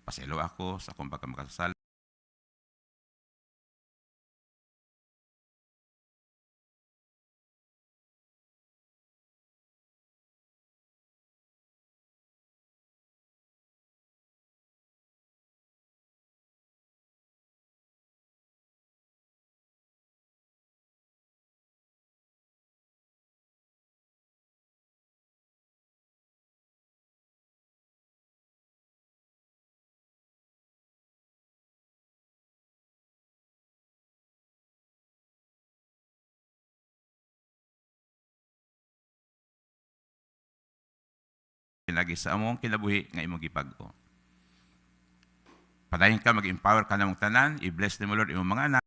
paselo ako sa akong pagkamakasal. Lagi sa among kinabuhi nga imong gipag-o. Padayon ka, mag-empower ka na mong tanan, i-bless ni mo Lord imong mga anak.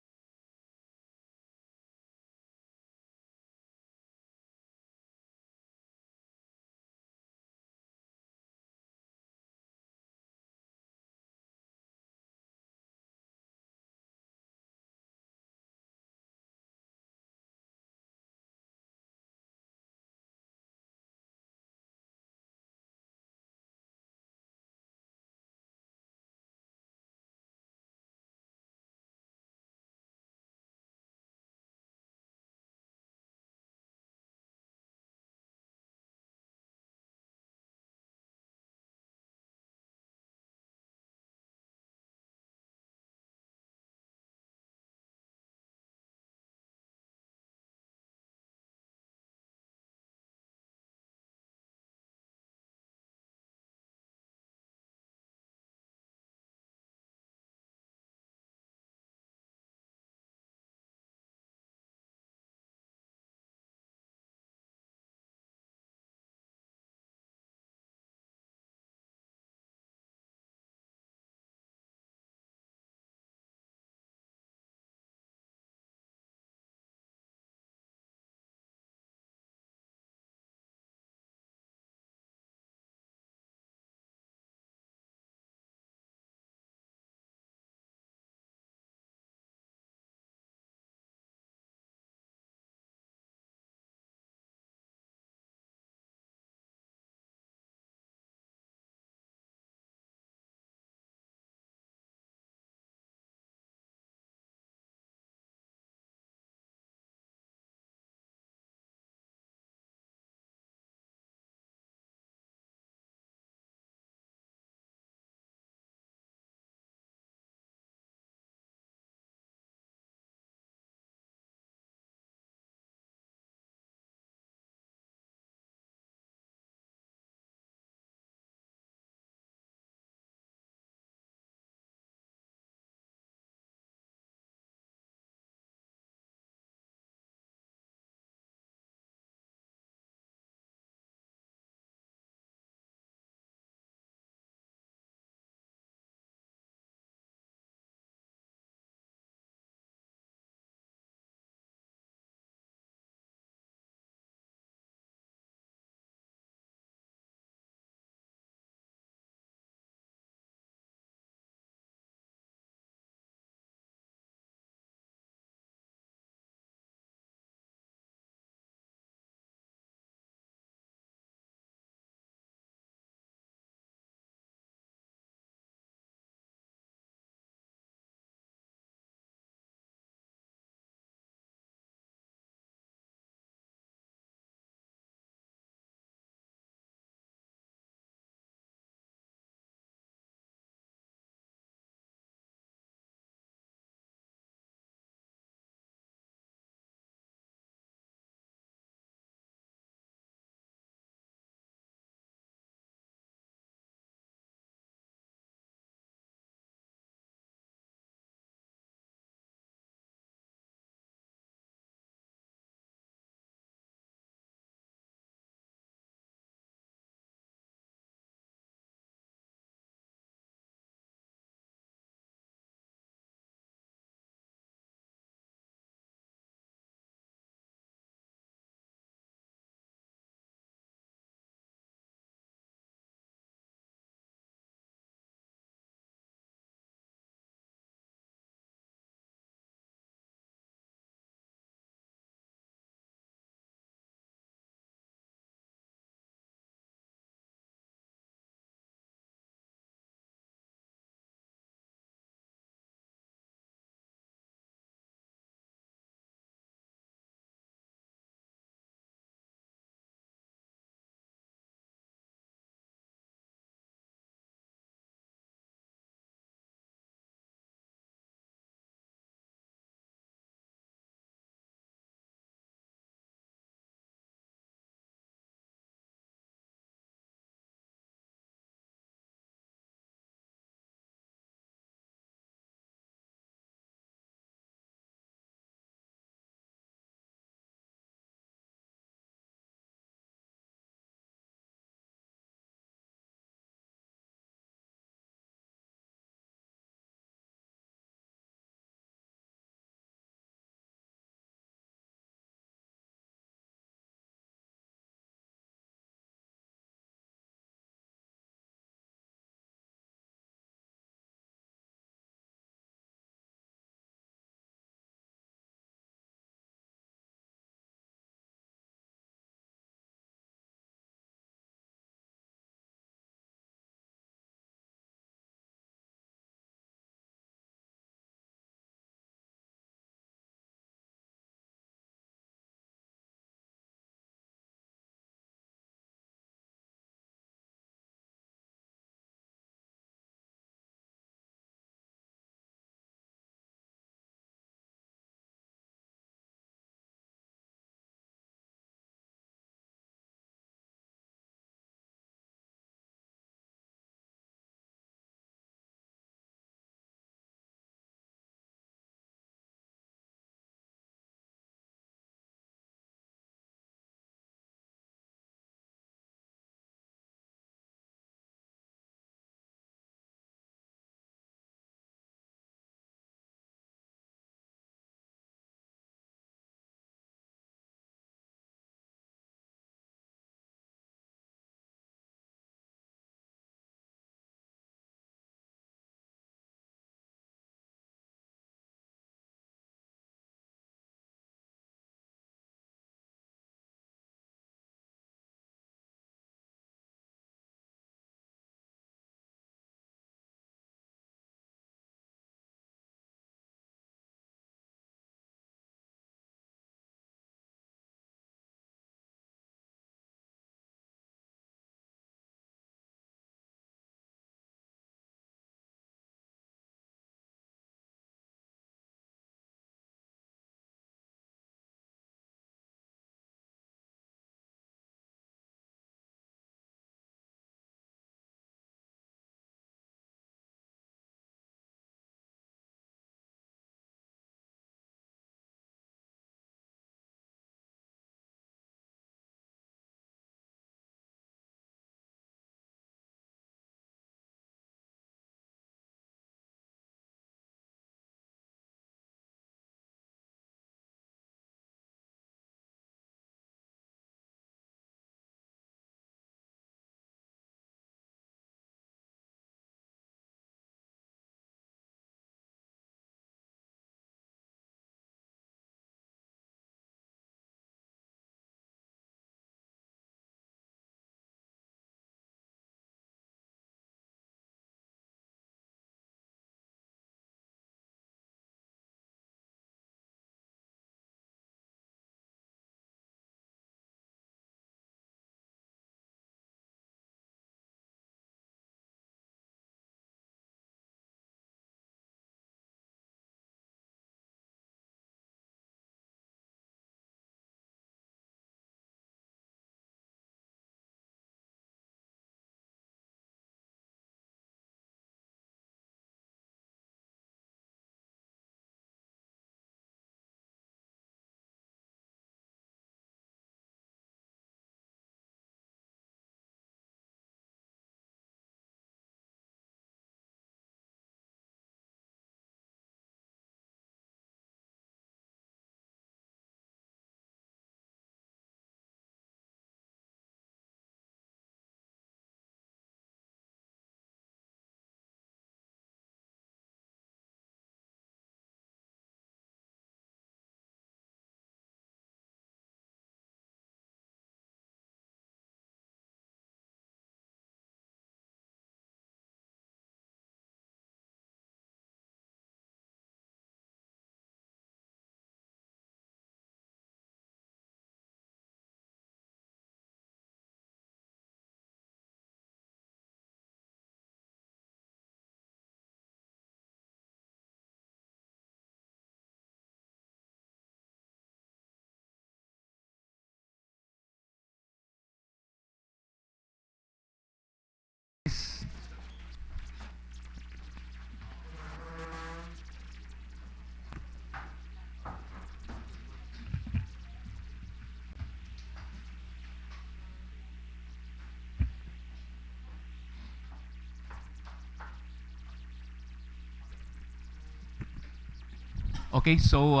Okay, so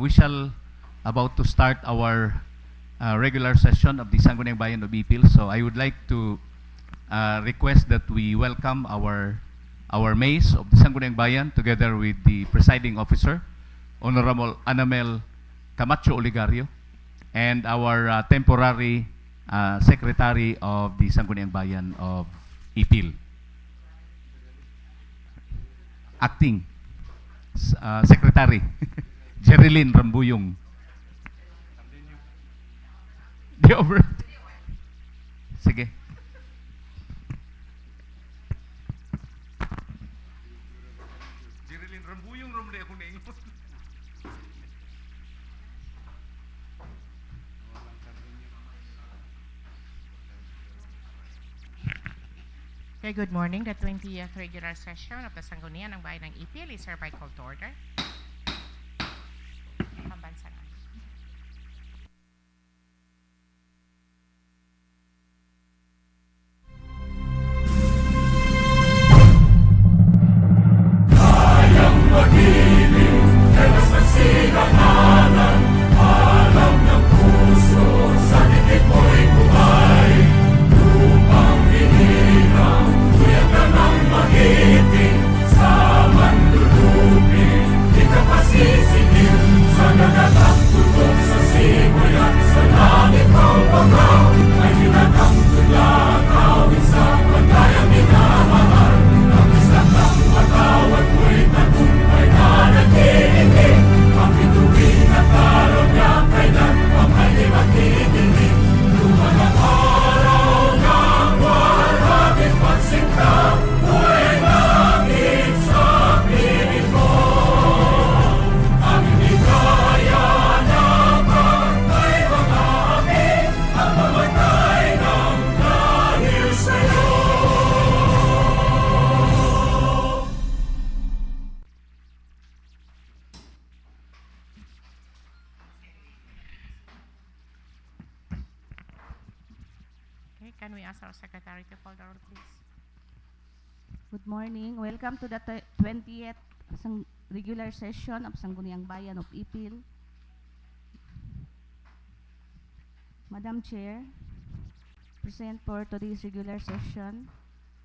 we shall about to start our regular session of the Sangguniang Bayan of Ipil. So I would like to request that we welcome our mays of the Sangguniang Bayan together with the presiding officer, Honorable Anamel Camacho Oligario, and our temporary secretary of the Sangguniang Bayan of Ipil. Acting Secretary Jerilyn Rambuyong. Di over. Sige. Jerilyn Rambuyong rumde ako na ingon. Okay, good morning. The 20th regular session of the Sangguniang ng Bayan ng Ipil is hereby called to order. Pambansanan. Okay, can we ask our secretary to call the roll, please? Good morning. Welcome to the 20th regular session of Sangguniang Bayan of Ipil. Madam Chair, present for today's regular session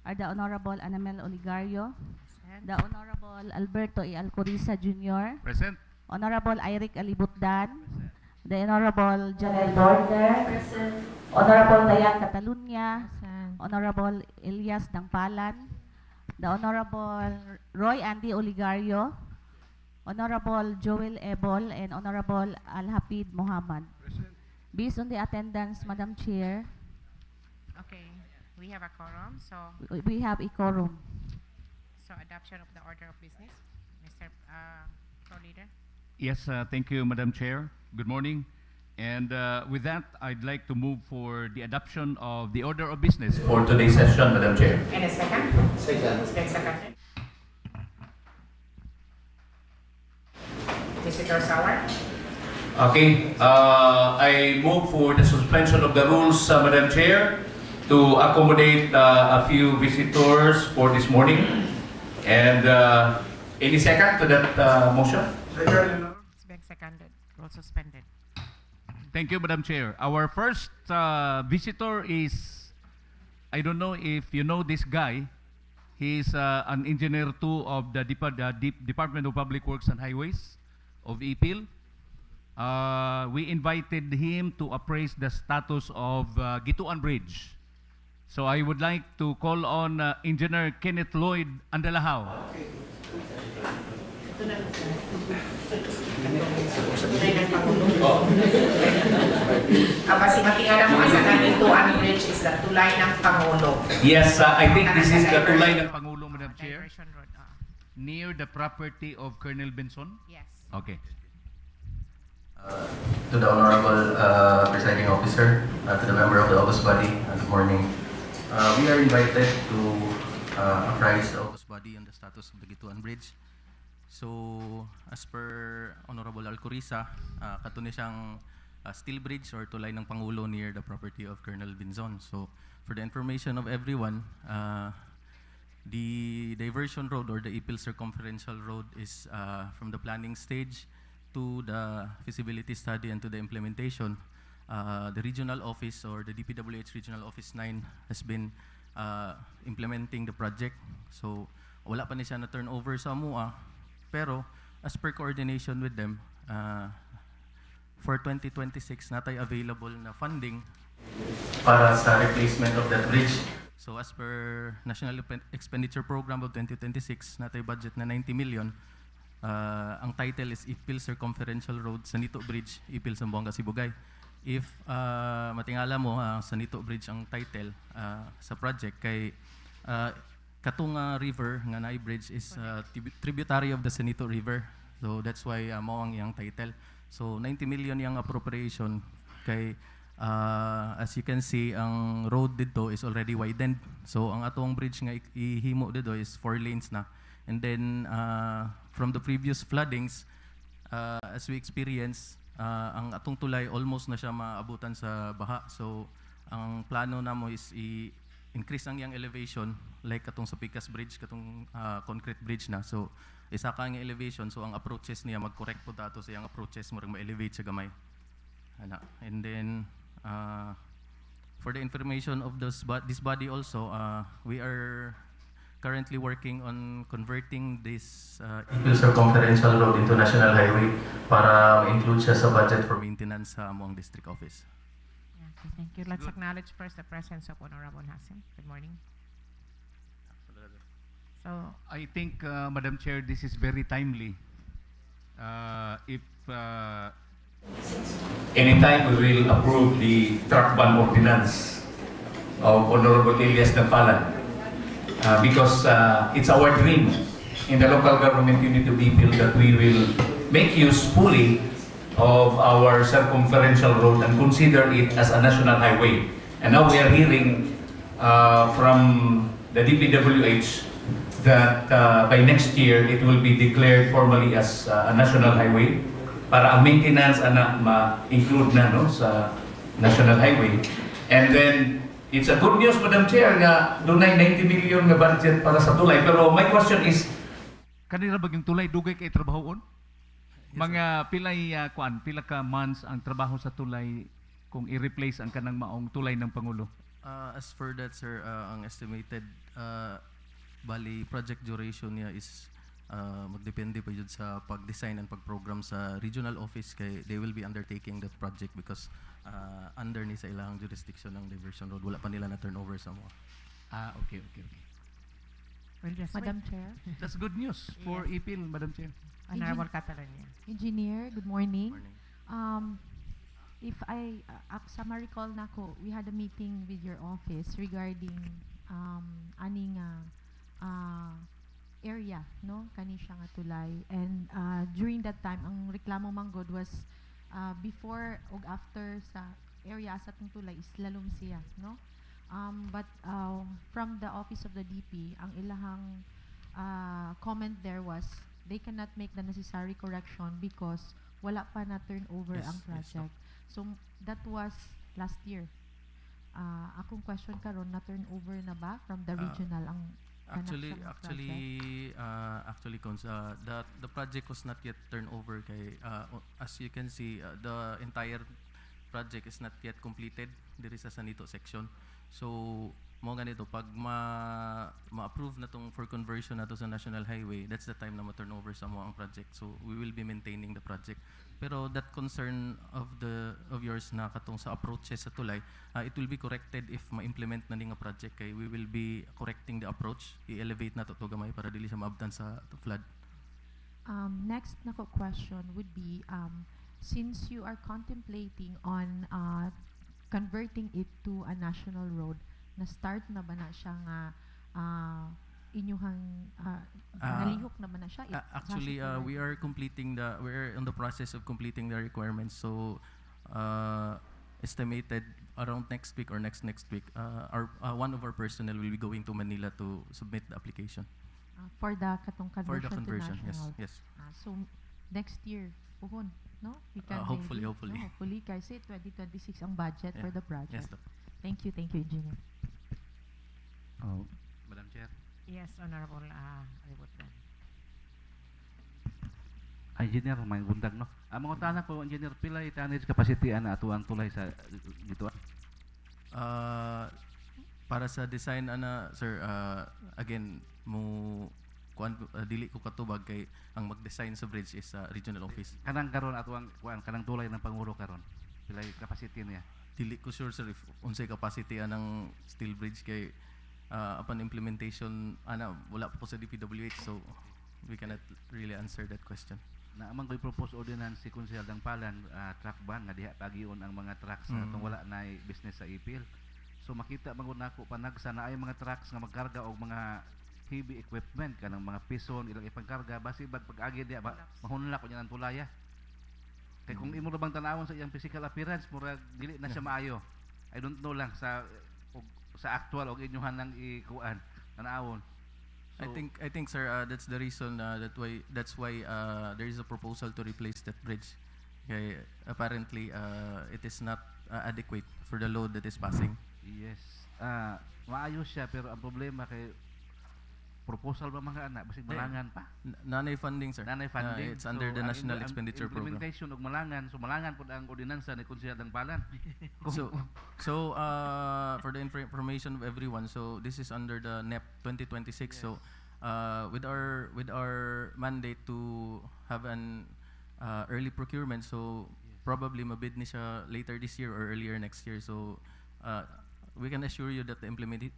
are the Honorable Anamel Oligario, Present. the Honorable Alberto E. Alcoriza Jr., Present. Honorable Eric Alibutdan, the Honorable Janel Border, Honorable Dayan Catalunya, Honorable Elias Dangpalan, the Honorable Roy Andy Oligario, Honorable Joel Ebol, and Honorable Al-Hafid Muhammad. Based on the attendance, Madam Chair, Okay, we have a quorum, so we have a quorum. adoption of the order of business. Mr. Co-Leader. Yes, thank you, Madam Chair. Good morning. And with that, I'd like to move for the adoption of the order of business for today's session, Madam Chair. And a second? Second. It's been seconded. Visitor Sauer. Okay, I move for the suspension of the rules, Madam Chair, to accommodate a few visitors for this morning. And any second to that motion? It's been seconded. Rule suspended. Thank you, Madam Chair. Our first visitor is, I don't know if you know this guy. He's an engineer too of the Department of Public Works and Highways of Ipil. We invited him to appraise the status of Gituan Bridge. So I would like to call on Engineer Kenneth Lloyd Andalahao. Kasi matingala mo asa na Gituan Bridge is the tulay ng Pangulo. Yes, I think this is the tulay ng Pangulo, Madam Chair, Diversion Road. near the property of Colonel Benson. Yes. Okay. To the Honorable Presiding Officer, to the member of the August Body, good morning. We are invited to apprise the August Body on the status of the Gituan Bridge. So, as per Honorable Alcoriza, katuni siyang steel bridge or tulay ng Pangulo near the property of Colonel Binzon. So, for the information of everyone, The diversion road or the Ipil circumferential road is from the planning stage to the feasibility study and to the implementation. The regional office or the DPWH Regional Office 9 has been implementing the project. So wala pa ni siya na turnover sa MUA, pero as per coordination with them, for 2026 natay available na funding para sa replacement of that bridge. So as per National Expenditure Program of 2026, natay budget na 90 million. Ang title is Ipil Circumferential Road Sanito Bridge, Ipil Zamboanga Sibugay. If matingala mo Sanito Bridge ang title sa project kay katong river nga naay bridge is tributary of the Sanito River. So that's why mao ang iyang title. So 90 million yung appropriation kay as you can see ang road dito is already widened. So ang atong bridge nga ihimo dito is 4 lanes na. And then from the previous floodings as we experience ang atong tulay almost na siya maabutan sa baha. So ang plano namo is increase ang yang elevation like katong sa Picas Bridge katong concrete bridge na. So isa ka ang elevation, so ang approaches niya mag-correct po dato sa iyang approaches mo ring ma-elevate sa gamay. And then for the information of this body also, we are currently working on converting this Ipil Circumferential Road into National Highway para ma-include siya sa budget for maintenance sa among district office. Yeah, okay, thank you. Let's acknowledge first the presence of Honorable Hasim. Good morning. So, I think, Madam Chair, this is very timely. If Anytime we will approve the truck ban ordinance of Honorable Elias Nampalan because it's our dream in the local government unit of Ipil that we will make use fully of our circumferential road and consider it as a national highway. And now we are hearing from the DPWH that by next year it will be declared formally as a national highway para ang maintenance ana ma-include na no sa national highway. And then it's a good news, Madam Chair, nga dunay 90 million nga budget para sa tulay. Pero my question is, kanira baging tulay dugay kay trabahoon? Mga pilay pila ka months ang trabaho sa tulay kung i-replace ang kanang maong tulay ng Pangulo? As for that, sir, ang estimated bali project duration niya is magdepende pa yun sa pag-design and pag-program sa regional office kay they will be undertaking that project because under ni sa ilang jurisdiction ng diversion road. Wala pa nila na turnover sa mo. Okay. we'll just Madam wait. Chair, That's good news for Ipil, Madam Chair. Honorable Catalonia. Engineer, good morning. Morning. If I, sa ma-recall na ko, we had a meeting with your office regarding aning area, no? Kani siya nga tulay. And during that time, ang reklamo manggod was before ug after sa area sa tong tulay is lalom siya, no? But from the office of the DP, ang ilahang comment there was they cannot make the necessary correction because wala pa na turnover Yes, ang yes, project. So that was last year. Akong question karon na turnover na ba from the regional ang Actually, kanang Cons, the project was not yet turned over kay as you can see the entire project is not yet completed diri sa Sanito section. So mo ganito pag ma-approve na tong for conversion nato sa national highway, that's the time na ma-turn over sa mo ang project. So we will be maintaining the project. Pero that concern of yours na katong sa approaches sa tulay, it will be corrected if ma-implement na ning nga project kay we will be correcting the approach. I-elevate na to gamay para dili siya maabtan sa flood. Next na ko question would be since you are contemplating on converting it to a national road, na-start na ba na siya nga inyuhang nalihok na ba na siya? Actually, we're in the process of completing the requirements. So estimated around next week or next week, one of our personnel will be going to Manila to submit the application. For the katong conversion, For the conversion, to yes, national. yes. So next year, puhon, no? We can Hopefully, maybe, hopefully. No, hopefully kasi 2026 ang budget for the project. Yes, Doc. Thank you, engineer. Madam Chair. Yes, Honorable Ributdan. Engineer, may bundag no. Ang mga tanak ko, engineer, pila itanid capacity ana atuang tulay sa gituan. Para sa design ana sir, again mo kuan dili ko katubag kay ang mag-design sa bridge is regional office. Kanang karon atuang kuan kanang tulay ng pangulo karon. Pila capacity niya. Dili ko sure sir if unsay capacity anang steel bridge kay upon implementation ana wala pa ko sa DPWH, so we cannot really answer that question. Na amang ko'y propose ordinance si Konsehal Dangpalan, truck ban nga diha pagion ang mga trucks na itong wala na business sa Ipil. So makita magud nako panagsa na ay mga trucks nga magkarga og mga heavy equipment kanang mga pison ilang ipagkarga basi bag pag-agi diha mahunla ko niya ng tulaya. Kay kung imo ra bang tanawon sa iyang physical appearance murag dili na siya maayo. I don't know lang sa sa actual og inyohan nang ikuan tanawon. I think sir, that's the reason that's why there is a proposal to replace that bridge. Okay, apparently it is not adequate for the load that is passing. Yes. Maayos siya pero ang problema kay proposal ba mga anak basig malangan pa. Nanay funding sir. Nanay funding. It's under the ang National Expenditure Program. Implementation og malangan, so malangan pud ang ordinansa ni Konsehal Dangpalan. So for the information of everyone, so this is under the NEP 2026. Yes. So with our mandate to have an early procurement, so probably mabid ni siya later this year or earlier next year. So we can assure you that the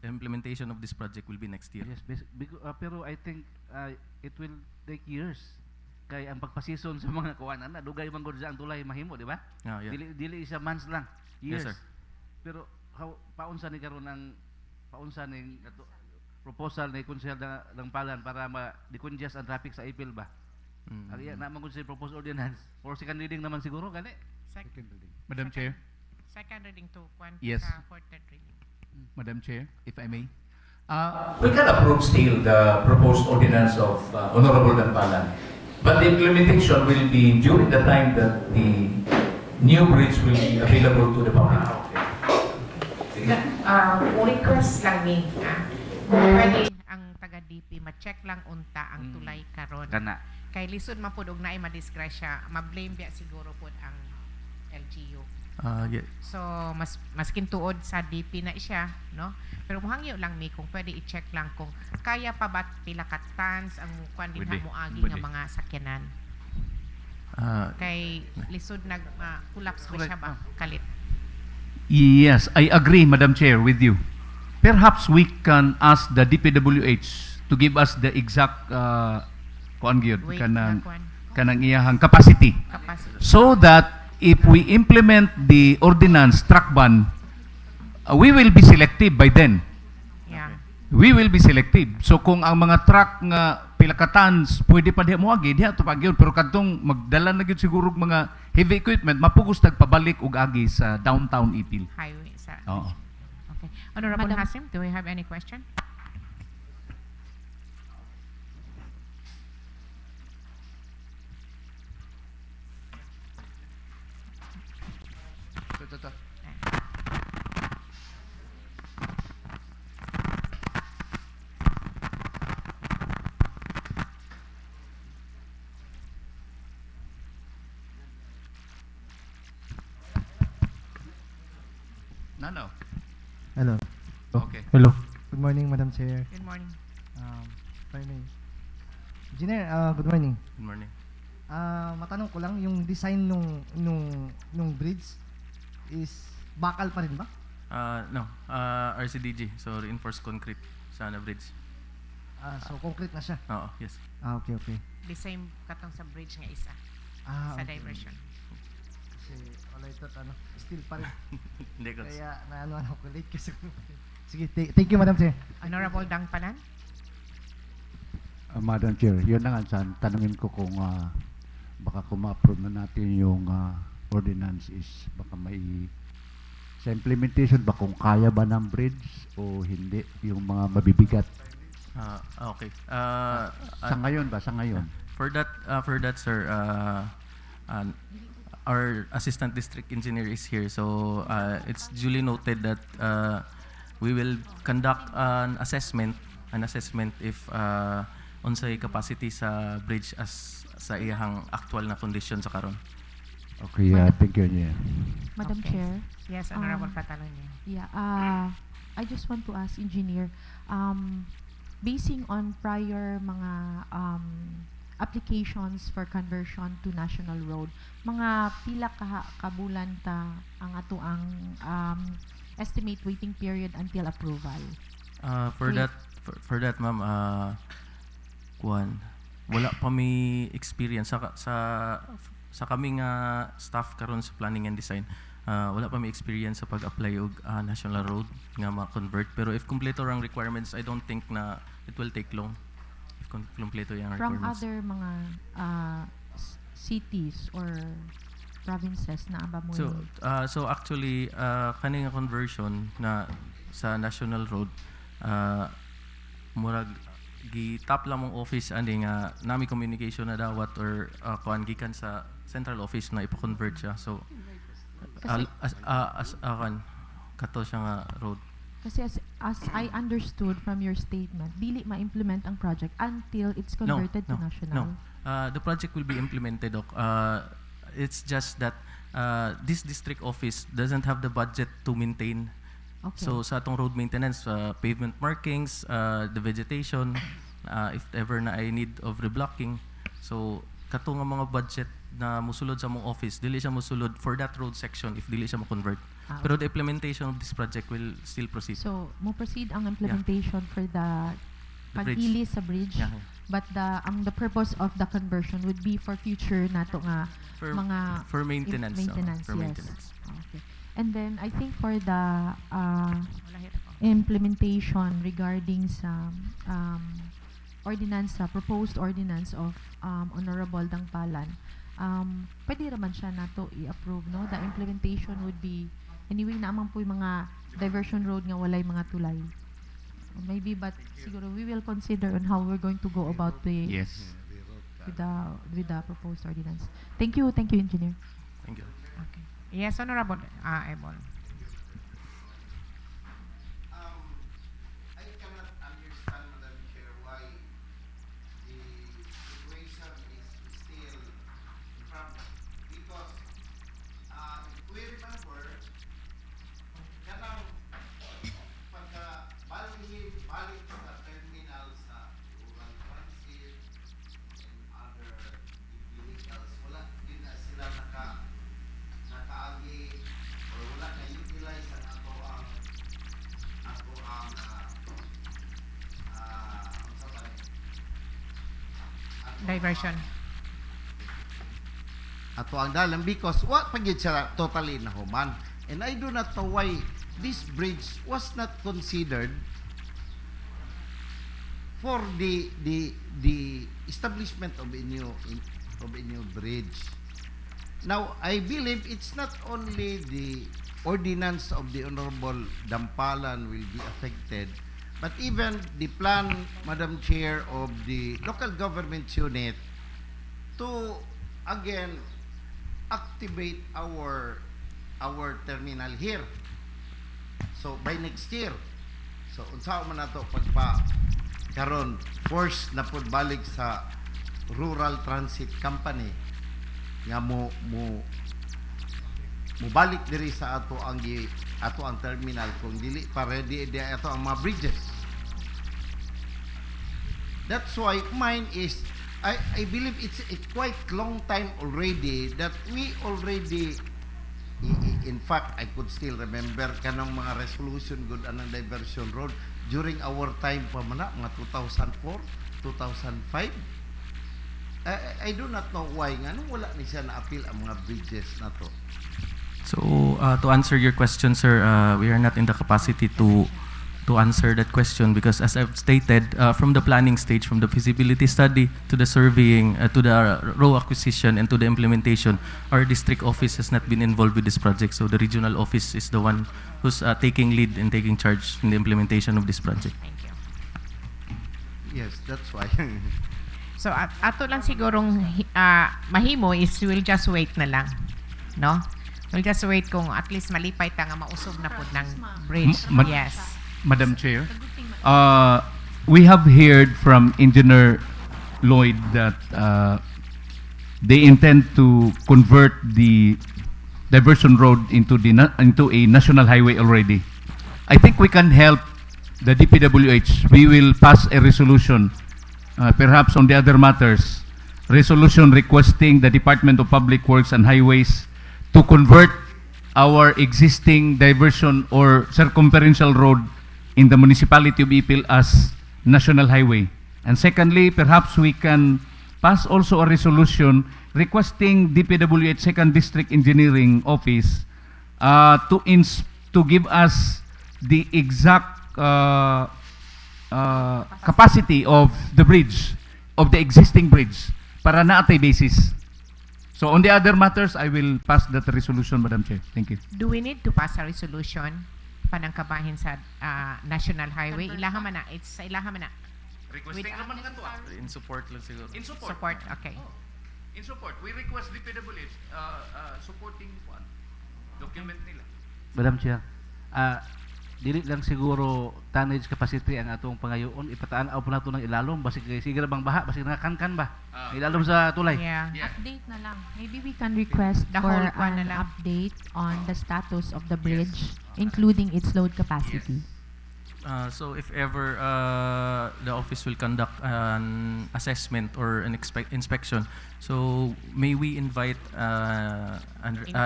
implementation of this project will be next year. Yes, pero I think it will take years. Kay ang pagpasison sa mga kuwanan na dugay man gud sa ang tulay mahimo, di ba? Yeah. Dili isa months lang, years. Yes, sir. Pero paunsa ni karon ang proposal ni Konsehal Dangpalan para ma-decongest ang traffic sa Ipil ba? Ariya na man gud sa proposed ordinance for second reading naman siguro gani. Second reading. Madam Chair, Second reading to kwan Yes. for third reading. Madam Chair, if I may. We can approve still the proposed ordinance of Honorable Dangpalan, but the implementation will be during the time that the new bridge will be available to the public. Request lang ni kung pwede ang taga-DP ma-check lang unta ang tulay karon. Kana. Kay lisod man pud og naay madisgrasya, ma-blame biya siguro pud ang LGU. Yeah. So maskin tuod sa DP na siya, no? Pero muhangyo lang mi kung pwede i-check lang kung kaya pa ba pila ka tons ang kwan din Pwede. mo agi nga Pwede. mga sakyanan. Kay lisod nag collapse ba siya ba kalit. Yes, I agree, Madam Chair, with you. Perhaps we can ask the DPWH to give us the exact kuan gyud Wait, kanang na kwan. kanang iyahang capacity, Capacity. so that if we implement the ordinance truck ban, we will be selective by then. Yeah. We will be selective. So kung ang mga truck nga pila ka tons pwede pa diha moagi diha to pagyud, pero kadtong magdala na gyud siguro og mga heavy equipment mapugos tagpabalik og agi sa downtown Ipil. Highway sa. Oo. Okay. Honorable Madam- Hasim, do we have any question? No. Hello. Okay. Hello. Good morning, Madam Chair. Good morning. If I may. Engineer, good morning. Good morning. Matanong ko lang, yung design nung bridge is bakal pa rin ba? No. RCDG, so reinforced concrete sana bridge. So concrete na siya. Oo, yes. Okay. The same katong sa bridge nga isa sa Okay. diversion. Kasi wala ito, steel pa rin. Hindi ko. Kaya ano ko late kasi. Sige, thank you, Madam Chair. Honorable Dangpalan? Madam Chair, yun na nga saan tanungin ko kung baka kung ma-approve na natin yung ordinance is baka may sa implementation ba kung kaya ba ng bridge o hindi yung mga mabibigat Okay. sa ngayon ba sa ngayon For that, sir, our assistant district engineer is here, so it's duly noted that we will conduct an assessment an assessment if unsay capacity sa bridge as sa iyang actual na condition sa karon. Okay, thank you, Engineer. Madam Okay. Chair. Yes, Honorable Catalonia. Yeah, I just want to ask Engineer, basing on prior mga applications for conversion to national road, mga pila kabulan ta ang ato ang estimate waiting period until approval? For Wait. that ma'am, kuan wala pa may experience sa kaming staff karon sa planning and design. Wala pa may experience sa pag-apply og national road nga ma-convert, pero if kumpleto ang requirements, I don't think na it will take long if kumpleto yung From requirements. other mga cities or provinces na aba mo So actually kaning nga conversion na sa national road, murag gi-tap lang mong office ani nga nami communication na dawat or kuan gikan sa central office na ipa-convert siya. So kato siya nga road. Kasi as I understood from your statement, dili ma-implement ang project until it's converted to national. The project will be implemented. It's just that this district office doesn't have the budget to maintain. Okay. So sa atong road maintenance, pavement markings, the vegetation, if ever na I need of reblocking. So kato nga mga budget na musulod sa mong office, dili siya musulod for that road section if dili siya mo-convert. Pero the implementation of this project will still proceed. So, mo proceed ang implementation for the The bridge. paghili sa bridge, Yeah. but the purpose of the conversion would be for future nato nga mga For maintenance. maintenance, For yes. maintenance. Okay. And then I think for the Wala hit ako. implementation regarding sa ordinance, proposed ordinance of Honorable Dangpalan, pwede raman siya nato i-approve, no? The implementation would be, anyway, naman po yung mga diversion road nga walay mga tulay. Maybe, but siguro we will consider on how we're going to go about Yes. with the proposed ordinance. Thank you, Engineer. Thank you. Okay. Yes, Honorable Ebon. I cannot understand, Madam Chair, why the situation is still in problem. Because if we remember, kanang pagka balik sa terminal sa rural transit and other vehicles, wala din na sila nakaagi or wala na utilize ang Diversion. ato ang dalan because wa pagid siya totally nahuman, and I do not know why this bridge was not considered for the establishment of a new bridge. Now I believe it's not only the ordinance of the Honorable Dampalan will be affected, but even the plan, Madam Chair, of the local government unit to again activate our terminal here. So by next year. So unsa man nato pagpa karon force na pud balik sa rural transit company nga mo balik diri sa ato ang terminal kung dili pa ready ato ang mga bridges. That's why mine is I believe it's a quite long time already that we already in fact I could still remember kanang mga resolution good anang diversion road during our time pa man mga 2004 2005. I do not know why nga nung wala ni siya na-appeal ang mga bridges na to. So to answer your question, sir, we are not in the capacity to answer that question because, as I've stated, from the planning stage, from the feasibility study to the surveying, to the row acquisition, and to the implementation, our district office has not been involved with this project. So the regional office is the one who's taking lead and taking charge in the implementation of this project. Thank you. Yes, that's why. So ato lang sigurong mahimo is we'll just wait na lang, no? We'll just wait kung at least malipay ta nga mausog na pud ng bridge. Ma- Yes. Madam Chair, we have heard from Engineer Lloyd that they intend to convert the diversion road into into a national highway already. I think we can help the DPWH. We will pass a resolution, perhaps on the other matters, resolution requesting the Department of Public Works and Highways to convert our existing diversion or circumferential road in the Municipality of Ipil as national highway. And secondly, perhaps we can pass also a resolution requesting DPWH Second District Engineering Office to give us the exact capacity of the bridge, of the existing bridge, para na atay basis. So on the other matters, I will pass that resolution, Madam Chair. Thank you. Do we need to pass a resolution panangkabahin sa national highway? Ilaha man na. It's sa ilaha man na. Requesting naman nga to. In support lang siguro. In support. Support, okay. In support. We request DPWH supporting one document nila. Madam Chair, dili lang siguro tonnage capacity ang atong pangayoon, ipataan po nato ng ilalom, basig sige bang baha, basig nakakankan ba? Ilalom sa tulay. Yeah. Update na lang. Maybe we can request The for whole kwan na an lang. update on the status of the bridge, including its load capacity. So if ever the office will conduct an assessment or an inspection, so may we invite a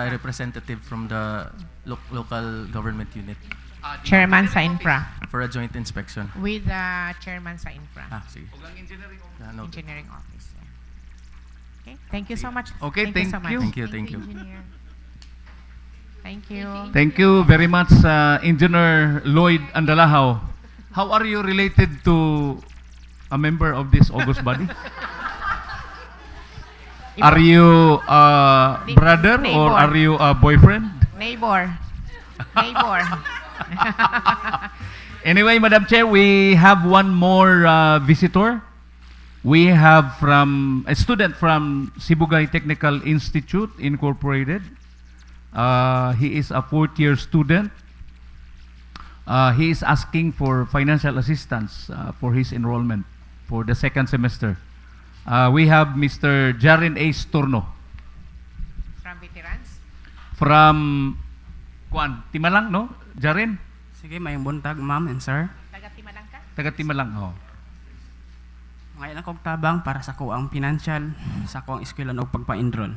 representative from the local government unit Chairman sa infra. for a joint inspection? With the chairman sa infra. Sige. Engineering Noted. Engineering office. Yeah. Okay. Thank you so much. Okay, thank you so thank you. much. Thank you. Engineer. Thank you. Thank you very much, Engineer Lloyd Andalahaw. How are you related to a member of this August body? Are you a brother or Neighbor. are you a boyfriend? Neighbor. Neighbor. Anyway, Madam Chair, we have one more visitor. We have from a student from Sibugay Technical Institute Incorporated. He is a fourth-year student. He is asking for financial assistance for his enrollment for the second semester. We have Mr. Jarin A. Storno From veterans. from Timalang, no? Jarin? Sige, may buntag, ma'am and sir. Taga Timalang ka? Taga Timalang, oh. Ngayon akong tabang para sa kuang financial, sa kuang eskwelahan o pagpa-enroll.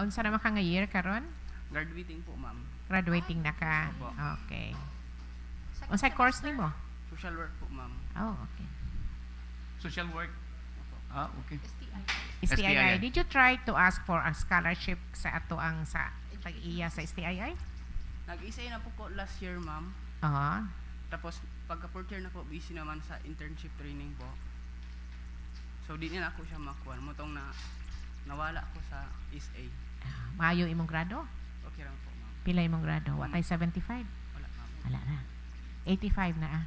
Unsa naman ka nga year karon? Graduating po, ma'am. Graduating na ka. Opo. Okay. Unsay course nimo? Social work po, ma'am. Oh, okay. Social work. Okay. STII. Did you try to ask for a scholarship sa ato ang sa tag-iya sa STII? Nag-isay na po ko last year, ma'am. Oo. Tapos, pagka fourth year na po, busy naman sa internship training po. So, di na ako siya makuha. Mutong na nawala ko sa SA. Maayo imong grado? Okay lang po, ma'am. Pila imong grado? What ay 75? Wala, ma'am. Wala na. 85 na ah.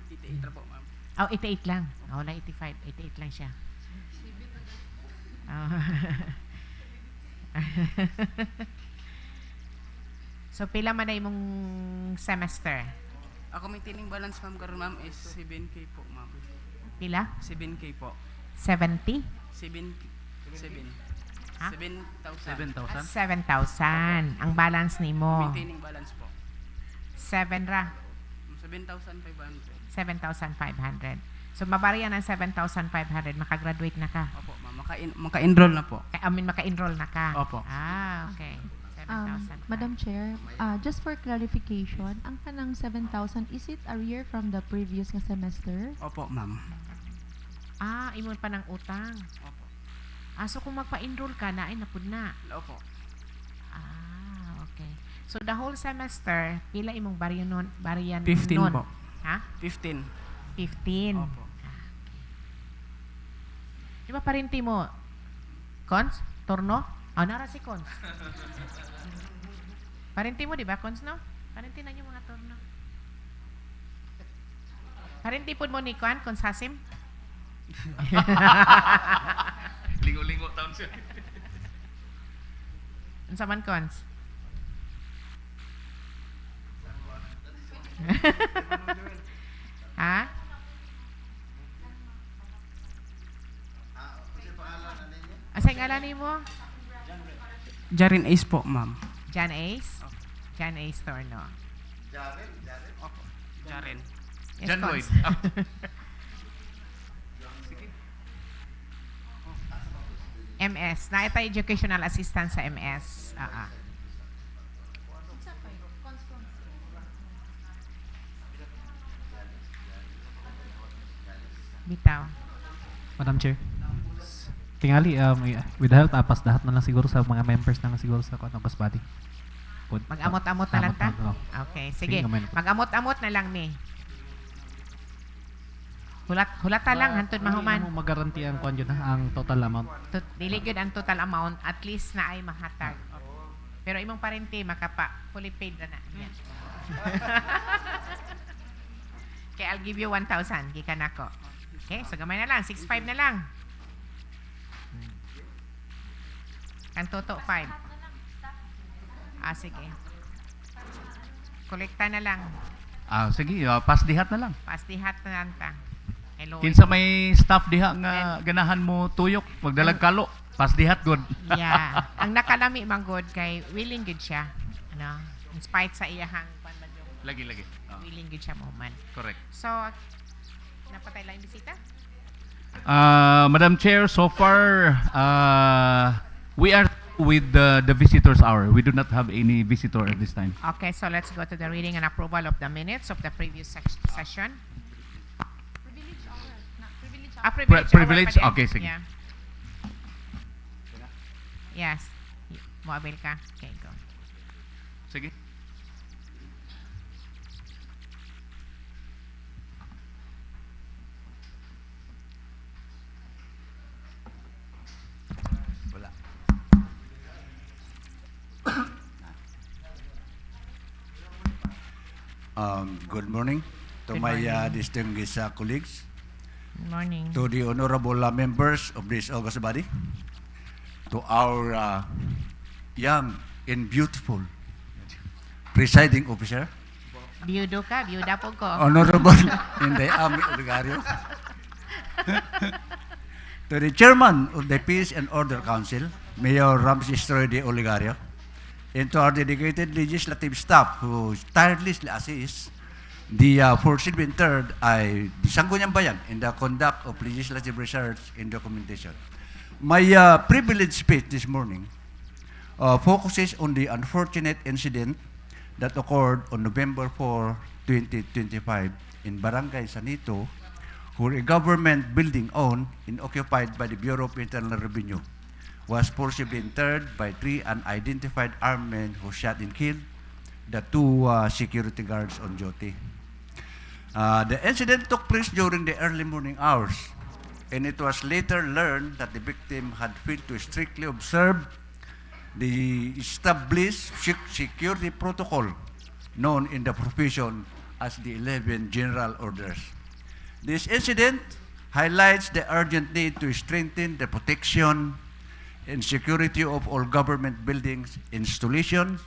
Ita-ita po, ma'am. Oh, 88 lang. Oh, wala 85. 88 lang siya. Oh. So, pila man na imong semester? Ako may tining balance, ma'am, karon ma'am, is 7K po, ma'am. Pila? 7K po. 70? 7. Ha? 7,000. 7,000. Ang balance nimo. Maintaining balance po. 7 ra. 7,500. 7,500. So, mabariya ng 7,500. Makagraduate na ka. Opo, ma'am. Maka-enroll na po. Maka-enroll na ka. Opo. Ah, okay. 7,500. Madam Chair, just for clarification, ang kanang 7,000, is it arrear from the previous nga semester? Opo, ma'am. Ah, imon pa ng utang. Opo. Ah, so kung magpa-enroll ka na, ay napud na. Opo. Ah, okay. So, the whole semester, pila imong bariyan nun? 15 nun? po. Ha? 15. 15. Opo. Di ba parinti mo? Cons? Torno? Oh, nara si Cons. Parinti mo, di ba, Cons, no? Parinti na yung mga torno. Parinti po mo ni Kwan, Cons Hasim? Lingo-lingo taon siya. Unsa man, Cons? Ha? Asa ngalan nimo? Jarin Ace po, ma'am. John Ace? John Ace Torno. Opo. Jarin. Yes, John Lloyd. Cons. Ah. MS. Na ito educational assistant sa MS. Bitaw. Madam Chair. Tingali, with the help, pasdahat na lang siguro sa mga members na lang siguro sa August Body. Mag-amot-amot na lang ta? Amot-amot, Okay, sige. Sige, Mag-amot-amot na lang mi. Hulata lang, hantod mahuman. Magaranti ang kwan yun, ang total amount. Dili gyud ang total amount, at least na ay mahatag. Pero imong parente, makapa, fully paid na na. Yan. Okay, I'll give you 1,000. Gikan ako. Okay, so gamay na lang. 6,500 na lang. Ang toto 5. Sige. Kolekta na lang. Sige, pasdihat na lang. Pastihat na lang ta. Hello. Kinsa may staff diha nga ganahan mo tuyok, magdalag kalo, pasdihat god. Yeah. Ang nakalami man god kay willing good siya. Ano? In spite sa iyahang Lagi. willing good siya mo man. Correct. So, napatay lang yung bisita? Madam Chair, so far we are with the visitors hour. We do not have any visitor at this time. Okay, so let's go to the reading and approval of the minutes of the previous session. Privilege? hour pa din. Okay, sige. Yeah. Yes. Moabil ka? Okay, go. Sige. Wala. Good morning to Good my morning. distinguished colleagues, Good morning. to the honorable members of this august body, to our young and beautiful presiding officer, Biyudo ka? Biyuda po ko. Honorable Inday Ami Oligario, to the chairman of the Peace and Order Council, Mayor Ramses Troy de Oligario, and to our dedicated legislative staff who tirelessly assist the fourth and third ay the Sangguniang Bayan in the conduct of legislative research and documentation. My privileged speech this morning focuses on the unfortunate incident that occurred on November 4, 2025 in Barangay Sanito, where a government building owned and occupied by the Bureau of Internal Revenue was forcibly interred by 3 unidentified armed men who shot and killed the 2 security guards on duty. The incident took place during the early morning hours, and it was later learned that the victim had failed to strictly observe the established security protocol known in the profession as the 11 General Orders. This incident highlights the urgent need to strengthen the protection and security of all government buildings, installations,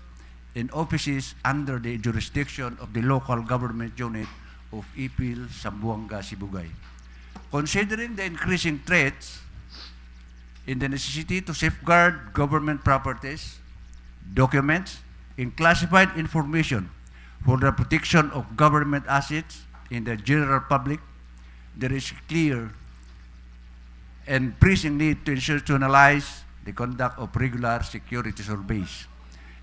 and offices under the jurisdiction of the local government unit of Ipil, Zamboanga, Sibugay. Considering the increasing threats in the necessity to safeguard government properties, documents, and classified information for the protection of government assets in the general public, there is clear and pressing need to institutionalize the conduct of regular security surveys.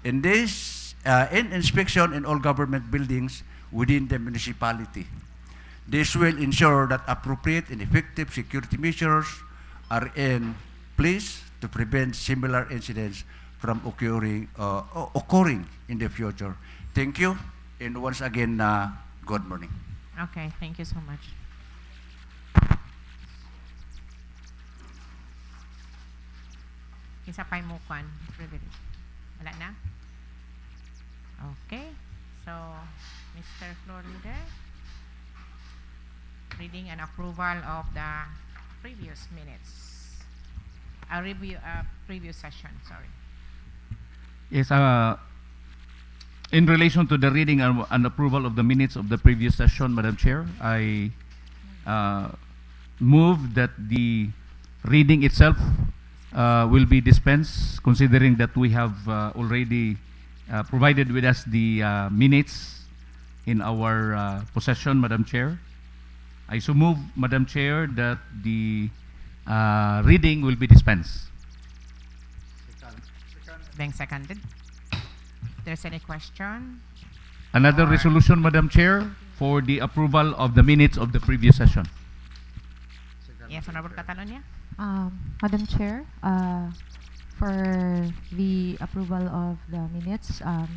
In this, in inspection in all government buildings within the municipality. This will ensure that appropriate and effective security measures are in place to prevent similar incidents from occurring in the future. Thank you, and once again, good morning. Okay, thank you so much. Isa pa'y mukuan. Privilege. Wala na? Okay. So, Mr. Floor Leader, reading and approval of the previous minutes. A review, previous session, sorry. Yes, In relation to the reading and approval of the minutes of the previous session, Madam Chair, I move that the reading itself will be dispensed, considering that we have already provided with us the minutes in our possession, Madam Chair. I so move, Madam Chair, that the reading will be dispensed. Being seconded. If there's any question? Another Or- resolution, Madam Chair, for the approval of the minutes of the previous session. Yes, Honorable Catalonia? Madam Chair, for the approval of the minutes, It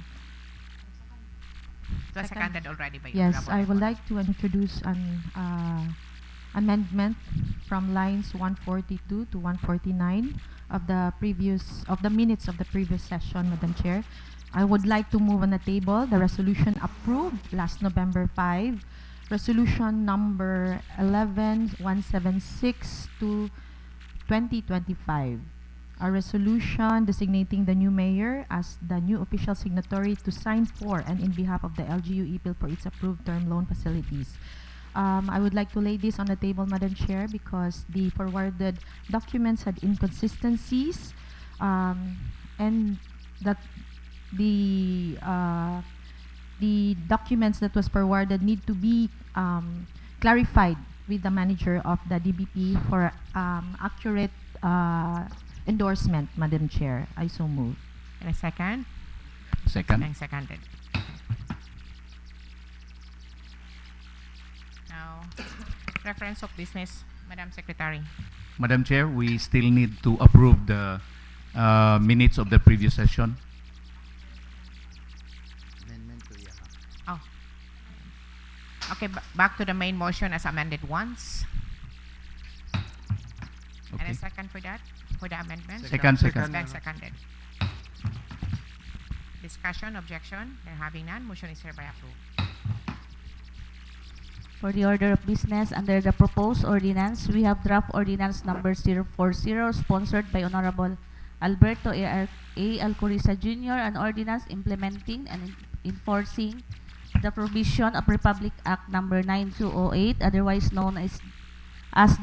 was seconded already by yes, Honorable I would Ebon. like to introduce an amendment from lines 142 to 149 of the minutes of the previous session, Madam Chair. I would like to move on the table the resolution approved last November 5, resolution number 11176 to 2025. A resolution designating the new mayor as the new official signatory to sign for and in behalf of the LGU Ipil for its approved term loan facilities. I would like to lay this on the table, Madam Chair, because the forwarded documents had inconsistencies, and that the documents that was forwarded need to be clarified with the manager of the DBP for accurate endorsement, Madam Chair. I so move. And a second? Second. Being seconded. Now, reference of business, Madam Secretary. Madam Chair, we still need to approve the minutes of the previous session. Amendment to Yaha. Oh. Okay, back to the main motion as amended once. And Okay. a second for that, for the amendment? Second. Being seconded. Discussion, objection, there having none, motion is hereby approved. For the order of business, under the proposed ordinance, we have draft ordinance number 040, sponsored by Honorable Alberto A. Alcoriza Jr., an ordinance implementing and enforcing the provision of Republic Act number 9208, otherwise known as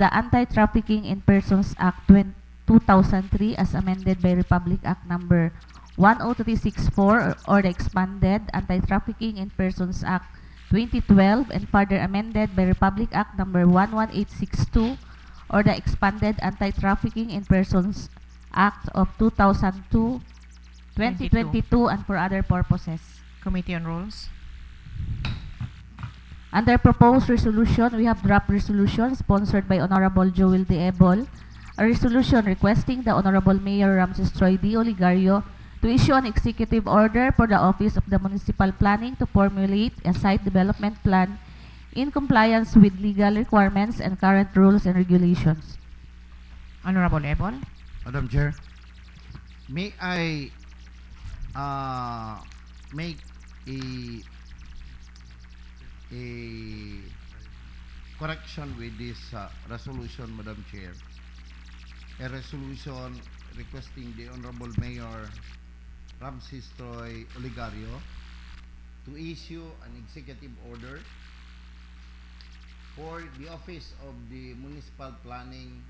the Anti-Trafficking in Persons Act 2003, as amended by Republic Act number 10364, or the expanded Anti-Trafficking in Persons Act 2012, and further amended by Republic Act number 11862, or the expanded Anti-Trafficking in Persons Act of 2002, 2022, and for other purposes. Committee on Rules. Under proposed resolution, we have draft resolution sponsored by Honorable Joel D. Ebol, a resolution requesting the Honorable Mayor Ramses Troy D. Oligario to issue an executive order for the Office of the Municipal Planning to formulate a site development plan in compliance with legal requirements and current rules and regulations. Honorable Ebon. Madam Chair, may I make a correction with this resolution, Madam Chair? A resolution requesting the Honorable Mayor Ramses Troy Oligario to issue an executive order for the Office of the Municipal Planning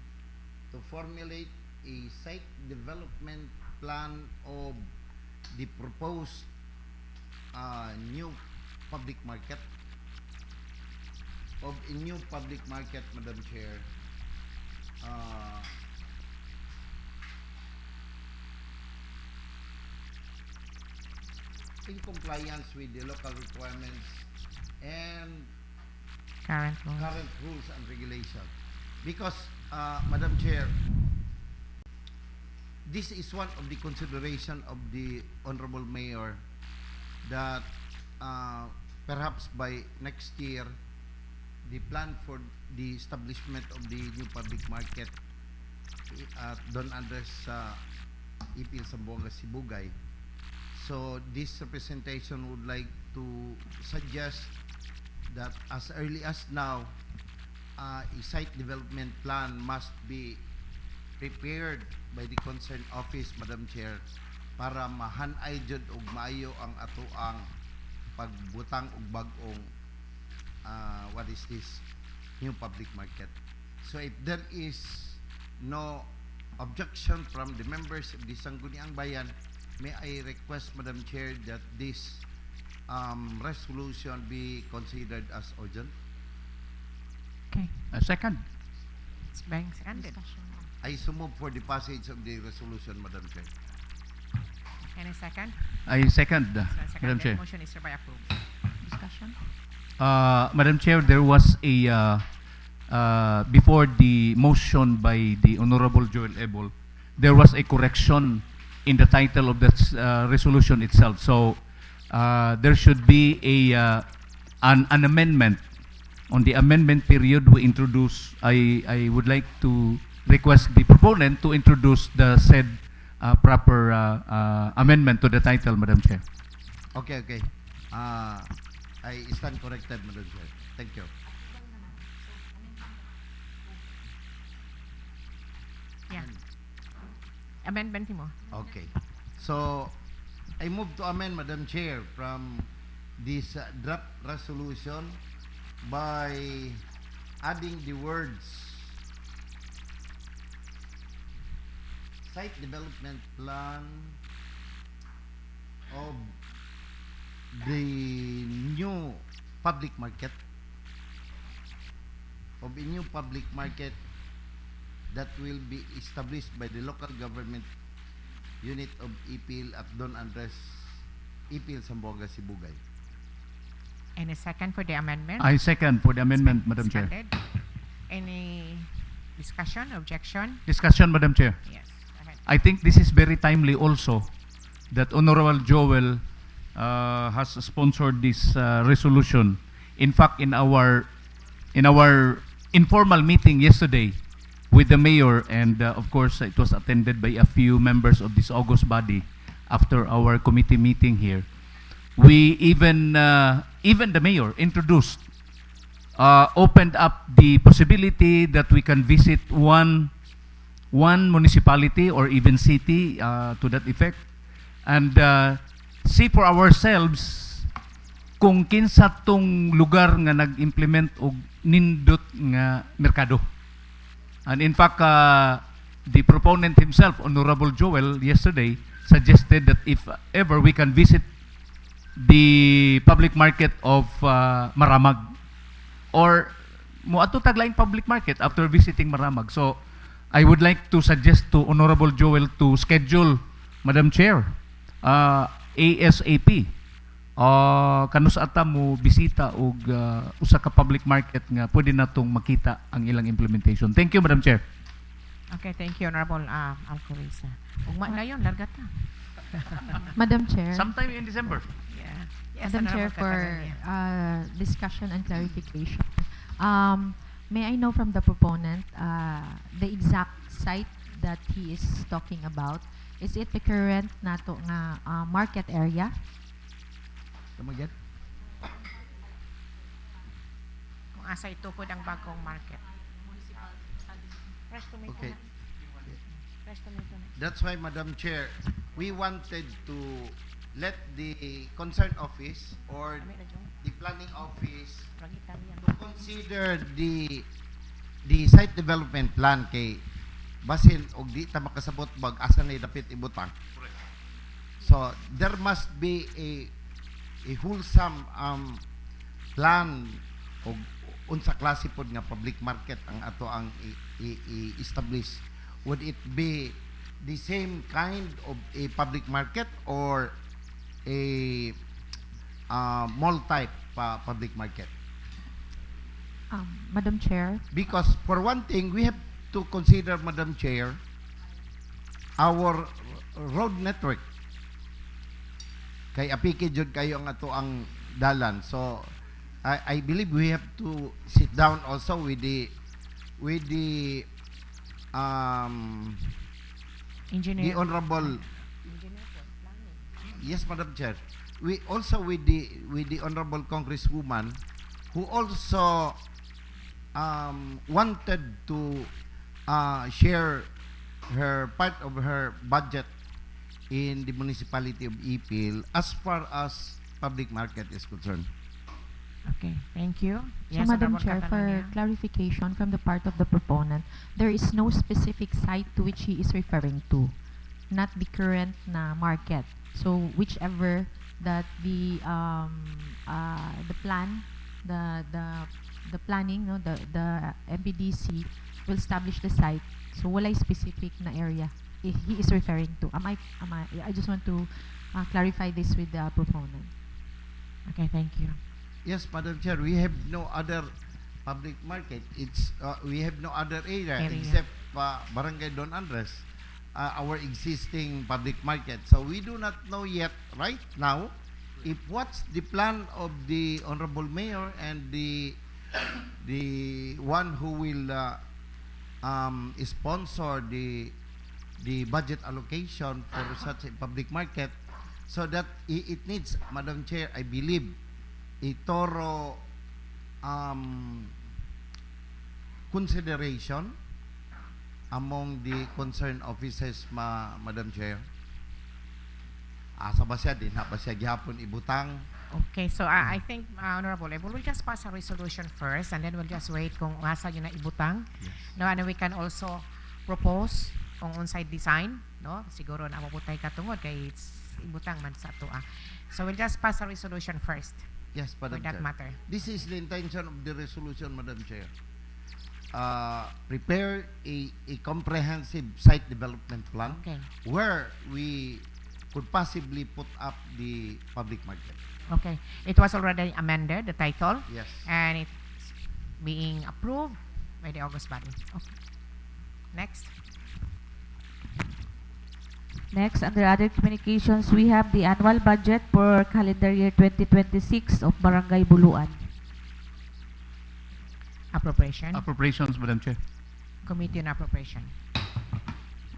to formulate a site development plan of the proposed new public market, Madam Chair, in compliance with the local requirements and Current rules. current rules and regulations. Because, Madam Chair, this is one of the consideration of the Honorable Mayor that perhaps by next year, the plan for the establishment of the new public market doon under sa Ipil, Zamboanga, Sibugay. So this representation would like to suggest that as early as now, a site development plan must be prepared by the concerned office, Madam Chair, para mahanay jud og maayo ang ato ang pagbutang og bag-ong what is this new public market. So if there is no objection from the members of the Sangguniang Bayan, may I request, Madam Chair, that this resolution be considered as urgent. Okay. Second. It's being seconded. I so move for the passage of the resolution, Madam Chair. Any second? I second, So, Madam seconded. Chair. Motion is hereby approved. Discussion? Madam Chair, there was a before the motion by the Honorable Joel Ebol, there was a correction in the title of that resolution itself. So there should be an amendment. On the amendment period, we introduce. I would like to request the proponent to introduce the said proper amendment to the title, Madam Chair. Okay. I stand corrected, Madam Chair. Thank you. Yeah. Amendment mo. Okay. So, I move to amend, Madam Chair, from this draft resolution by adding the words site development plan of the new public market that will be established by the local government unit of Ipil at Don Andres Ipil, Zamboanga, Sibugay. Any second for the amendment? I second for the amendment, Madam Chair. Seconded. Any discussion, objection? Discussion, Madam Chair. Yes. Go ahead. I think this is very timely also that Honorable Joel has sponsored this resolution. In fact, in our informal meeting yesterday with the mayor, and of course it was attended by a few members of this August body after our committee meeting here, we even the mayor introduced, opened up the possibility that we can visit one municipality or even city to that effect, and see for ourselves kung kinsa tong lugar nga nag-implement og nindot nga merkado. And in fact, the proponent himself, Honorable Joel, yesterday suggested that if ever we can visit the public market of Maramag, or mo ato taglaing public market after visiting Maramag. So I would like to suggest to Honorable Joel to schedule, Madam Chair, ASAP kanus ata mo bisita og usa ka public market nga pwede natong makita ang ilang implementation. Thank you, Madam Chair. Okay, thank you, Honorable Alcorisa. Ugma na yun, larga ta. Madam Chair. Sometime in December. Yeah. Yes, Madam Chair, Honorable for Catalonia. discussion and clarification. May I know from the proponent the exact site that he is talking about? Is it the current nato nga market area? Come again? Kung asa itukod ang bagong market. Fresh tomato Okay. na. Fresh tomato na. That's why, Madam Chair, we wanted to let the concerned office or the planning office Rag Italian. to consider the site development plan kay basin og di ta makasabot bag asa na dapit ibutang. So there must be a wholesome plan og unsa klase pod nga public market ang ato ang i-establish. Would it be the same kind of a public market or a mall type public market? Madam Chair. Because for one thing, we have to consider, Madam Chair, our road network. Kay apiki jud kayo ang ato ang dalan. So I believe we have to sit down also with the Engineer. the honorable. Yes, Madam Chair. We also with the honorable congresswoman who also wanted to share her part of her budget in the municipality of Ipil as far as public market is concerned. Okay, thank you. So, Madam Honorable Chair, for Catalonia. clarification from the part of the proponent, there is no specific site to which he is referring to, not the current na market. So, whichever that the plan, the planning, no, the MPDC will establish the site. So, walay specific na area he is referring to. I just want to clarify this with the proponent. Okay, thank you. Yes, Madam Chair, we have no other public market. It's we have no other area except Barangay Don Andres, our existing public market. So we do not know yet right now if what's the plan of the Honorable Mayor and the one who will sponsor the budget allocation for such a public market, so that it needs, Madam Chair, I believe, a thorough consideration among the concerned officers, Madam Chair. Asa ba siya? Di na ba siya gihapon ibutang? Okay, so I think, Honorable, we'll just pass a resolution first and then we'll just wait kung asa yun na ibutang. Yes. No, and we can also propose kung on-site design, no? Siguro na mabutay ka tungod kay ibutang man sa atoa. So we'll just pass a resolution first. Yes, Madam For that Chair. matter. This is the intention of the resolution, Madam Chair. Prepare a comprehensive site development plan Okay. where we could possibly put up the public market. Okay. It was already amended, the title, Yes. and it's being approved by the August body. Okay. Next. Next, under other communications, we have the annual budget for calendar year 2026 of Barangay Buluan. Appropriation. Appropriations, Madam Chair. Committee on Appropriation.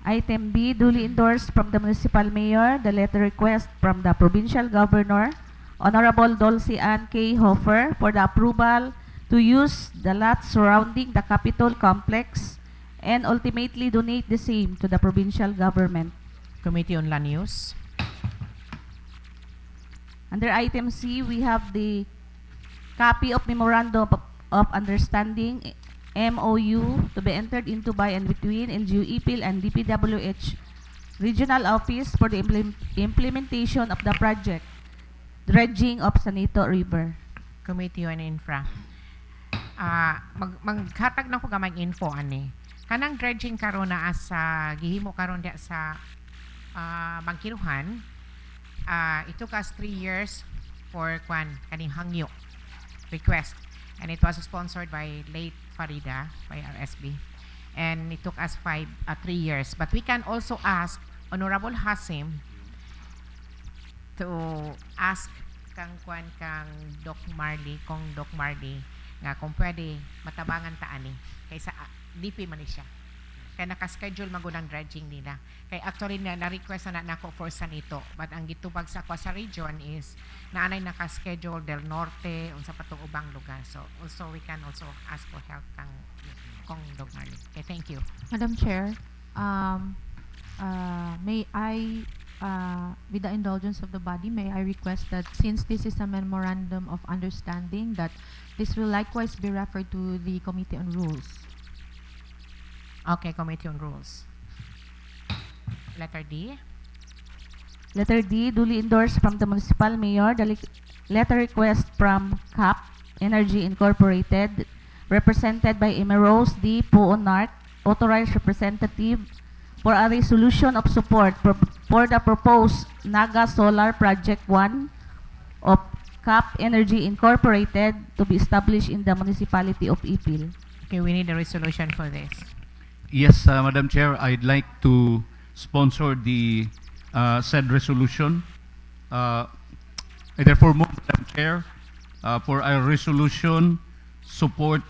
Item B, duly endorsed from the Municipal Mayor, the letter request from the Provincial Governor, Honorable Dulce Ann K. Hofer, for the approval to use the lot surrounding the Capitol Complex and ultimately donate the same to the provincial government. Committee on Land Use. Under item C, we have the copy of Memorandum of Understanding, MOU, to be entered into by and between LGU Ipil and DPWH Regional Office for the implementation of the project, dredging of Sanito River. Committee on Infra. Maghatag na ko gamay info ani. Kanang dredging karon na asa gihimo karon dia sa Bangkiruhan. It took us 3 years for kaning hangyo request, and it was sponsored by late Farida by RSB, and it took us 3 years. But we can also ask Honorable Hasim to ask kang Doc Marley nga kung pwede matabangan ta ani kaysa DP man ni siya. Kaya naka-schedule magunang dredging nila. Kaya actually na-request na nako for Sanito. But ang gitubag sa kwa sa region is naanay naka-schedule Del Norte unsa pa tong ubang lugar. So also we can also ask for help kong Doc Marley. Okay, thank you. Madam Chair, may I, with the indulgence of the body, may I request that since this is a memorandum of understanding, that this will likewise be referred to the Committee on Rules. Okay, Committee on Rules. Letter D. Letter D, duly endorsed from the Municipal Mayor, the letter request from CAP Energy Incorporated, represented by Emerose D. Puonart, authorized representative, for a resolution of support for the proposed Naga Solar Project 1 of CAP Energy Incorporated to be established in the Municipality of Ipil. Okay, we need a resolution for this. Yes, Madam Chair, I'd like to sponsor the said resolution. I therefore move, Madam Chair, for a resolution support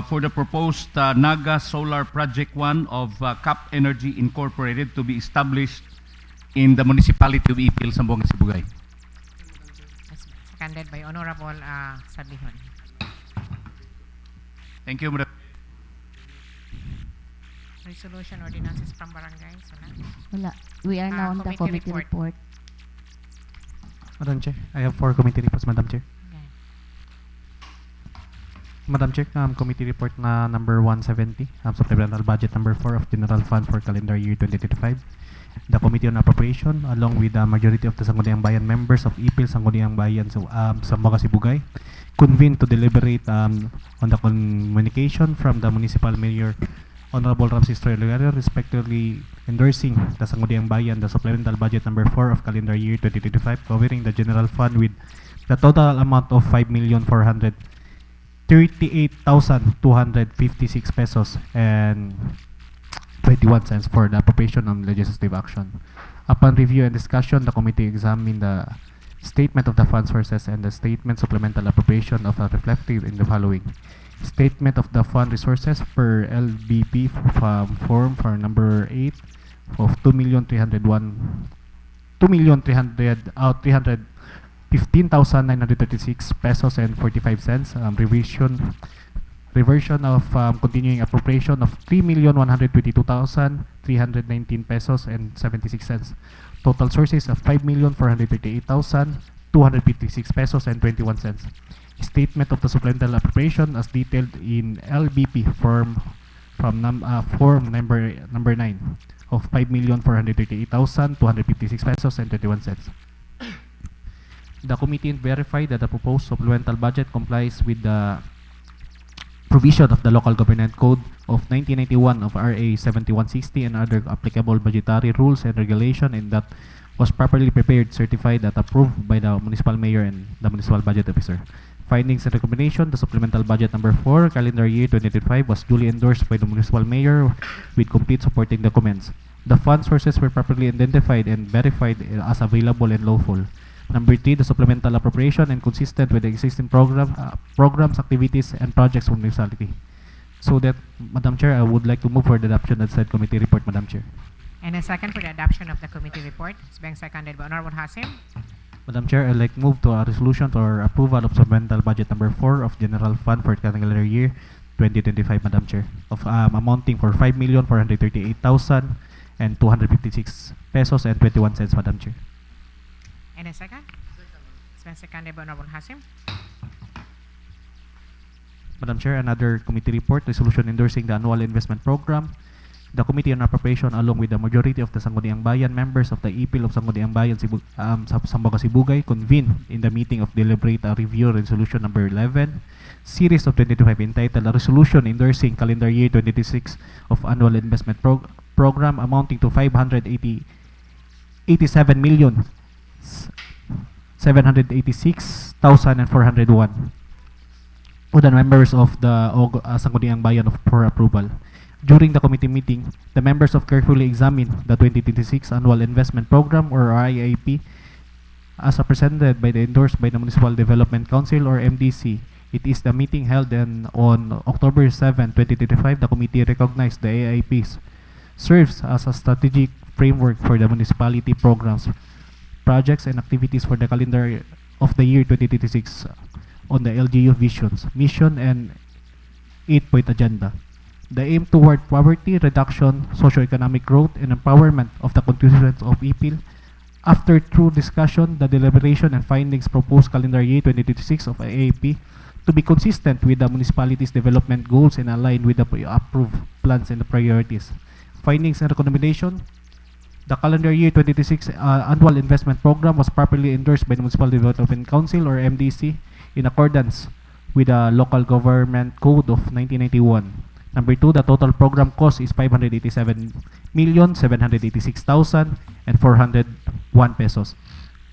for the proposed Naga Solar Project 1 of CAP Energy Incorporated to be established in the Municipality of Ipil, Sambuanga, Sibugay. Seconded by Honorable Sabihon. Thank you, Madam. resolution ordinances from barangays? Wala. We are now on the Committee committee report. Madam Chair, I have 4 committee reports, Madam Chair. Okay. Madam Chair, committee report na number 170, supplemental budget number 4 of General Fund for calendar year 2025. The Committee on Appropriation, along with the majority of the Sangguniang Bayan members of Ipil, Sangguniang Bayan, Sambuca, Sibugay, convened to deliberate on the communication from the Municipal Mayor Honorable Ramses Troy-Lugario, respectively endorsing the Sangguniang Bayan, the supplemental budget number 4 of calendar year 2025, covering the general fund with the total amount of 5,438,256 pesos and 21 cents for the appropriation on legislative action. Upon review and discussion, the committee examined the statement of the fund sources and the statement supplemental appropriation of reflected in the following. Statement of the fund resources per LBP form for number 8 of 2,315,936 pesos and 45 cents. Reversion of continuing appropriation of 3,122,319 pesos and 76 cents. Total sources of 5,438,256 pesos and 21 cents. Statement of the supplemental appropriation as detailed in LBP form form number 9 of 5,438,256 pesos and 21 cents. The committee verified that the proposed supplemental budget complies with the provision of the Local Government Code of 1991 of RA 7160 and other applicable budgetary rules and regulation, and that was properly prepared, certified, and approved by the Municipal Mayor and the Municipal Budget Officer. Findings and recommendation: the supplemental budget number 4, calendar year 2025, was duly endorsed by the Municipal Mayor with complete supporting documents. The fund sources were properly identified and verified as available and lawful. Number 3, the supplemental appropriation and consistent with the existing programs, activities, and projects of the municipality. So that, Madam Chair, I would like to move for the adoption of said committee report, Madam Chair. And a second for the adoption of the committee report. It's being seconded by Honorable Hasim. Madam Chair, I'd like to move to a resolution for approval of supplemental budget number 4 of General Fund for calendar year 2025, Madam Chair, of amounting for 5,438,256 pesos and 21 cents, Madam Chair. And a second? It's been seconded by Honorable Hasim. Madam Chair, another committee report, resolution endorsing the annual investment program. The Committee on Appropriation, along with the majority of the Sangguniang Bayan members of the Ipil of Sangguniang Bayan, Sambuca, Sibugay, convened in the meeting of deliberate a review resolution number 11, series of 2025, entitled a resolution endorsing calendar year 2026 of annual investment program amounting to 587,786,401 to the members of the Sangguniang Bayan for approval. During the committee meeting, the members of carefully examined the 2026 Annual Investment Program or IIP as presented by the endorsed by the Municipal Development Council or MDC. It is the meeting held on October 7, 2025. The committee recognized the AIPs serves as a strategic framework for the municipality programs, projects, and activities for the calendar of the year 2026 on the LGU visions, mission, and 8-point agenda. The aim toward poverty reduction, socio-economic growth, and empowerment of the constituents of Ipil. After through discussion, the deliberation and findings proposed calendar year 2026 of AAP to be consistent with the municipality's development goals and aligned with the approved plans and the priorities. Findings and recommendation: the calendar year 2026 annual investment program was properly endorsed by the Municipal Development Council or MDC in accordance with the Local Government Code of 1991. Number 2, the total program cost is 587,786,401 pesos.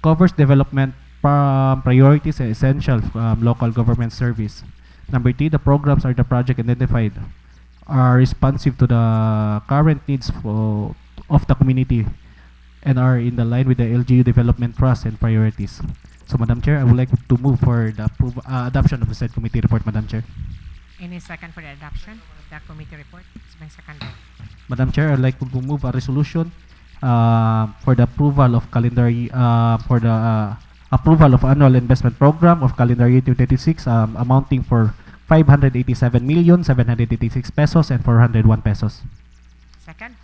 Covers development priorities and essential local government service. Number 3, the programs are the project identified are responsive to the current needs of the community and are in the line with the LGU development trust and priorities. So, Madam Chair, I would like to move for the adoption of the said committee report, Madam Chair. Any second for the adoption of the committee report? It's been seconded. Madam Chair, I'd like to move a resolution for the approval of approval of annual investment program of calendar year 2026 amounting for 587,786 pesos and 401 pesos. Second?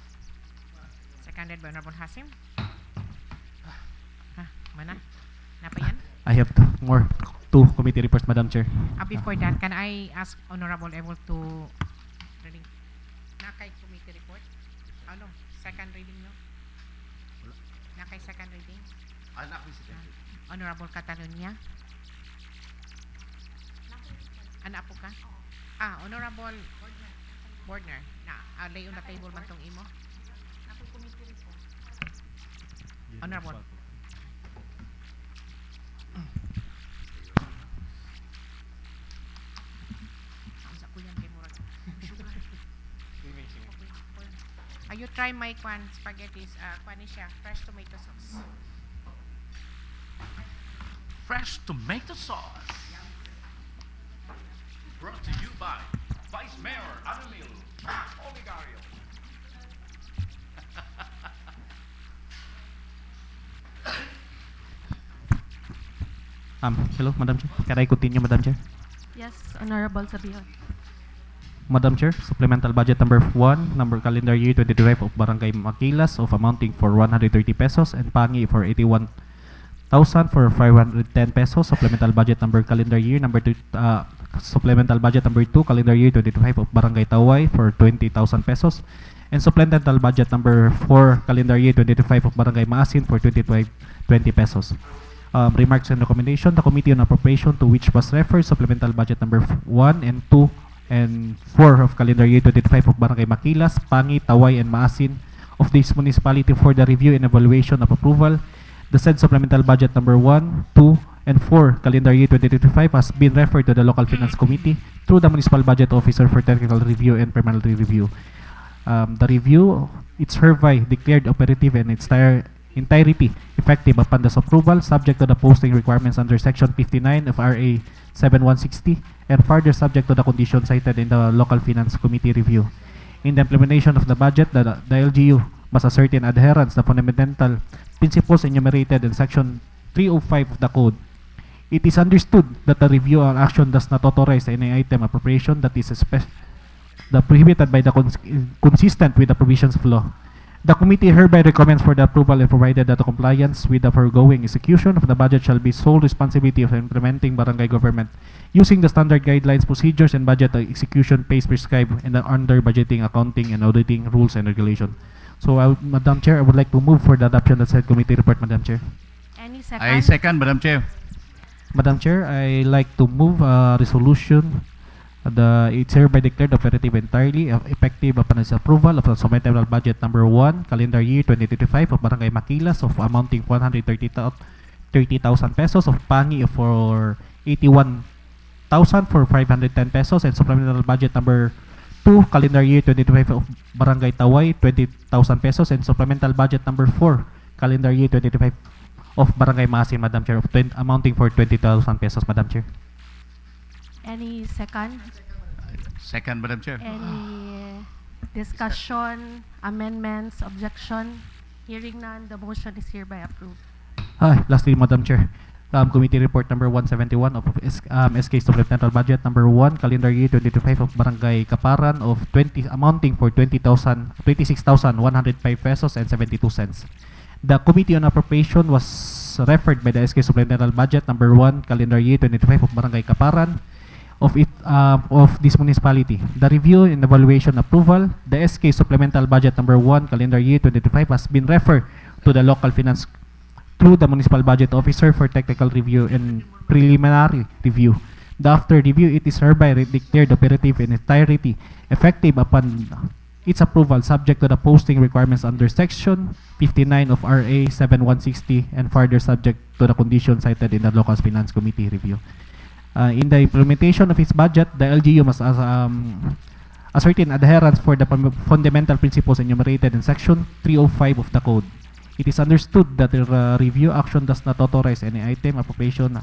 Seconded by Honorable Hasim. Mana? Napa yan? I have two committee reports, Madam Chair. Before that, can I ask Honorable Able to reading? Nakay committee report? Ano? Second reading, no? Nakay second reading? Honorable Catalonia? Ano po ka? Honorable Bordner. Lay on the table man tong imo? Honorable. You try my spaghettis, siya, fresh tomato sauce. Fresh tomato sauce. Brought to you by Vice Mayor Ipil Oligario. Hello, Madam Chair. Can I continue, Madam Chair? Yes, Honorable Sabihan. Madam Chair, supplemental budget number 1, number calendar year 2025 of Barangay Maquilas of amounting for 130 pesos and Pangi for 81,000 for 510 pesos. Supplemental budget number calendar year number 2, supplemental budget number 2 calendar year 2025 of Barangay Taway for 20,000 pesos. And supplemental budget number 4 calendar year 2025 of Barangay Maasin for 20 pesos. Remarks and recommendation. The Committee on Appropriation, to which was referred supplemental budget number 1 and 2 and 4 of calendar year 2025 of Barangay Maquilas, Pangi, Taway, and Maasin of this municipality for the review and evaluation of approval. The said supplemental budget number 1, 2, and 4 calendar year 2025 has been referred to the Local Finance Committee through the Municipal Budget Officer for technical review and permanent review. The review, it's hereby declared operative in its entirety effective upon this approval, subject to the posting requirements under Section 59 of RA 7160 and further subject to the conditions cited in the Local Finance Committee review. In the implementation of the budget, the LGU must ascertain adherence to fundamental principles enumerated in Section 305 of the Code. It is understood that the review or action does not authorize any item appropriation that is prohibited by the consistent with the provisions of law. The committee hereby recommends for the approval and provided that the compliance with the foregoing execution of the budget shall be sole responsibility of implementing barangay government using the standard guidelines, procedures, and budget execution pace prescribed in the under budgeting, accounting, and auditing rules and regulation. So, Madam Chair, I would like to move for the adoption of the said committee report, Madam Chair. Any second? I second, Madam Chair. Madam Chair, I like to move a resolution. It's hereby declared operative entirely effective upon its approval of the supplemental budget number 1 calendar year 2025 of Barangay Maquilas of amounting 130,000 pesos, of Pangi for 81,000 for 510 pesos, and supplemental budget number 2 calendar year 2025 of Barangay Taway 20,000 pesos, and supplemental budget number 4 calendar year 2025 of Barangay Maasin, Madam Chair, of amounting for 20,000 pesos, Madam Chair. Any second? Second, Madam Chair. Any discussion, amendments, objection? Hearing none, the motion is hereby approved. Lastly, Madam Chair, committee report number 171 of SK supplemental budget number 1 calendar year 2025 of Barangay Kaparan of amounting for 26,105 pesos and 72 cents. The Committee on Appropriation was referred by the SK supplemental budget number 1 calendar year 2025 of Barangay Kaparan of this municipality. The review and evaluation approval, the SK supplemental budget number 1 calendar year 2025 has been referred to the Local Finance through the Municipal Budget Officer for technical review and preliminary review. After review, it is hereby declared operative in entirety effective upon its approval, subject to the posting requirements under Section 59 of RA 7160 and further subject to the conditions cited in the Local Finance Committee review. In the implementation of its budget, the LGU must ascertain adherence for the fundamental principles enumerated in Section 305 of the Code. It is understood that the review action does not authorize any item appropriation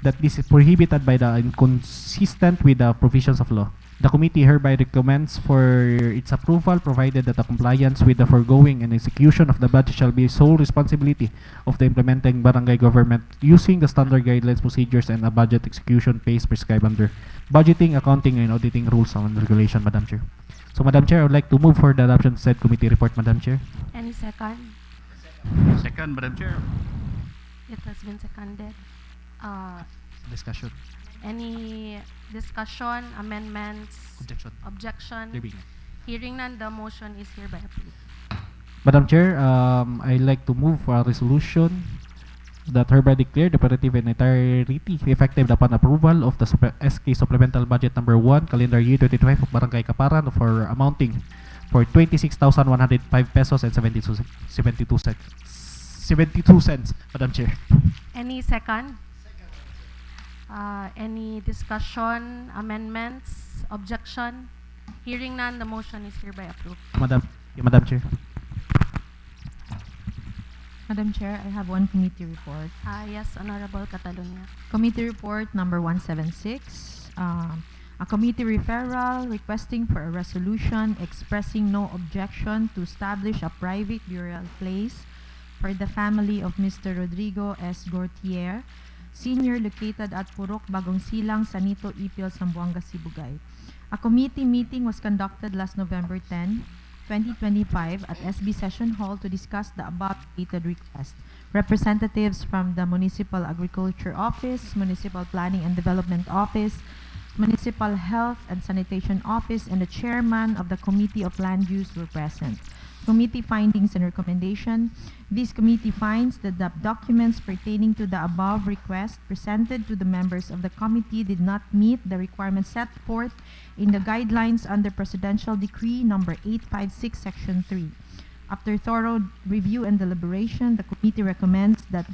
that this is prohibited by the inconsistent with the provisions of law. The committee hereby recommends for its approval, provided that the compliance with the foregoing and execution of the budget shall be sole responsibility of the implementing barangay government using the standard guidelines, procedures, and a budget execution pace prescribed under budgeting, accounting, and auditing rules and regulation, Madam Chair. So, Madam Chair, I would like to move for the adoption of said committee report, Madam Chair. Any second? Second, Madam Chair. It has been seconded. Discussion. Any discussion, amendments, objection? There being none. Hearing none, the motion is hereby approved. Madam Chair, I'd like to move for a resolution that hereby declare the operative in entirety effective upon approval of the SK Supplemental Budget Number 1, Calendar Year 2025 of Barangay Kaparan for amounting for 26,105 pesos and 72 cents, Madam Chair. Any second? Any discussion, amendments, objection? Hearing none, the motion is hereby approved. Madam Chair. Madam Chair, I have one committee report. Yes, Honorable Catalonia. Committee report number 176. A committee referral requesting for a resolution expressing no objection to establish a private burial place for the family of Mr. Rodrigo S. Gautier, Senior, located at Purok, Bagong Silang, Sanito, Ipil, Zamboanga, Sibugay. A committee meeting was conducted last November 10, 2025 at SB Session Hall to discuss the above stated request. Representatives from the Municipal Agriculture Office, Municipal Planning and Development Office, Municipal Health and Sanitation Office, and the chairman of the Committee of Land Use were present. Committee findings and recommendation. This committee finds that the documents pertaining to the above request presented to the members of the committee did not meet the requirements set forth in the guidelines under Presidential Decree number 856, Section 3. After thorough review and deliberation, the committee recommends that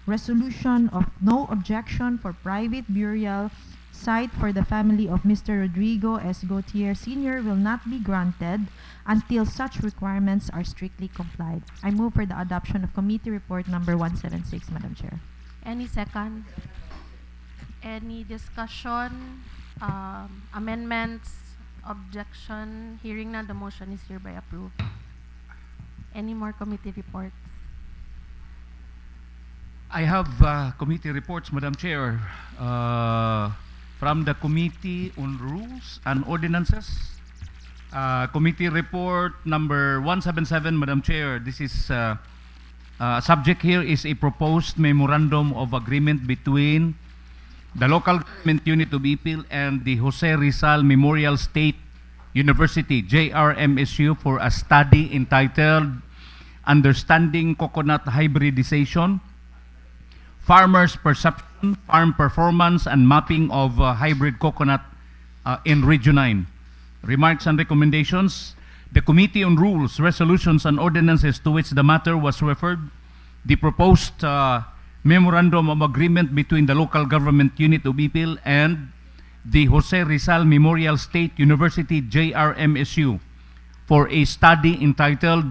resolution of no objection for private burial site for the family of Mr. Rodrigo S. Gautier Sr. will not be granted until such requirements are strictly complied. I move for the adoption of committee report number 176, Madam Chair. Any second? Any discussion, amendments, objection? Hearing none, the motion is hereby approved. Any more committee reports? I have committee reports, Madam Chair, from the Committee on Rules and Ordinances. Committee report number 177, Madam Chair. This is subject here is a proposed memorandum of agreement between the local government unit of Ipil and the Jose Rizal Memorial State University, JRMSU, for a study entitled Understanding Coconut Hybridization, Farmers' Perception, Farm Performance, and Mapping of Hybrid Coconut in Region 9. Remarks and recommendations. The Committee on Rules, Resolutions, and Ordinances to which the matter was referred, the proposed memorandum of agreement between the local government unit of Ipil and the Jose Rizal Memorial State University, JRMSU, for a study entitled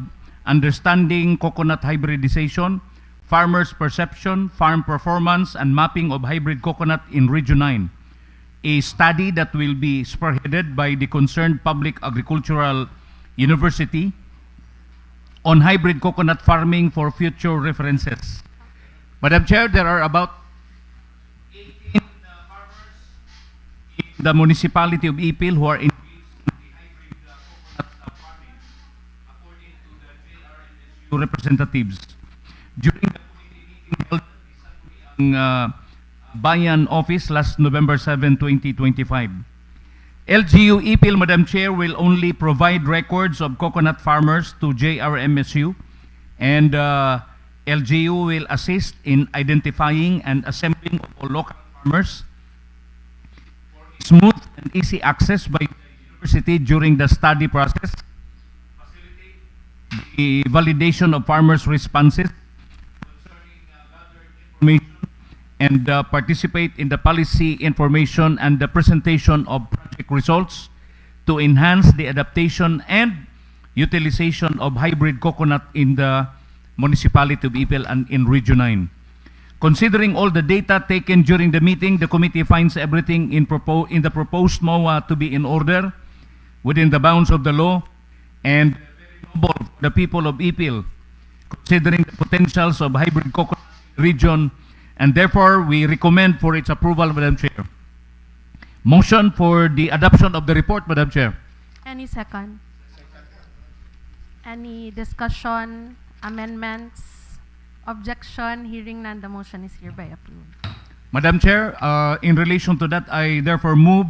Understanding Coconut Hybridization, Farmers' Perception, Farm Performance, and Mapping of Hybrid Coconut in Region 9. A study that will be spearheaded by the concerned public agricultural university on hybrid coconut farming for future references. Madam Chair, there are about 18 farmers in the municipality of Ipil who are engaged in the hybrid coconut farming, according to the JRMSU representatives. During the committee meeting held at the Sangguniang Bayan office last November 7, 2025. LGU Ipil, Madam Chair, will only provide records of coconut farmers to JRMSU, and LGU will assist in identifying and assembling of all local farmers for smooth and easy access by the university during the study process, facilitate the validation of farmers' responses concerning gathered information, and participate in the policy information and the presentation of project results to enhance the adaptation and utilization of hybrid coconut in the municipality of Ipil and in Region 9. Considering all the data taken during the meeting, the committee finds everything in the proposed MOA to be in order, within the bounds of the law, and very noble for the people of Ipil, considering the potentials of hybrid coconut region, and therefore we recommend for its approval, Madam Chair. Motion for the adoption of the report, Madam Chair. Any second? Any discussion, amendments, objection? Hearing none, the motion is hereby approved. Madam Chair, in relation to that, I therefore move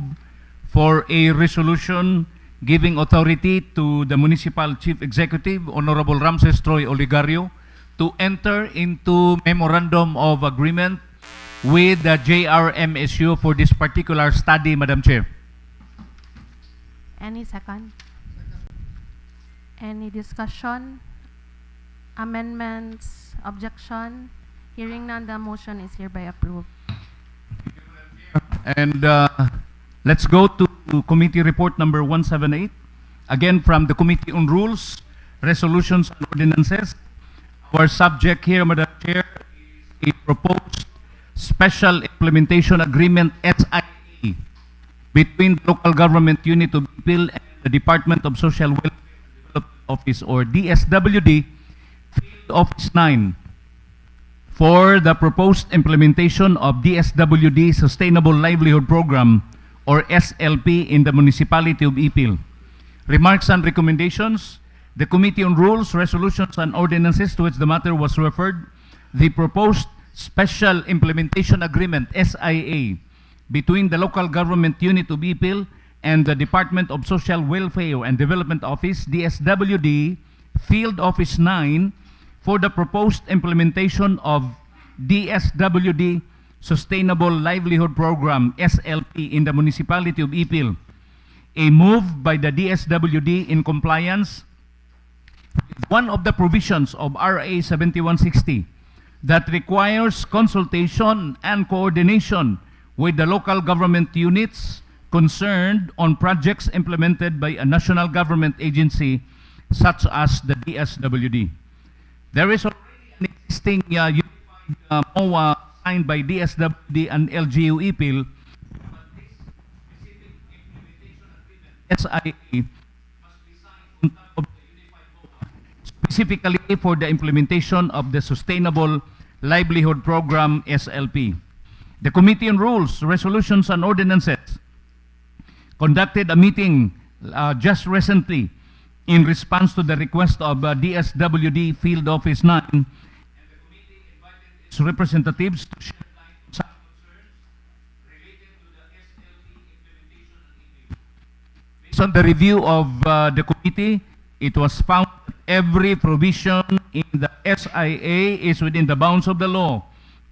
for a resolution giving authority to the Municipal Chief Executive, Honorable Ramses Troy Oligario, to enter into memorandum of agreement with the JRMSU for this particular study, Madam Chair. Any second? Any discussion, amendments, objection? Hearing none, the motion is hereby approved. And let's go to committee report number 178. Again, from the Committee on Rules, Resolutions and Ordinances. Our subject here, Madam Chair, is a proposed special implementation agreement SIE between the local government unit of Ipil and the Department of Social Welfare and Development Office, or DSWD, Field Office 9, for the proposed implementation of DSWD Sustainable Livelihood Program, or SLP, in the Municipality of Ipil. Remarks and recommendations. The Committee on Rules, Resolutions and Ordinances, to which the matter was referred, the proposed Special Implementation Agreement, SIA, between the local government unit of Ipil and the Department of Social Welfare and Development Office, DSWD, Field Office 9, for the proposed implementation of DSWD Sustainable Livelihood Program, SLP, in the Municipality of Ipil. A move by the DSWD in compliance with one of the provisions of RA 7160 that requires consultation and coordination with the local government units concerned on projects implemented by a national government agency such as the DSWD. There is already an existing unified MOA signed by DSWD and LGU Ipil, but this specific implementation agreement, SIA, must be signed on top of the unified MOA, specifically for the implementation of the Sustainable Livelihood Program, SLP. The Committee on Rules, Resolutions and Ordinances conducted a meeting just recently in response to the request of DSWD Field Office 9, and the committee invited its representatives to shed light on some concerns related to the SLP implementation in Ipil. Based on the review of the committee, it was found that every provision in the SIA is within the bounds of the law,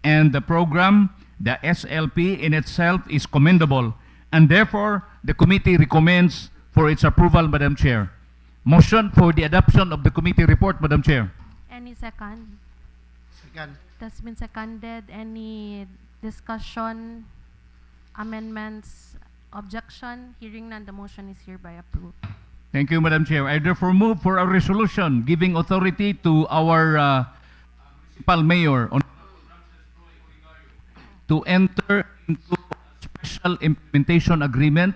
and the program, the SLP in itself, is commendable, and therefore the committee recommends for its approval, Madam Chair. Motion for the adoption of the committee report, Madam Chair. Any second? Second. That's been seconded. Any discussion, amendments, objection? Hearing none, the motion is hereby approved. Thank you, Madam Chair. I therefore move for a resolution giving authority to our municipal mayor on to enter into a special implementation agreement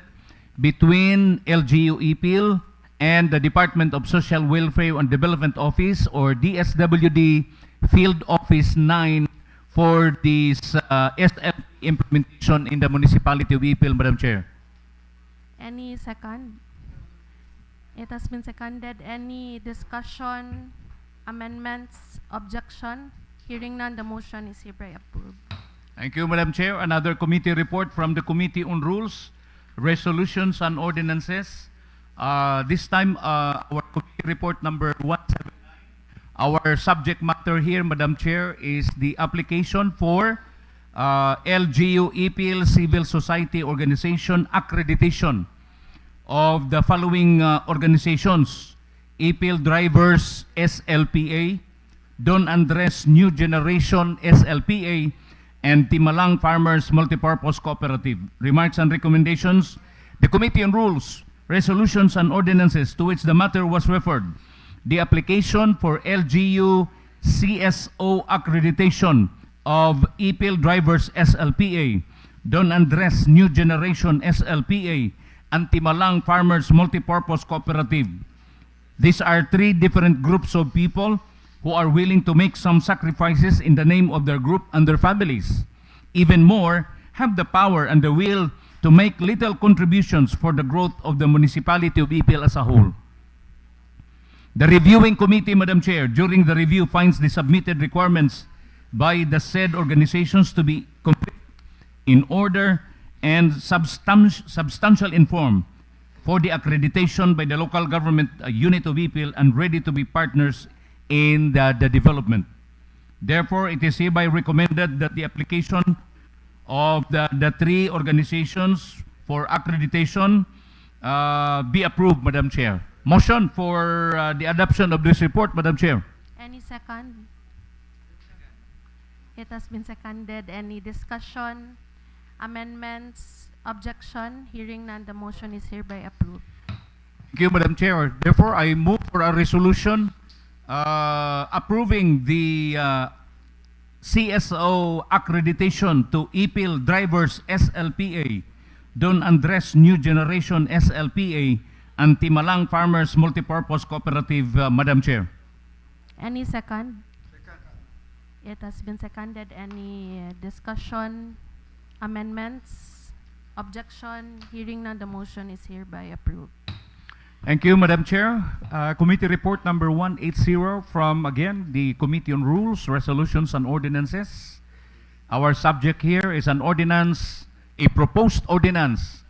between LGU Ipil and the Department of Social Welfare and Development Office, or DSWD Field Office 9, for this SLP implementation in the Municipality of Ipil, Madam Chair. Any second? It has been seconded. Any discussion, amendments, objection? Hearing none, the motion is hereby approved. Thank you, Madam Chair. Another committee report from the Committee on Rules, Resolutions and Ordinances. This time, our committee report number 179. Our subject matter here, Madam Chair, is the application for LGU Ipil Civil Society Organization accreditation of the following organizations: Ipil Drivers SLPA, Don Andres New Generation SLPA, and Timalang Farmers Multipurpose Cooperative. Remarks and recommendations. The Committee on Rules, Resolutions and Ordinances, to which the matter was referred, the application for LGU CSO accreditation of Ipil Drivers SLPA, Don Andres New Generation SLPA, and Timalang Farmers Multipurpose Cooperative. These are three different groups of people who are willing to make some sacrifices in the name of their group and their families. Even more, have the power and the will to make little contributions for the growth of the municipality of Ipil as a whole. The reviewing committee, Madam Chair, during the review finds the submitted requirements by the said organizations to be complete, in order, and substantial in form for the accreditation by the local government unit of Ipil and ready to be partners in the development. Therefore, it is hereby recommended that the application of the three organizations for accreditation be approved, Madam Chair. Motion for the adoption of this report, Madam Chair. Any second? It has been seconded. Any discussion, amendments, objection? Hearing none, the motion is hereby approved. Thank you, Madam Chair. Therefore, I move for a resolution approving the CSO accreditation to Ipil Drivers SLPA, Don Andres New Generation SLPA, and Timalang Farmers Multipurpose Cooperative, Madam Chair. Any second? It has been seconded. Any discussion, amendments, objection? Hearing none, the motion is hereby approved. Thank you, Madam Chair. Committee report number 180 from, again, the Committee on Rules, Resolutions, and Ordinances. Our subject here is an ordinance, a proposed ordinance,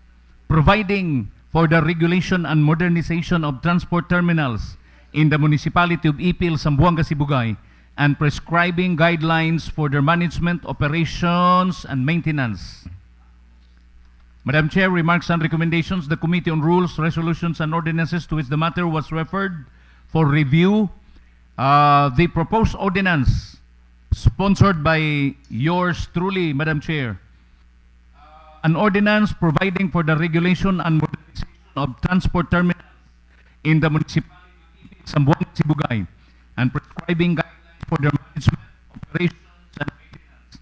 providing for the regulation and modernization of transport terminals in the Municipality of Ipil, Zamboanga, Sibugay, and prescribing guidelines for their management, operations, and maintenance. Madam Chair, remarks and recommendations. The Committee on Rules, Resolutions, and Ordinances, to which the matter was referred for review. The proposed ordinance, sponsored by yours truly, Madam Chair. An ordinance providing for the regulation and modernization of transport terminals in the Municipality of Zamboanga, Sibugay, and prescribing guidelines for their management, operations, and maintenance.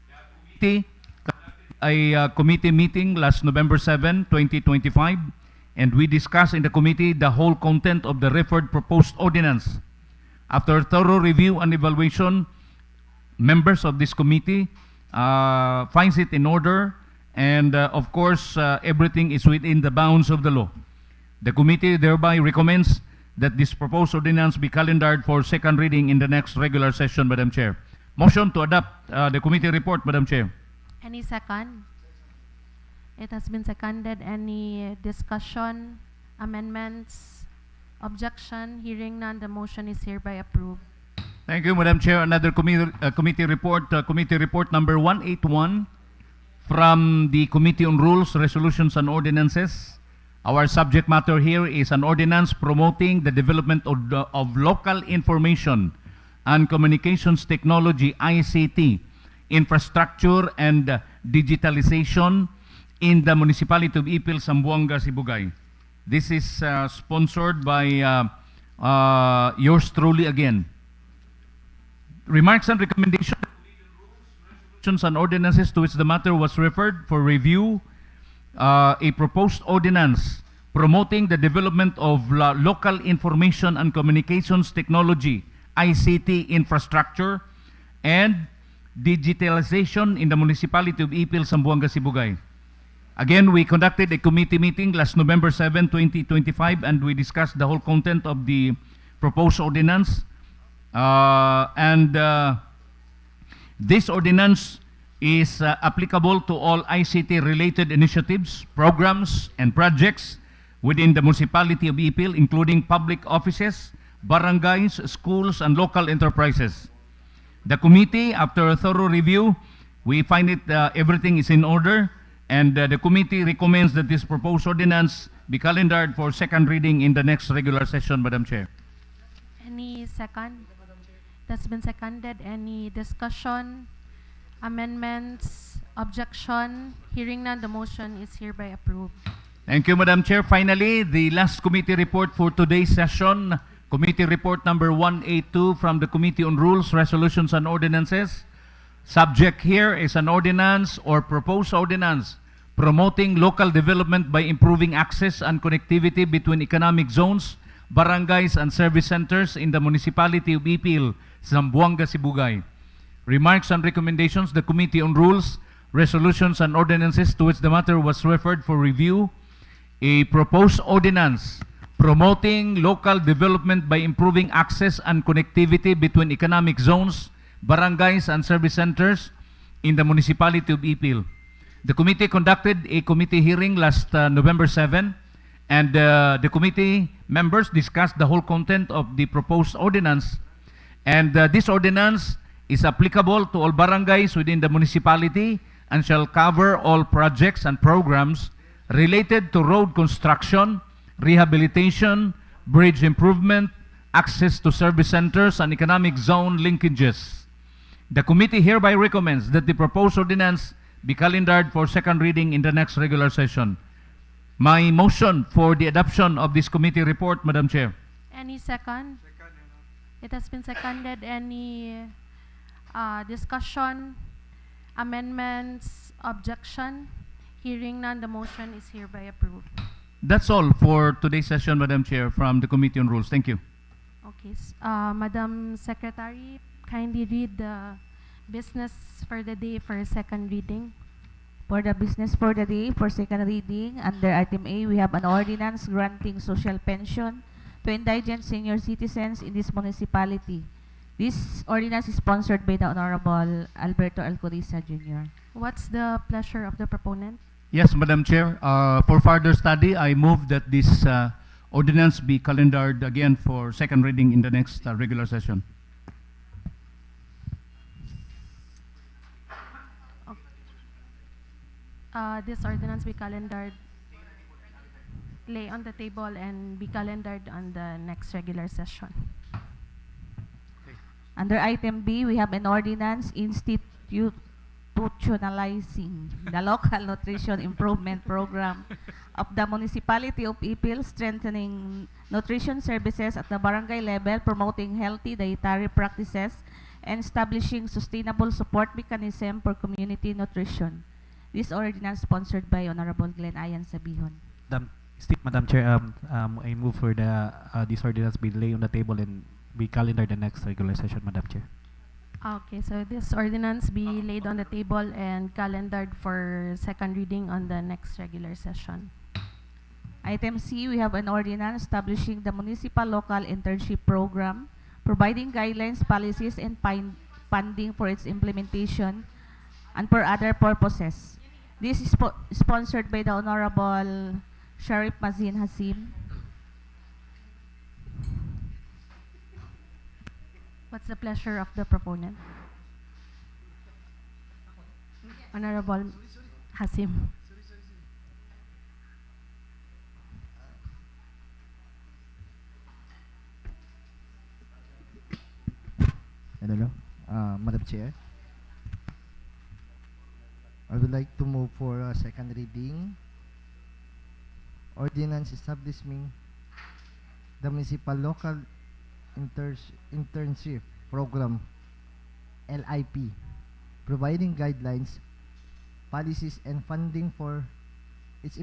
The committee a committee meeting last November 7, 2025, and we discussed in the committee the whole content of the referred proposed ordinance. After thorough review and evaluation, members of this committee finds it in order, and of course, everything is within the bounds of the law. The committee thereby recommends that this proposed ordinance be calendared for second reading in the next regular session, Madam Chair. Motion to adopt the committee report, Madam Chair. Any second? It has been seconded. Any discussion, amendments, objection? Hearing none, the motion is hereby approved. Thank you, Madam Chair. Another committee report number 181 from the Committee on Rules, Resolutions, and Ordinances. Our subject matter here is an ordinance promoting the development of local information and communications technology, ICT, infrastructure and digitalization in the Municipality of Ipil, Zamboanga, Sibugay. This is sponsored by yours truly again. Remarks and recommendations, resolutions and ordinances to which the matter was referred for review. A proposed ordinance promoting the development of local information and communications technology, ICT infrastructure, and digitalization in the Municipality of Ipil, Zamboanga, Sibugay. Again, we conducted a committee meeting last November 7, 2025, and we discussed the whole content of the proposed ordinance. This ordinance is applicable to all ICT-related initiatives, programs, and projects within the Municipality of Ipil, including public offices, barangays, schools, and local enterprises. The committee, after a thorough review, we find it everything is in order, and the committee recommends that this proposed ordinance be calendared for second reading in the next regular session, Madam Chair. Any second? That's been seconded. Any discussion, amendments, objection? Hearing none, the motion is hereby approved. Thank you, Madam Chair. Finally, the last committee report for today's session, Committee Report number 182 from the Committee on Rules, Resolutions, and Ordinances. Subject here is an ordinance or proposed ordinance promoting local development by improving access and connectivity between economic zones, barangays, and service centers in the Municipality of Ipil, Zamboanga, Sibugay. Remarks and recommendations. The Committee on Rules, resolutions and ordinances to which the matter was referred for review, a proposed ordinance promoting local development by improving access and connectivity between economic zones, barangays, and service centers in the municipality of Ipil. The committee conducted a committee hearing last November 7, and the committee members discussed the whole content of the proposed ordinance. And this ordinance is applicable to all barangays within the municipality and shall cover all projects and programs related to road construction, rehabilitation, bridge improvement, access to service centers, and economic zone linkages. The committee hereby recommends that the proposed ordinance be calendared for second reading in the next regular session. My motion for the adoption of this committee report, Madam Chair. Any second? It has been seconded. Any discussion, amendments, objection? Hearing none, the motion is hereby approved. That's all for today's session, Madam Chair, from the Committee on Rules. Thank you. Okay, Madam Secretary, kindly read the business for the day for second reading. For the business for the day, for second reading, under item A, we have an ordinance granting social pension to indigent senior citizens in this municipality. This ordinance is sponsored by the Honorable Alberto Alcoriza Jr. What's the pleasure of the proponent? Yes, Madam Chair. For further study, I move that this ordinance be calendared again for second reading in the next regular session. This ordinance be calendared, lay on the table and be calendared on the next regular session. Under item B, we have an ordinance institutionalizing the local nutrition improvement program of the Municipality of Ipil, strengthening nutrition services at the barangay level, promoting healthy dietary practices, and establishing sustainable support mechanism for community nutrition. This ordinance sponsored by Honorable Glenn Ayan Sabihon. Madam Chair, I move for the this ordinance be laid on the table and be calendared the next regular session, Madam Chair. Okay, so this ordinance be laid on the table and calendared for second reading on the next regular session. Item C, we have an ordinance establishing the municipal local internship program, providing guidelines, policies, and funding for its implementation and for other purposes. This is sponsored by the Honorable Sharif Mazin Hasim. What's the pleasure of the proponent? Honorable Hasim. Hello, Madam Chair. I would like to move for a second reading. Ordinance establishing the Municipal Local Internship Program, LIP, providing guidelines, policies, and funding for its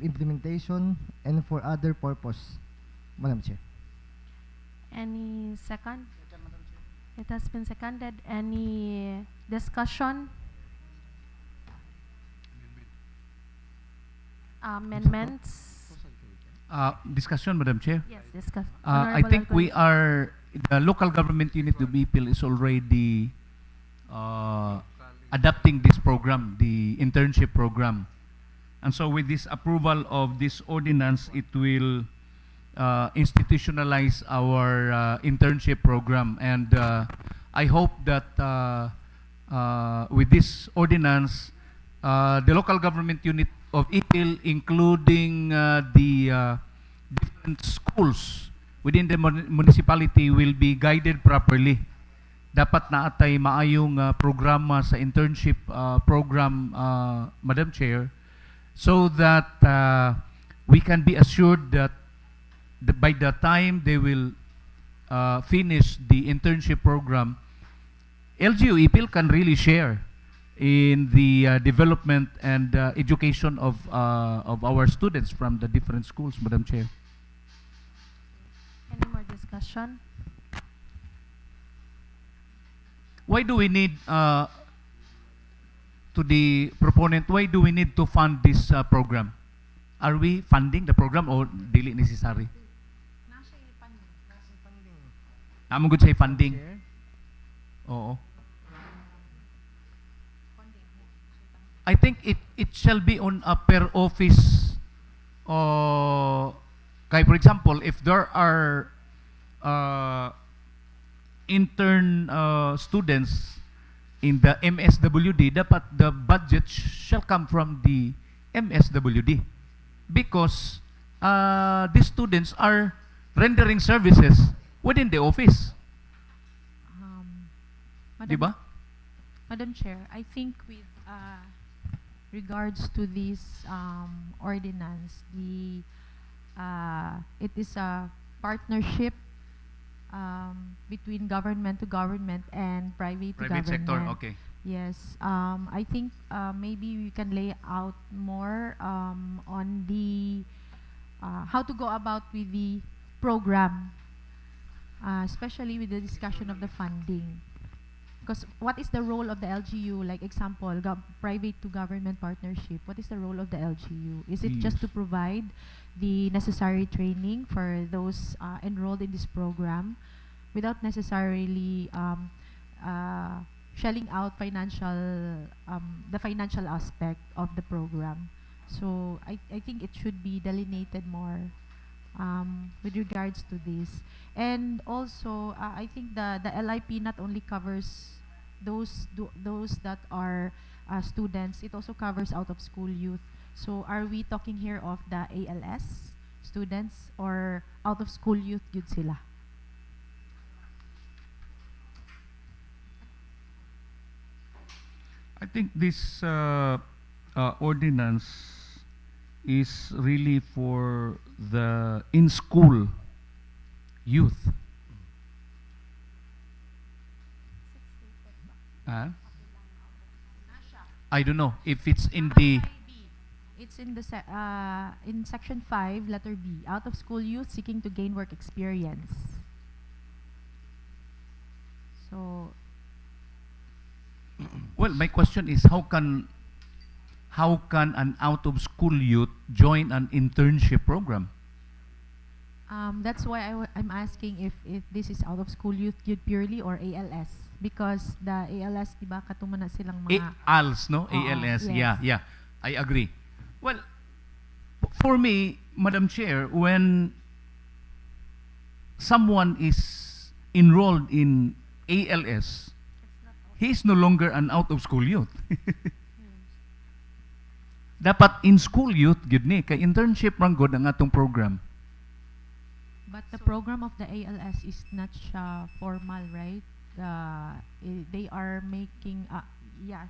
implementation and for other purpose. Madam Chair. Any second? It has been seconded. Any discussion? Amendments? Discussion, Madam Chair. Yes, discuss. I think we are, the local government unit of Ipil is already adapting this program, the internship program. And so with this approval of this ordinance, it will institutionalize our internship program. And I hope that with this ordinance, the local government unit of Ipil, including the different schools within the municipality, will be guided properly. Dapat na atay maayong programa sa internship program, Madam Chair, so that we can be assured that by the time they will finish the internship program, LGU Ipil can really share in the development and education of our students from the different schools, Madam Chair. Any more discussion? Why do we need to the proponent, why do we need to fund this program? Are we funding the program or dili necessary? I'm good say funding. Oo. I think it shall be on a per office. Kay for example, if there are intern students in the MSWD, dapat the budget shall come from the MSWD because these students are rendering services within the office. Di ba? Madam Chair, I think with regards to this ordinance, it is a partnership between government to government and private to Private government. sector, okay. Yes, I think maybe we can lay out more on the how to go about with the program, especially with the discussion of the funding. Because what is the role of the LGU? Like example, private to government partnership. What is the role of the LGU? Is it just to provide the necessary training for those enrolled in this program, without necessarily shelling out the financial aspect of the program? So I think it should be delineated more with regards to this. And also, I think the LIP not only covers those that are students, it also covers out of school youth. So are we talking here of the ALS students or out of school youth yun sila? I think this ordinance is really for the in-school youth. I don't know if it's in the... It's in the in section 5, letter B, out of school youth seeking to gain work experience. So, Well, my question is how can an out of school youth join an internship program? that's why I'm asking if this is out of school youth purely or ALS, because the ALS, diba, katuma na silang mga ALS, no? Oo, ALS, yes. yeah. I agree. Well, for me, Madam Chair, when someone is enrolled in ALS, he is no longer an out-of-school youth. Dapat in-school youth, gud ni, kay internship rang gud ang atong program. But the program of the ALS is not formal, right? They are making,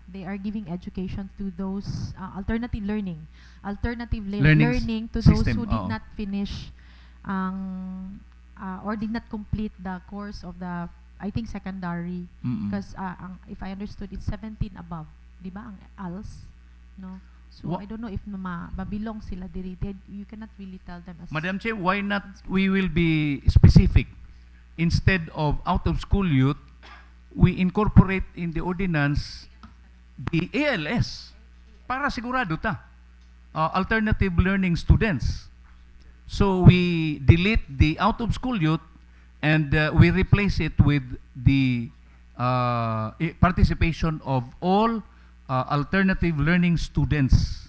they are giving education to those alternative learning Learning to system, those who did oo. not finish or did not complete the course of the, I think, secondary. Because if I understood, it's 17 above, di ba, ang ALS, no? So I don't know if mabilong sila diri. You cannot really tell them as Madam Chair, why not we will be specific? Instead of out-of-school youth, we incorporate in the ordinance the ALS para sigurado ta. Alternative learning students. So we delete the out-of-school youth and we replace it with the participation of all alternative learning students.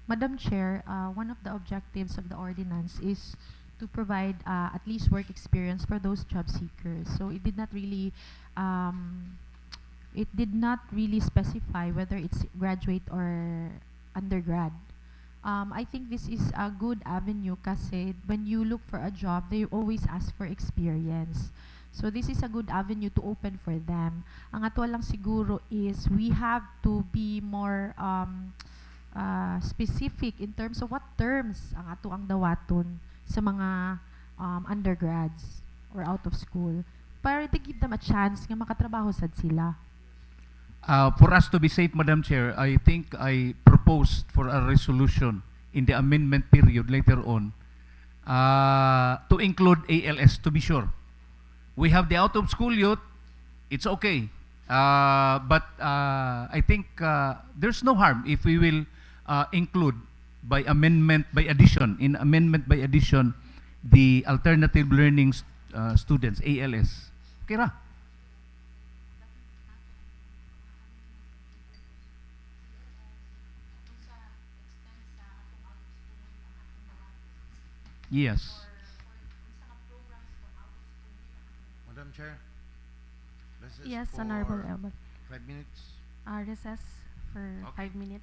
Madam Chair, one of the objectives of the ordinance is to provide at least work experience for those job seekers. So it did not really specify whether it's graduate or undergrad. I think this is a good avenue kasi when you look for a job, they always ask for experience. So this is a good avenue to open for them. Ang ato lang siguro is we have to be more specific in terms of what terms ang ato ang dawaton sa mga undergrads or out of school para to give them a chance nga makatrabaho sad sila. For us to be safe, Madam Chair, I think I proposed for a resolution in the amendment period later on to include ALS, to be sure. We have the out-of-school youth, it's okay. But I think there's no harm if we will include by amendment by addition, in amendment by addition, the alternative learning students, ALS. Okay ra? Yes. Madam Chair, recess Yes, for Honorable Elbert. 5 minutes. Recess for 5 minutes.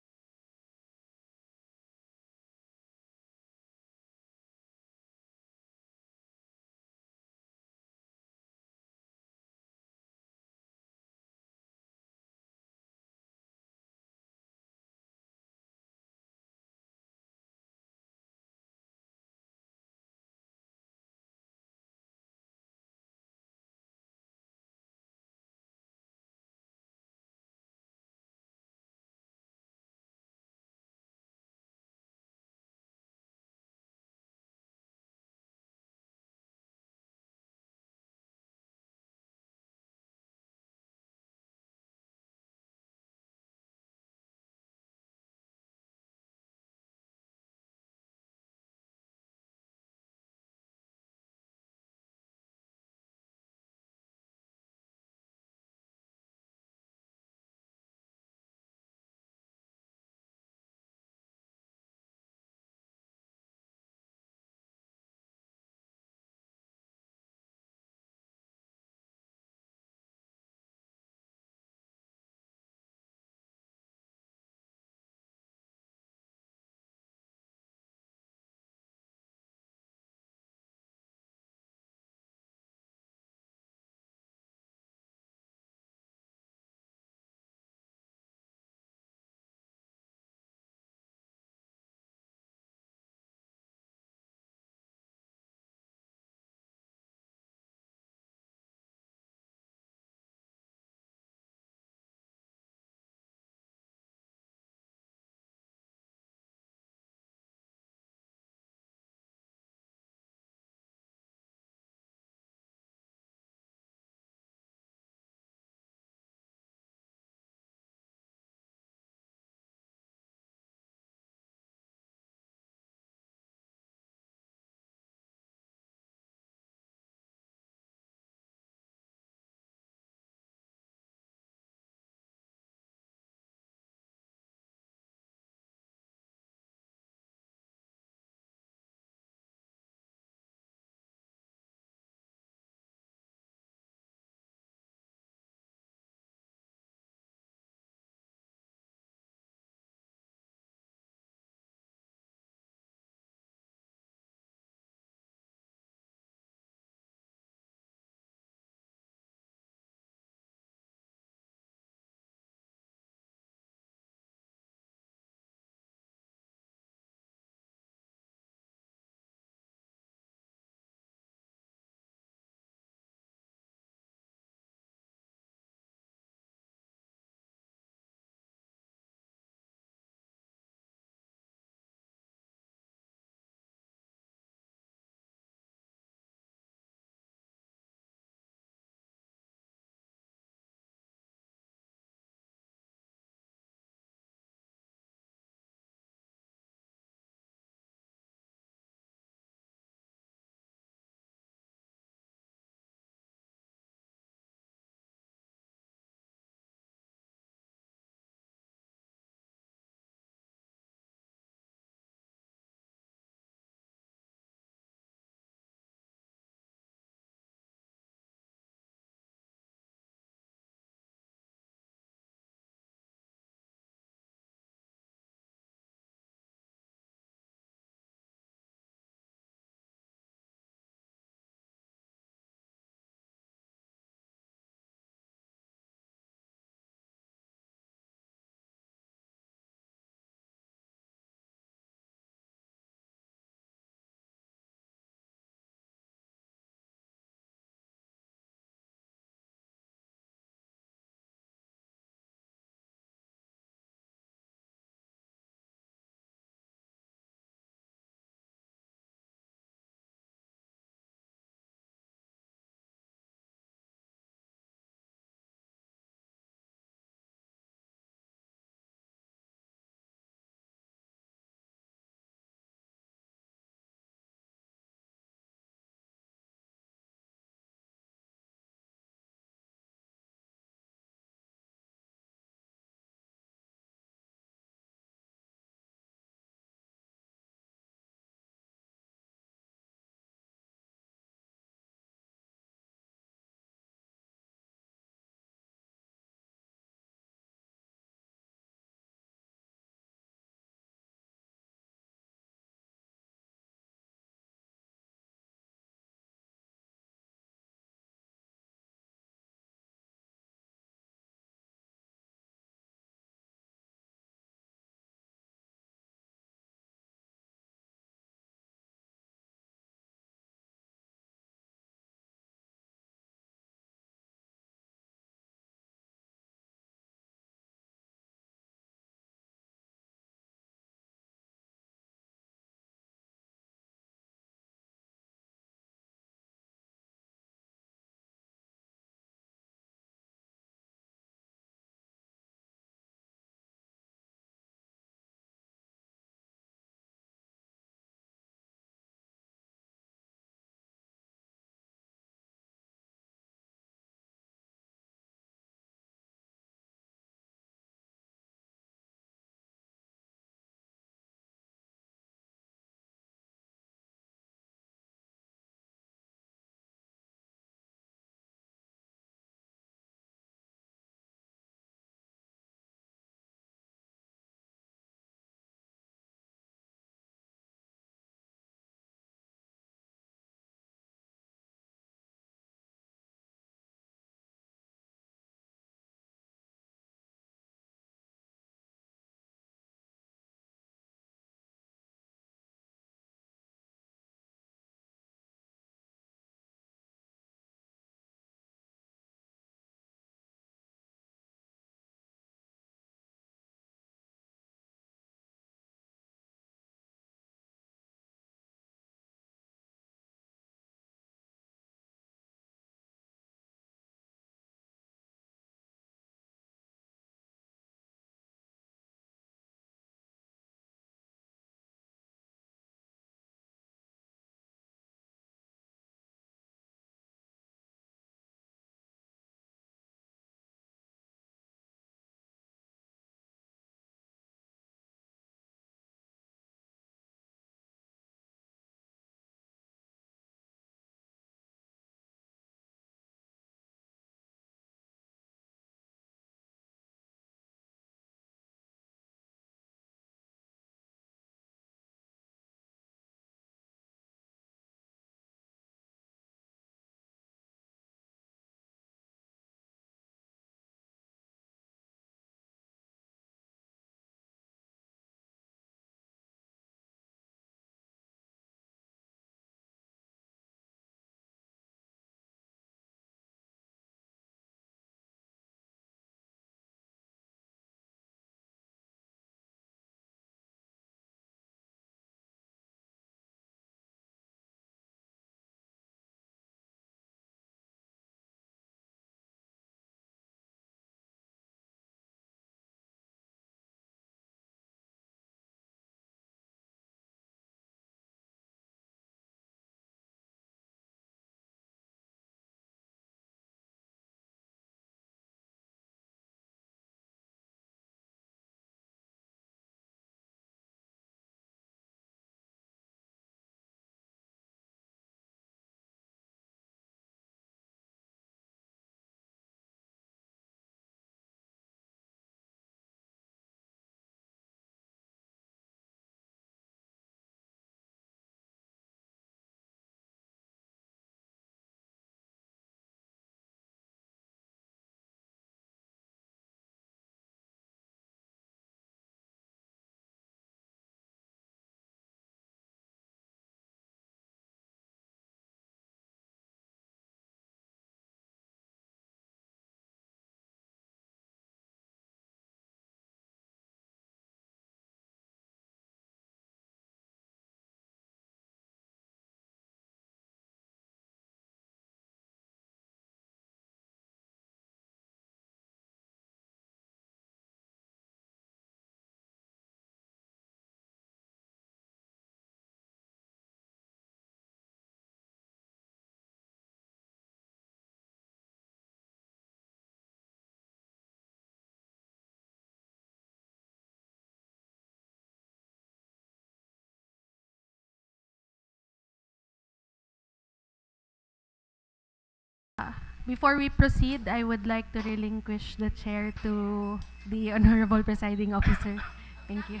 Before we proceed, I would like to relinquish the chair to the Honorable Presiding Officer. Thank you.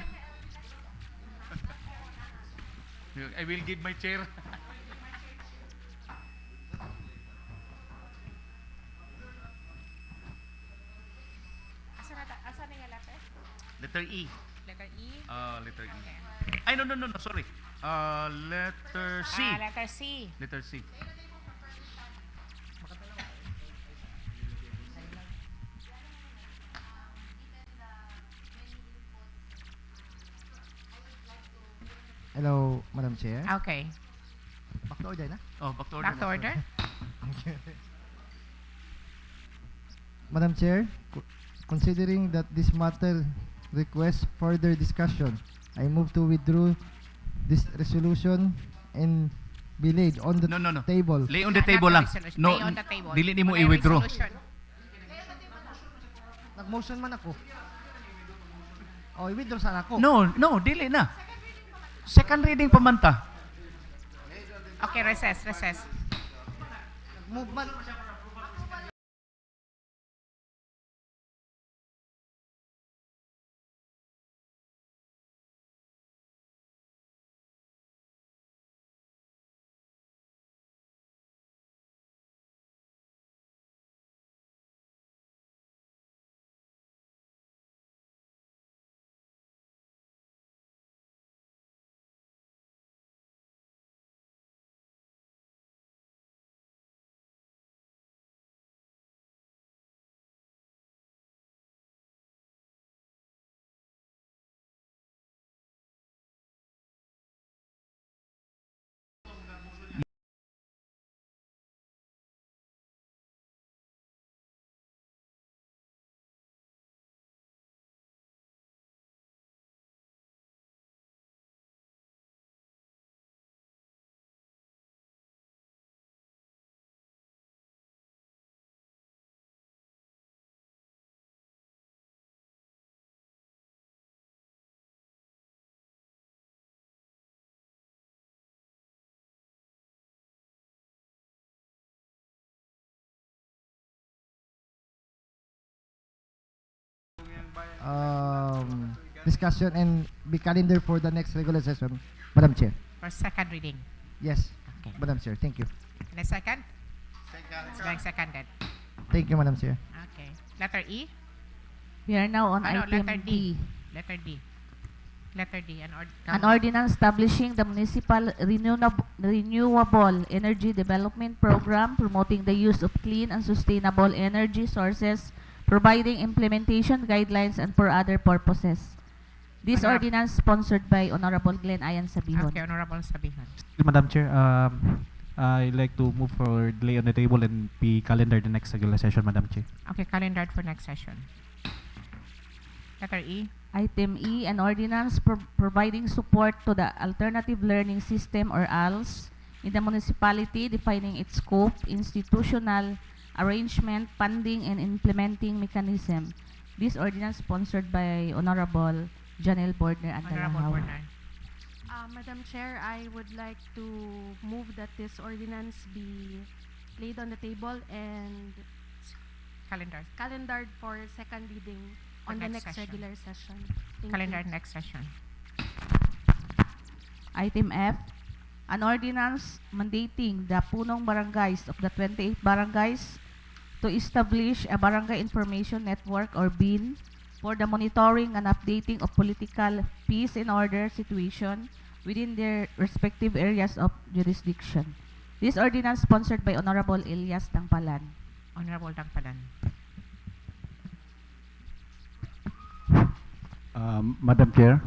I will give my chair. Asa nga letter? Letter E. Letter E? Letter E. Okay. Ay, no, sorry. Letter C. Letter C. Letter C. Hello, Madam Chair. Okay. Back to order na. Oh, back to order. Back to order? Madam Chair, considering that this matter requests further discussion, I move to withdraw this resolution and be laid on the No. table. Lay on the Not table the lang. resolution. No, Lay on the table. dili ni mo Wala i-withdraw. resolution. Nag-motion man ako. Oh, i-withdraw sana ako. No, dili na. Second reading pamanta. Okay, recess. Move man. Discussion and be calendar for the next regular session, Madam Chair. For second reading. Yes, Okay. Madam Chair. Thank you. And a second? It's being seconded. Thank you, Madam Chair. Okay. Letter E? We are now on Ano, item letter D. Letter D. Letter D. An ordinance establishing the municipal renewable energy development program, promoting the use of clean and sustainable energy sources, providing implementation guidelines, and for other purposes. This ordinance sponsored by Honorable Glenn Ayan Sabihon. Okay, Honorable Sabihon. Madam Chair, I'd like to move for delay on the table and be calendar the next regular session, Madam Chair. Okay, calendared for next session. Letter E? Item E, an ordinance providing support to the Alternative Learning System or ALS in the municipality, defining its scope, institutional arrangement, funding, and implementing mechanism. This ordinance sponsored by Honorable Janelle Bordner and Honorable Bornar. Madam Chair, I would like to move that this ordinance be laid on the table and calendared for second reading For on the next next session. regular session. Thank Calendared you. next session. Item F, an ordinance mandating the punong barangays of the 28 barangays to establish a barangay information network or BIN for the monitoring and updating of political peace and order situation within their respective areas of jurisdiction. This ordinance sponsored by Honorable Elias Tangpalan. Honorable Tangpalan. Madam Chair,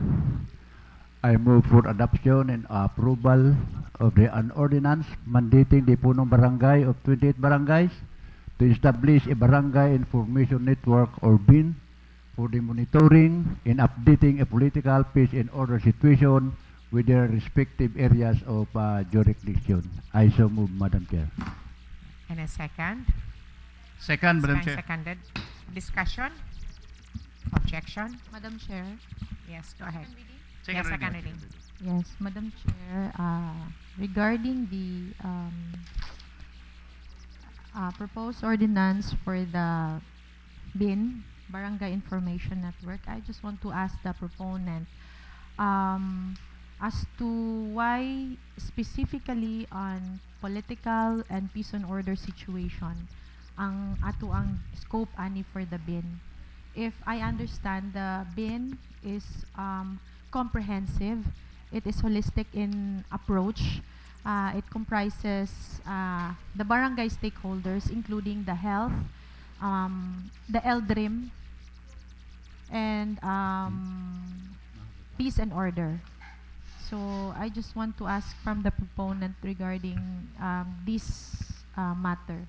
I move for adoption and approval of an ordinance mandating the punong barangay of 28 barangays to establish a barangay information network or BIN for the monitoring and updating a political peace and order situation with their respective areas of jurisdiction. I so move, Madam Chair. And a second? Second, Madam It's being Chair. seconded. Discussion? Objection? Madam Chair. Yes, go ahead. Second Yes, second reading. reading. Yes, Madam Chair. Regarding the proposed ordinance for the BIN, Barangay Information Network, I just want to ask the proponent as to why specifically on political and peace and order situation ang ato ang scope ani for the BIN. If I understand, the BIN is comprehensive. It is holistic in approach. It comprises the barangay stakeholders, including the health, the LDRIM, and peace and order. So I just want to ask from the proponent regarding this matter.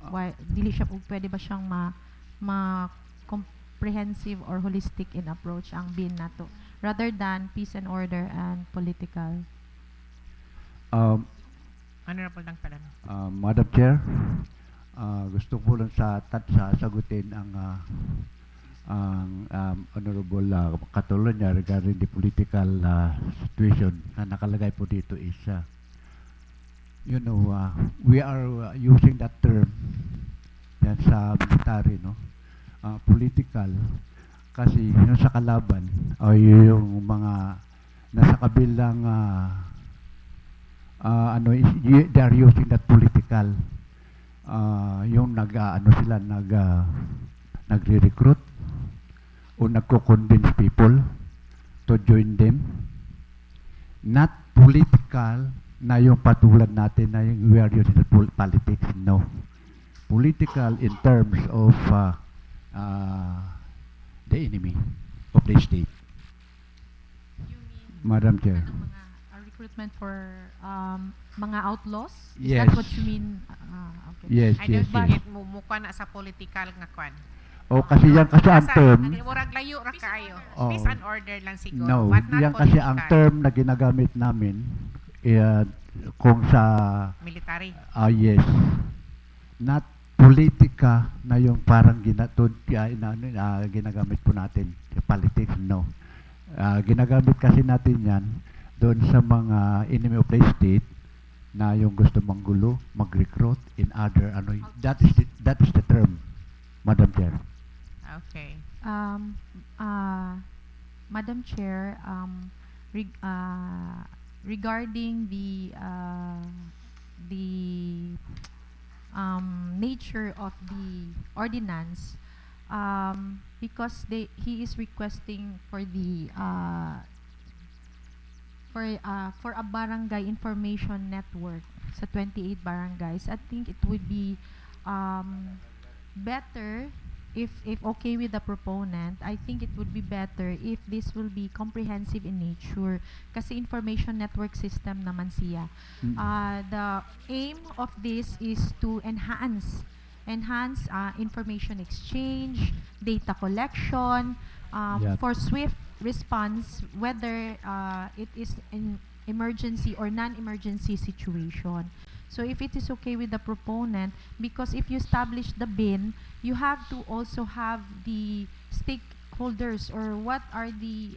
Why dili siya pwede ba siyang ma comprehensive or holistic in approach ang BIN nato rather than peace and order and political? Honorable Dang Palan. Madam Chair, gusto ko lang sagutin ang Honorable Katulad niya regarding the political situation na nakalagay po dito is we are using that term yan sa military, no? Political kasi yung sa kalaban o yung mga nasa kabilang they are using that political yung nagre-recruit o nagko-convince people to join them, not political na yung patulad natin na yung we are using the politics, no. Political in terms of the enemy of the state. You mean Madam Chair. recruitment for mga outlaws? Is Yes. that what you mean? Okay. Yes, I yes, don't bakit yes. mukha na sa political nga kwan. O kasi yan kasi ang term, Murag layo ra kaayo. Oh. Peace and order lang siguro. no, but not yan kasi ang political. term na ginagamit namin kung sa Military. yes, not politika na yung parang ginagamit po natin politics, no. Ginagamit kasi natin yan doon sa mga enemy of the state na yung gusto manggulo, mag-recruit in other that is the term, Madam Chair. Okay. Madam Chair, regarding the nature of the ordinance, because he is requesting for the for a barangay information network sa 28 barangays. I think it would be better if okay with the proponent. I think it would be better if this will be comprehensive in nature kasi information network system naman siya. The aim of this is to enhance information exchange, data collection, Yep. for swift response, whether it is an emergency or non-emergency situation. So if it is okay with the proponent, because if you establish the BIN, you have to also have the stakeholders or what are the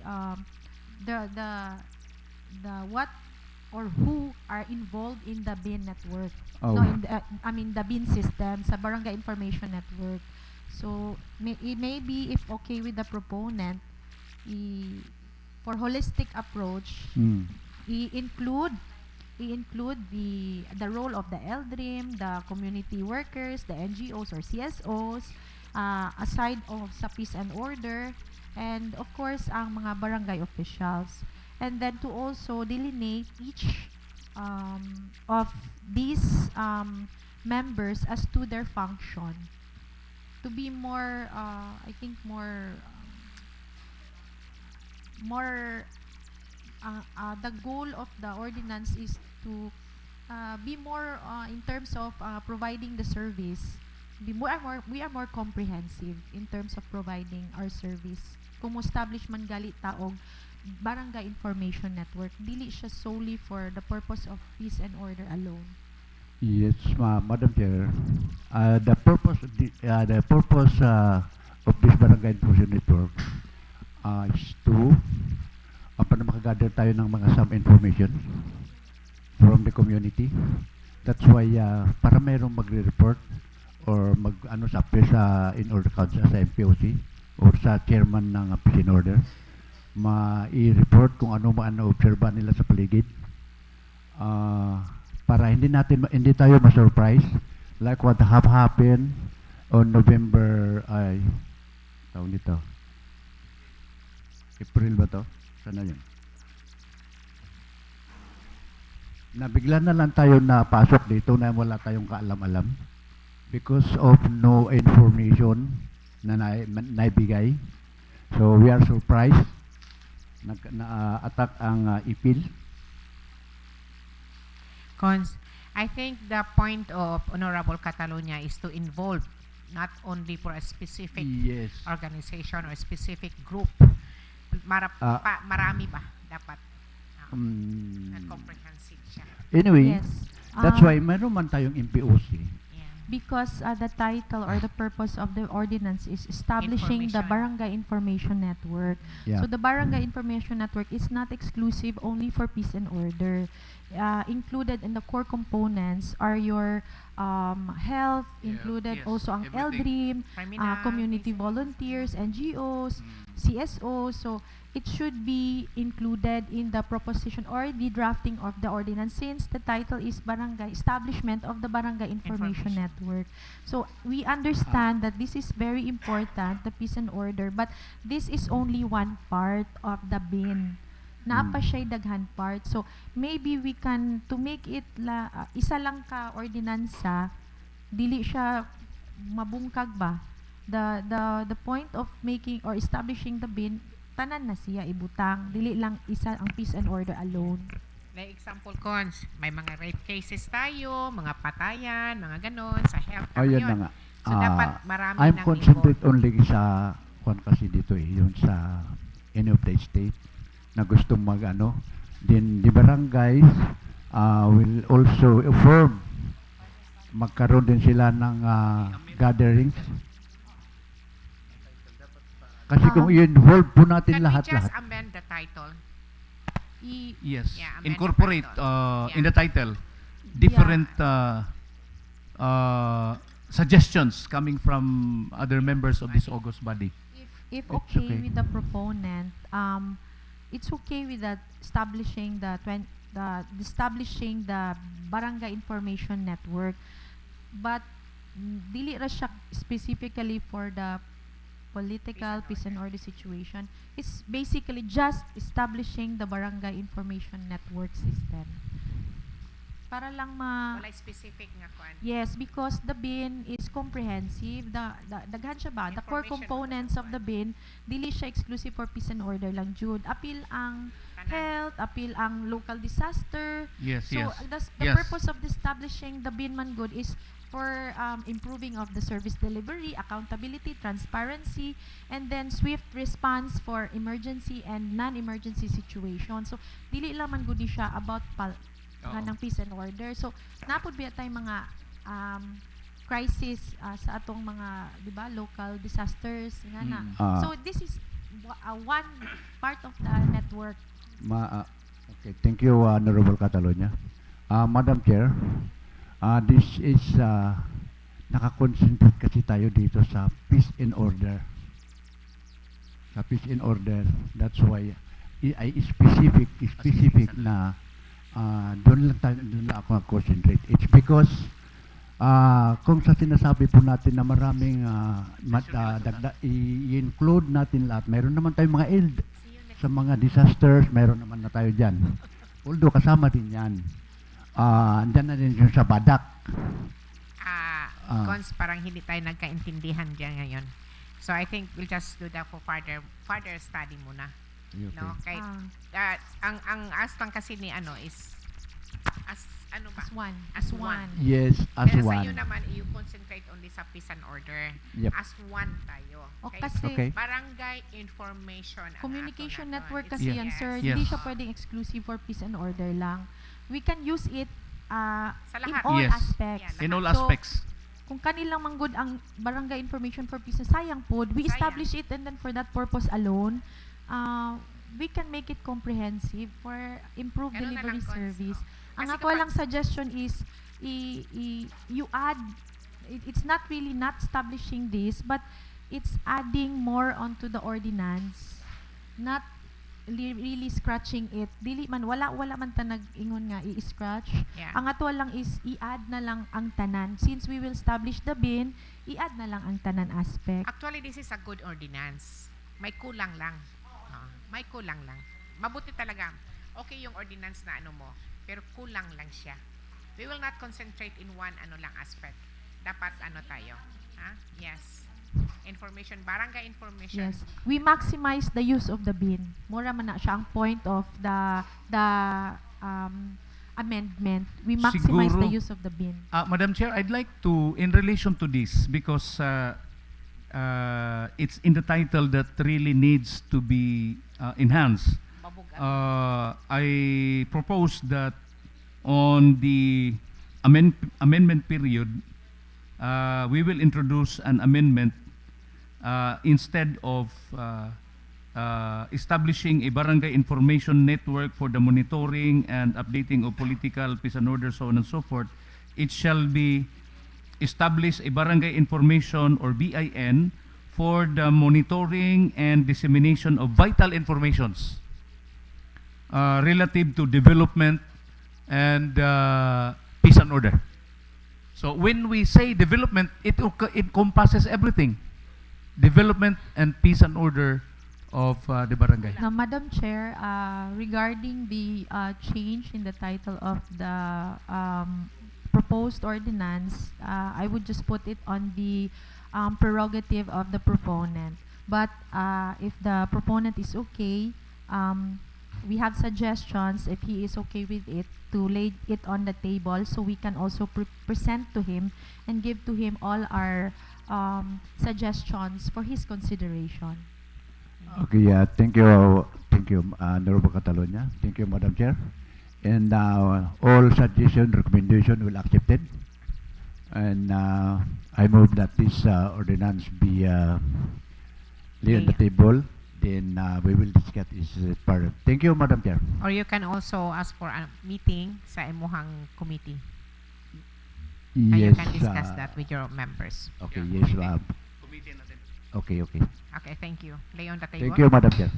what or who are involved in the BIN network. Oh. No, in the BIN system sa Barangay Information Network. So it may be if okay with the proponent, for holistic approach, i-include the role of the LDRIM, the community workers, the NGOs or CSOs, aside of sa peace and order, and of course ang mga barangay officials, and then to also delineate each of these members as to their function, to be more I think more the goal of the ordinance is to be more in terms of providing the service. We are more comprehensive in terms of providing our service. Kung establish man gali taog barangay information network, dili siya solely for the purpose of peace and order alone. Yes, Madam Chair. The purpose of this barangay information network is to para makagather tayo ng mga some information from the community That's why para mayroong magre-report or mag-ano sa in order council sa MPOC or sa chairman ng peace in order, ma-i-report kung ano man na-obserba nila sa paligid. Para hindi tayo ma-surprise like what have happened on November taon nito. April ba to? Sana yun? Nabigla na lang tayo na pasok dito na wala tayong kaalam-alam because of no information na naibigay. So we are surprised na-attack ang Ipil. Cons, I think the point of Honorable Catalonia is to involve not only for a specific Yes. organization or specific group. Marami ba dapat? Comprehensive siya. Anyway, Yes. that's why meron man tayong MPOC. Because the title or the purpose of the ordinance is establishing the Barangay Information Network. Yeah. So the Barangay Information Network is not exclusive only for peace and order. Included in the core components are your health, included yes, also ang everything. LDRIM, community volunteers, NGOs, CSO. So it should be included in the proposition or the drafting of the ordinance since the title is Barangay Establishment of the Barangay Information Network. So we understand that this is very important, the peace and order, but this is only one part of the bin. Naapa siya'y daghan part. So maybe we can, to make it isa lang ka ordinansa, dili siya mabungkag ba? The point of making or establishing the bin, tanan na siya ibutang, dili lang isa ang peace and order alone. Like example, Cons, may mga rape cases tayo, mga patayan, mga ganon, sa health. Ayun yun. na nga. So dapat marami I'm nang concentrate only sa kasi dito yun sa any of the state na gustong mag-ano. Then the barangays will also affirm magkaroon din sila ng gatherings. Kasi kung i-involve po natin Can lahat-lahat. we just amend the title? Yes. Yeah, amend the Incorporate title. in the title different suggestions coming from other members of this august body. If It's okay, okay. with the proponent, it's okay with that establishing establishing the Barangay Information Network, but dili ra siya specifically for the political peace and order situation. It's basically just establishing the Barangay Information Network system. Para lang Wala specific nga kuan. Yes, because the bin is comprehensive. Daghan siya ba? The core Information components of the bin, dili siya exclusive for peace and order lang, Jude. Appeal ang health, appeal ang local disaster. Yes, So, yes. the Yes. purpose of establishing the bin man good is for improving of the service delivery, accountability, transparency, and then swift response for emergency and non-emergency situations. So, dili lang man gud ni siya about ng peace and order. So, napod biya tayong mga crisis sa atong mga, di ba, local disasters nga na. So, this is one part of the network. Okay, thank you, Honorable Catalonia. Madam Chair, this is nakakonsentrate kasi tayo dito sa peace and order. Sa peace and order, that's why I specific na doon lang ako nag-concentrate. It's because kung sa sinasabi po natin na maraming i-include natin lahat, mayroon naman tayong mga sa mga disasters, mayroon naman na tayo dyan. Although kasama din yan. Andyan na din yung sa badak. Cons, parang hindi tayo nagkaintindihan dyan ngayon. So I think we'll just do that for further study muna. Okay. No, kay ang astang kasi ni ano is as one. Yes, as Pero one. sa iyo naman, you concentrate only sa peace and order. Yep. As one tayo. O Okay? kasi Okay. Barangay information. ang communication ato na to. network kasi Yes. yan, sir. Yes. Hindi siya pwedeng exclusive for peace and order lang. We can use it Sa in lahat. all Yes. aspects. Yeah, In all So, aspects. kung kanilang manggod ang barangay information for peace, sayang po. We Sayang. establish it and then for that purpose alone, we can make it comprehensive for improved Ganun na delivery lang, Cons. service. Ang Kasi ako lang suggestion is you add it's not really not establishing this, but it's adding more onto the ordinance, not really scratching it. Dili man wala man ta nag-ingon nga i-scratch. Yeah. Ang ato lang is i-add na lang ang tanan. Since we will establish the bin, i-add na lang ang tanan aspect. Actually, this is a good ordinance. May kulang lang. May kulang lang. Mabuti talaga. Okay yung ordinance na ano mo, pero kulang lang siya. We will not concentrate in one aspect. Dapat tayo. Yes. Information, barangay information. Yes. We maximize the use of the bin. Mura man na siya ang point of the amendment. We maximize Siguro, the use of the bin. Madam Chair, I'd like to, in relation to this, because it's in the title that really needs to be enhanced. I propose that on the amendment period, we will introduce an amendment instead of establishing a barangay information network for the monitoring and updating of political peace and order, so on and so forth. It shall be established a barangay information or BIN for the monitoring and dissemination of vital informations relative to development and peace and order. So when we say development, it encompasses everything. Development and peace and order of the barangay. Now, Madam Chair, regarding the change in the title of the proposed ordinance, I would just put it on the prerogative of the proponent. But if the proponent is okay, we have suggestions, if he is okay with it, to lay it on the table so we can also present to him and give to him all our suggestions for his consideration. Okay, thank you, Honorable Catalonia. Thank you, Madam Chair. And all suggestion, recommendation will accepted. And I move that this ordinance be laid on the table. Then we will discuss this part. Thank you, Madam Chair. Or you can also ask for a meeting sa imuhang committee. And you can discuss that with your members. Okay, yes. Okay. Okay, thank you. Lay on the table. Thank you, Madam Chair.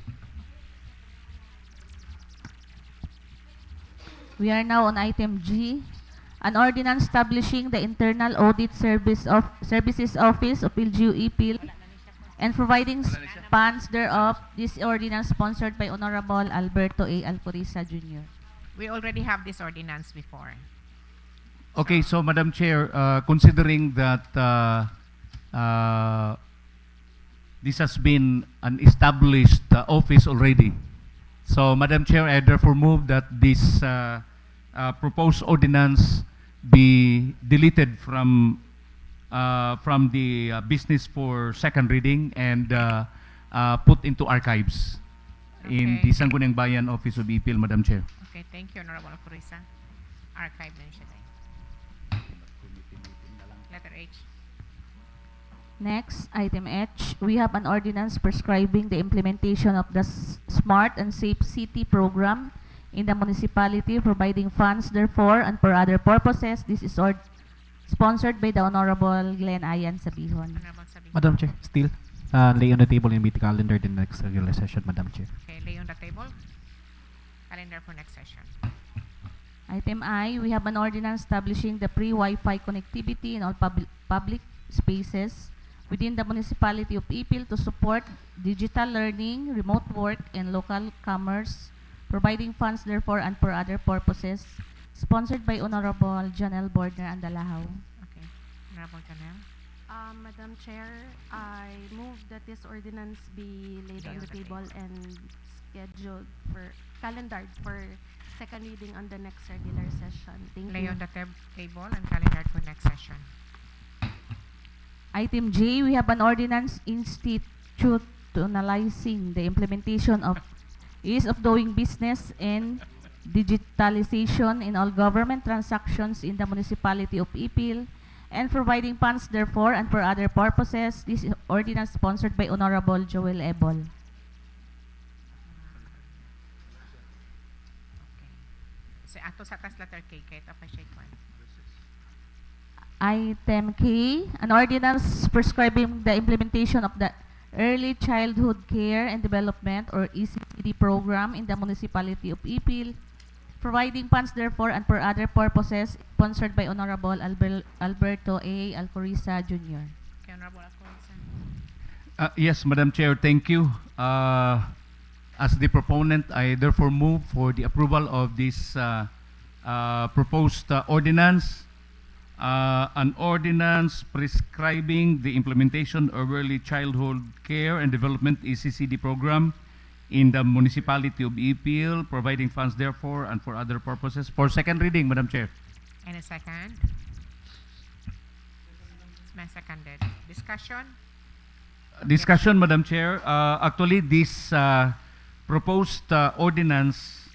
We are now on item G, an ordinance establishing the Internal Audit Services Office of LGU Ipil and providing funds thereof. This ordinance sponsored by Honorable Alberto A. Alcoriza Jr. We already have this ordinance before. Okay, so Madam Chair, considering that this has been an established office already, so Madam Chair, I therefore move that this proposed ordinance be deleted from the business for second reading and put into archives in the Sangguniang Bayan Office of Ipil, Madam Chair. Okay, thank you, Honorable Alcoriza. Archive din siya tayo. Letter H. Next, item H, we have an ordinance prescribing the implementation of the Smart and Safe City program in the municipality, providing funds therefore and for other purposes. This is sponsored by the Honorable Glenn Ayan Sabihon. Honorable Sabihon. Madam Chair, still lay on the table and meet the calendar the next regular session, Madam Chair. Okay, lay on the table. Calendar for next session. Item I, we have an ordinance establishing the free Wi-Fi connectivity in all public spaces within the municipality of Ipil to support digital learning, remote work, and local commerce, providing funds therefore and for other purposes, sponsored by Honorable Janelle Bordner Andalahaw. Okay, Honorable Janelle. Madam Chair, I move that this ordinance be laid on the table and scheduled for calendared for second reading on the next regular session. Thank Lay you. on the table and calendar for next session. Item J, we have an ordinance institutionalizing the implementation of ease of doing business and digitalization in all government transactions in the municipality of Ipil and providing funds therefore and for other purposes. This is ordinance sponsored by Honorable Joel Ebol. Sa ato sa taas letter K, kaya tapos siya kwan. Item K, an ordinance prescribing the implementation of the Early Childhood Care and Development or ECD program in the Municipality of Ipil, providing funds therefore and for other purposes, sponsored by Honorable Alberto A. Alcoriza Jr. Kay Honorable Alcoriza. Yes, Madam Chair, thank you. As the proponent, I therefore move for the approval of this proposed ordinance. An ordinance prescribing the implementation of early childhood care and development ECCD program in the Municipality of Ipil, providing funds therefore and for other purposes. For second reading, Madam Chair. And a second. It's my seconded. Discussion? Discussion, Madam Chair. Actually, this proposed ordinance,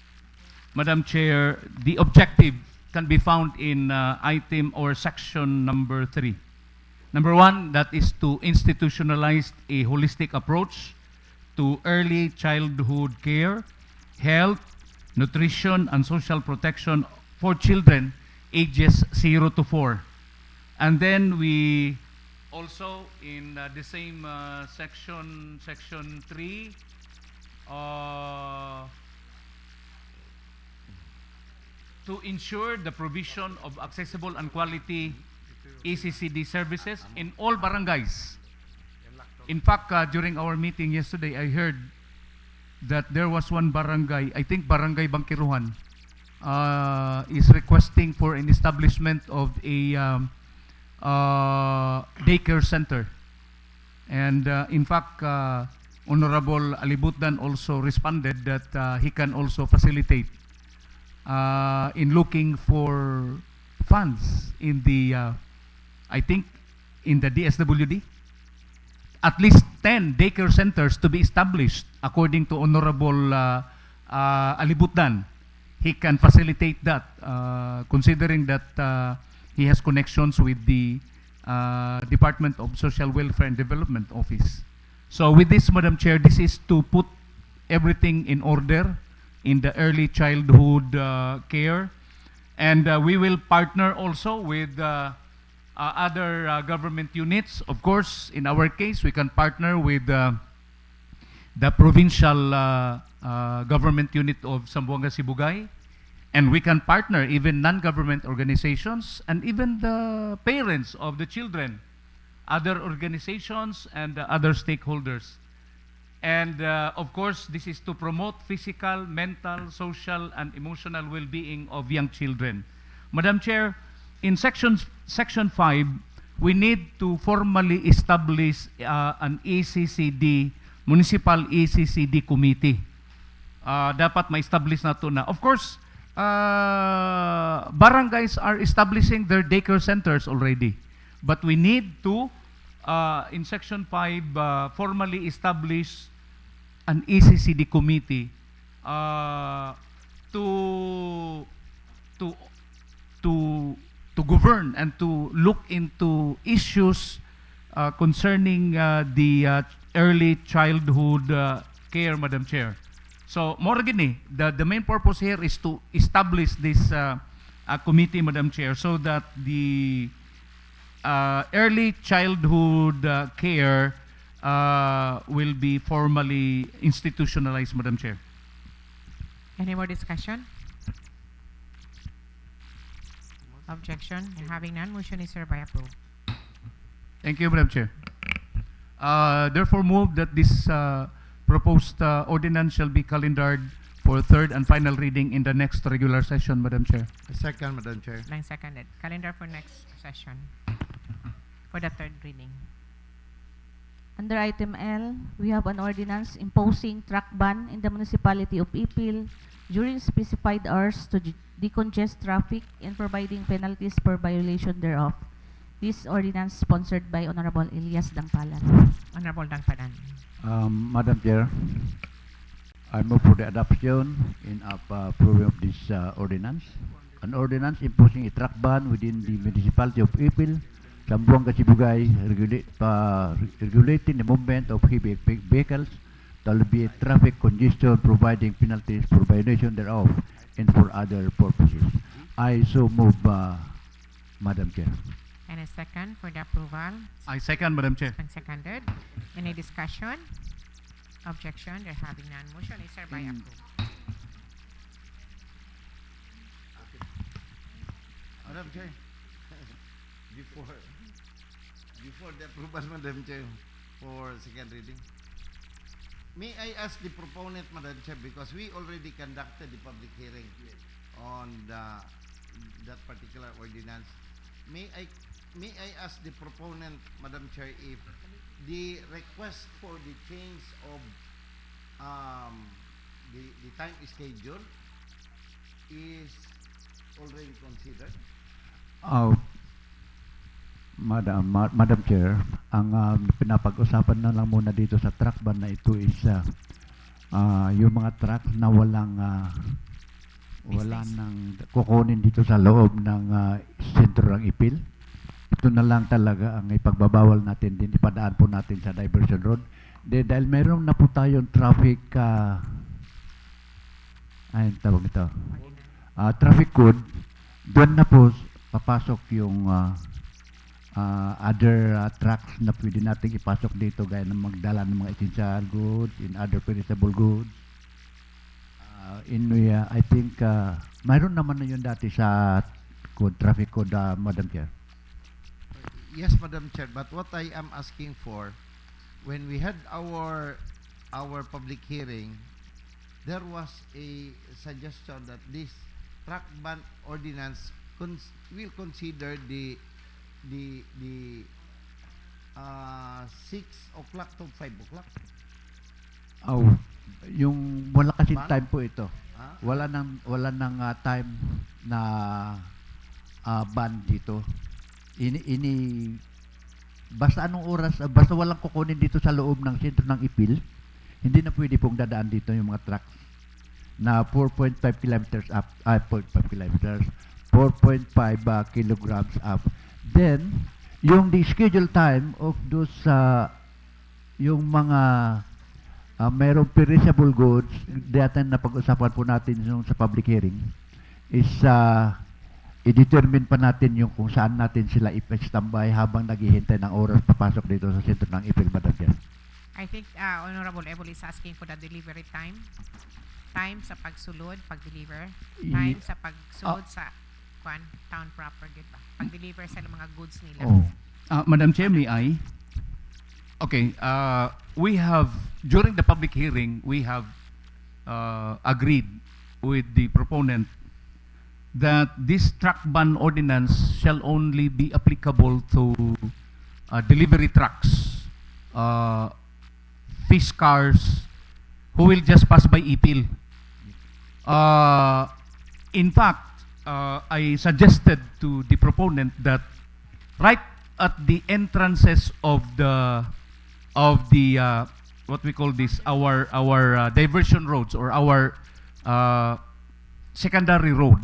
Madam Chair, the objective can be found in item or section number 3. Number 1, that is to institutionalize a holistic approach to early childhood care, health, nutrition, and social protection for children ages 0 to 4. And then we also, in the same section 3, to ensure the provision of accessible and quality ECCD services in all barangays. In fact, during our meeting yesterday, I heard that there was one barangay, I think Barangay Bangkiruhan, is requesting for an establishment of a daycare center. And in fact, Honorable Alibutdan also responded that he can also facilitate in looking for funds in the, I think, in the DSWD. At least 10 daycare centers to be established according to Honorable Alibutdan. He can facilitate that, considering that he has connections with the Department of Social Welfare and Development Office. So with this, Madam Chair, this is to put everything in order in the early childhood care. And we will partner also with other government units. Of course, in our case, we can partner with the provincial government unit of Zamboanga Sibugay. And we can partner even non-government organizations and even the parents of the children, other organizations and other stakeholders. And of course, this is to promote physical, mental, social, and emotional well-being of young children. Madam Chair, in section 5, we need to formally establish an ECCD, Municipal ECCD Committee. Dapat ma-establish na ito na. Of course, barangays are establishing their daycare centers already. But we need to, in section 5, formally establish an ECCD committee to govern and to look into issues concerning the early childhood care, Madam Chair. So, more gini, the main purpose here is to establish this committee, Madam Chair, so that the early childhood care will be formally institutionalized, Madam Chair. Any more discussion? Objection? Having none, motion is hereby approved. Thank you, Madam Chair. Therefore, move that this proposed ordinance shall be calendared for third and final reading in the next regular session, Madam Chair. Second, Madam Chair. Line seconded. Calendar for next session for the third reading. Under item L, we have an ordinance imposing truck ban in the Municipality of Ipil during specified hours to decongest traffic and providing penalties per violation thereof. This ordinance sponsored by Honorable Elias Dangpalan. Honorable Dangpalan. Madam Chair, I move for the adoption in approval of this ordinance. An ordinance imposing a truck ban within the Municipality of Ipil, Zamboanga Sibugay, regulating the movement of heavy vehicles to alleviate traffic congestion, providing penalties for violation thereof, and for other purposes. I so move, Madam Chair. And a second for the approval. I second, Madam Chair. Been seconded. Any discussion? Objection? There having none. Motion is hereby approved. Madam Chair, before the approval, Madam Chair, for second reading, may I ask the proponent, Madam Chair, because we already conducted the public hearing on that particular ordinance. May I ask the proponent, Madam Chair, if the request for the change of the time schedule is already considered? Madam Chair, ang pinapag-usapan na lang muna dito sa truck ban na ito is yung mga truck na wala nang kukunin dito sa loob ng sentro ng Ipil. Ito na lang talaga ang ipagbabawal natin din, ipadaan po natin sa diversion road. Dahil meron na po tayong traffic tawag ito, traffic code, doon na po papasok yung other trucks na pwede nating ipasok dito gaya ng magdala ng mga essential goods and other perishable goods. I think mayroon naman na yun dati sa traffic code, Madam Chair. Yes, Madam Chair, but what I am asking for, when we had our public hearing, there was a suggestion that this truck ban ordinance will consider the 6 o'clock to 5 o'clock. Yung wala kasi Ban? time po ito. Wala nang time na ban dito. Basta anong oras, basta walang kukunin dito sa loob ng sentro ng Ipil, hindi na pwede pong dadaan dito yung mga trucks na 4.5 kilometers up, 4.5 kilometers, 4.5 kilograms up. Then, yung the schedule time of those, yung mga mayroong perishable goods, dati na pag-usapan po natin yung sa public hearing, is i-determine pa natin yung kung saan natin sila ipag-standby habang naghihintay ng oras papasok dito sa sentro ng Ipil, Madam Chair. I think Honorable Ebol is asking for the delivery time. Time sa pagsulod, pag-deliver. Time sa pagsulod sa town proper, di ba? Pag-deliver sa mga goods nila. Madam Chair, may I? Okay, we have, during the public hearing, we have agreed with the proponent that this truck ban ordinance shall only be applicable to delivery trucks, fish cars, who will just pass by Ipil. In fact, I suggested to the proponent that right at the entrances of the what we call this, our diversion roads or our secondary road,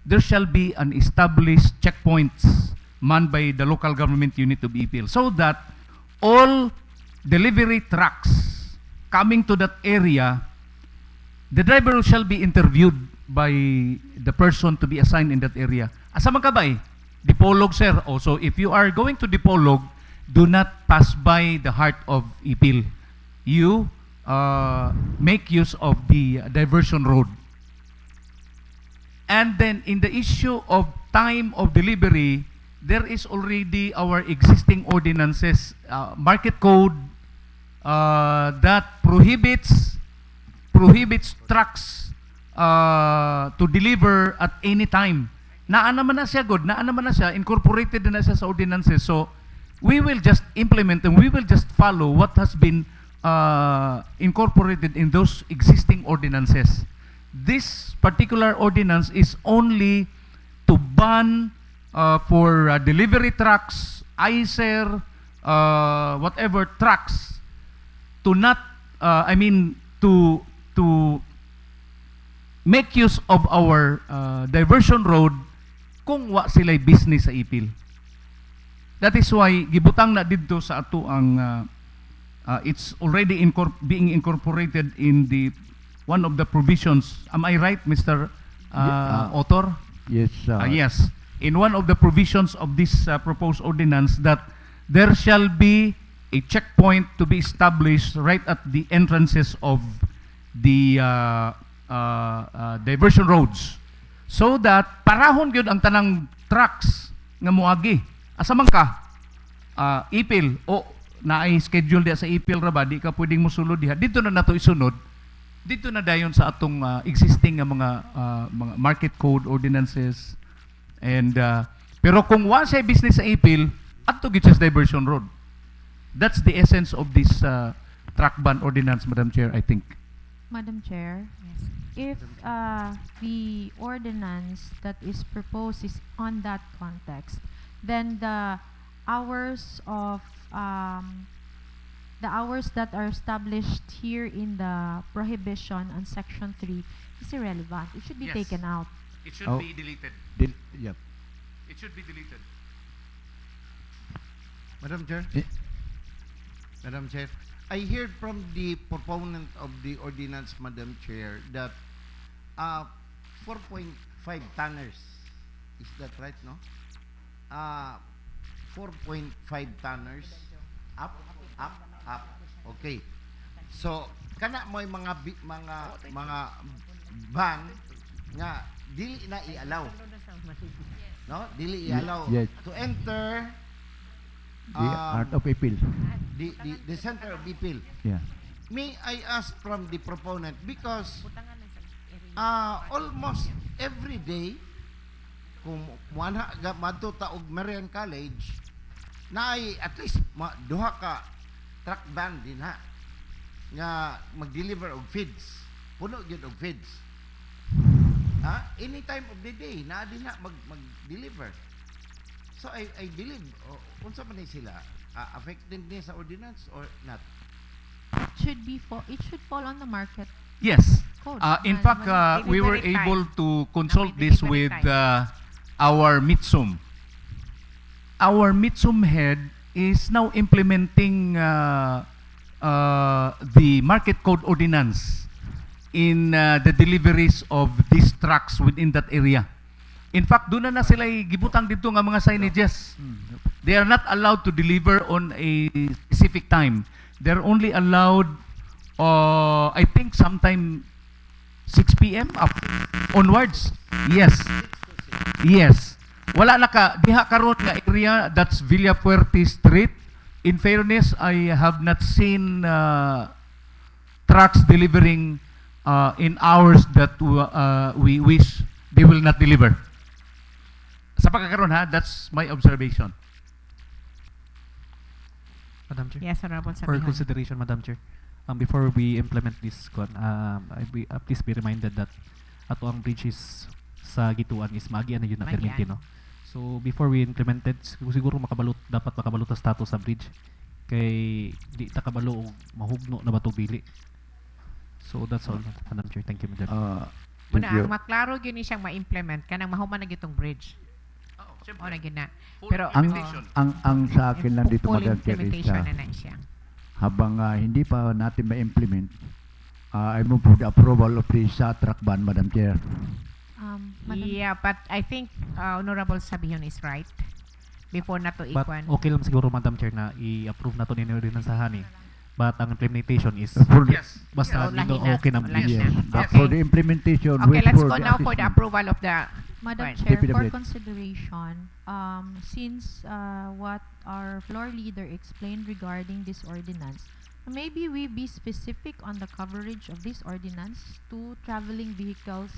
there shall be an established checkpoints manned by the local government unit of Ipil, so that all delivery trucks coming to that area, the driver shall be interviewed by the person to be assigned in that area. Asa man ka ba eh? Dipolog, sir. Also, if you are going to Dipolog, do not pass by the heart of Ipil. You make use of the diversion road. And then in the issue of time of delivery, there is already our existing ordinances, market code that prohibits trucks to deliver at any time. Naa naman na siya, incorporated na siya sa ordinances. So we will just implement and we will just follow what has been incorporated in those existing ordinances. This particular ordinance is only to ban for delivery trucks, ICER, whatever trucks, to not, to make use of our diversion road kung wa sila'y business sa Ipil. That is why gibutang na didto sa ato ang It's already being incorporated in the one of the provisions. Am I right, Mr. Author? Yes, Yes. In one of the provisions of this proposed ordinance that there shall be a checkpoint to be established right at the entrances of the diversion roads so that parahon gyud ang tanang trucks nga moagi. Asa man ka? Ipil o naay schedule diya sa Ipil ra ba di ka pwedeng mosulod diha. Dito na nato isunod. Dito na dayon sa atong existing nga mga market code ordinances. And pero kung wa say business sa Ipil, adto gid sa diversion road. That's the essence of this truck ban ordinance, Madam Chair, I think. Madam Chair, if the ordinance that is proposed is on that context, then the hours that are established here in the prohibition on section 3 is irrelevant. It should be Yes. taken out. It should be deleted. Yep. It should be deleted. Madam Chair? Madam Chair, I heard from the proponent of the ordinance, Madam Chair, that 4.5 tonners, is that right, no? 4.5 tonners, up. Okay. So, kana mo yung mga van nga dili na i-allow. No? Dili i-allow Yes. to enter The art of Ipil. the center of Ipil. Yeah. May I ask from the proponent because almost every day kung madto ta og Marian College naay at least duha ka truck van din ha nga mag-deliver og feeds. Puno gyud og feeds. Any time of the day naa din na mag-deliver. So I believe unsa man ni sila affected ni sa ordinance or not? It should fall on the market Yes. code. In fact, we were able to consult this with our MITSUM. Our MITSUM head is now implementing the market code ordinance in the deliveries of these trucks within that area. In fact, doon na sila gibutang dito nga mga signages. They are not allowed to deliver on a specific time. They're only allowed, I think, sometime 6 p.m. up onwards. Yes. Yes. Wala na ka, diha karon nga area, that's Villafuerte Street. In fairness, I have not seen trucks delivering in hours that we wish they will not deliver. Sa pagkakaroon ha, that's my observation. Madam Chair. Yes, Honorable For Sabihon. consideration, Madam Chair, before we implement this, please be reminded that ato ang bridges sa gituan is magi na yun na permiti, no? So before we implement it, siguro dapat makabalot ang status sa bridge kay di ta kabalo og mahugno na bato bili. So that's all, Madam Chair. Thank you, Madam. Muna ang maklaro gyud ni siyang ma-implement kanang mahuman na gitong bridge. O na gina. Pero ang sa akin lang dito, full Madam Chair, is implementation na siya. habang hindi pa natin ma-implement, I move for the approval of this truck ban, Madam Chair. Madam Yeah, but I think Honorable Sabihon is right. Before na to But ikwan. okay lang siguro, Madam Chair, na i-approve na to ninyo rin sa hani. But ang implementation is Yes. basta Yes. dito Lahi na. okay na Lahi bridge. na. But Okay. for the implementation, Okay, wait let's for go the now for the assessment. approval of the Madam Right. Chair, for DPWH. consideration, since what our floor leader explained regarding this ordinance, maybe we be specific on the coverage of this ordinance to traveling vehicles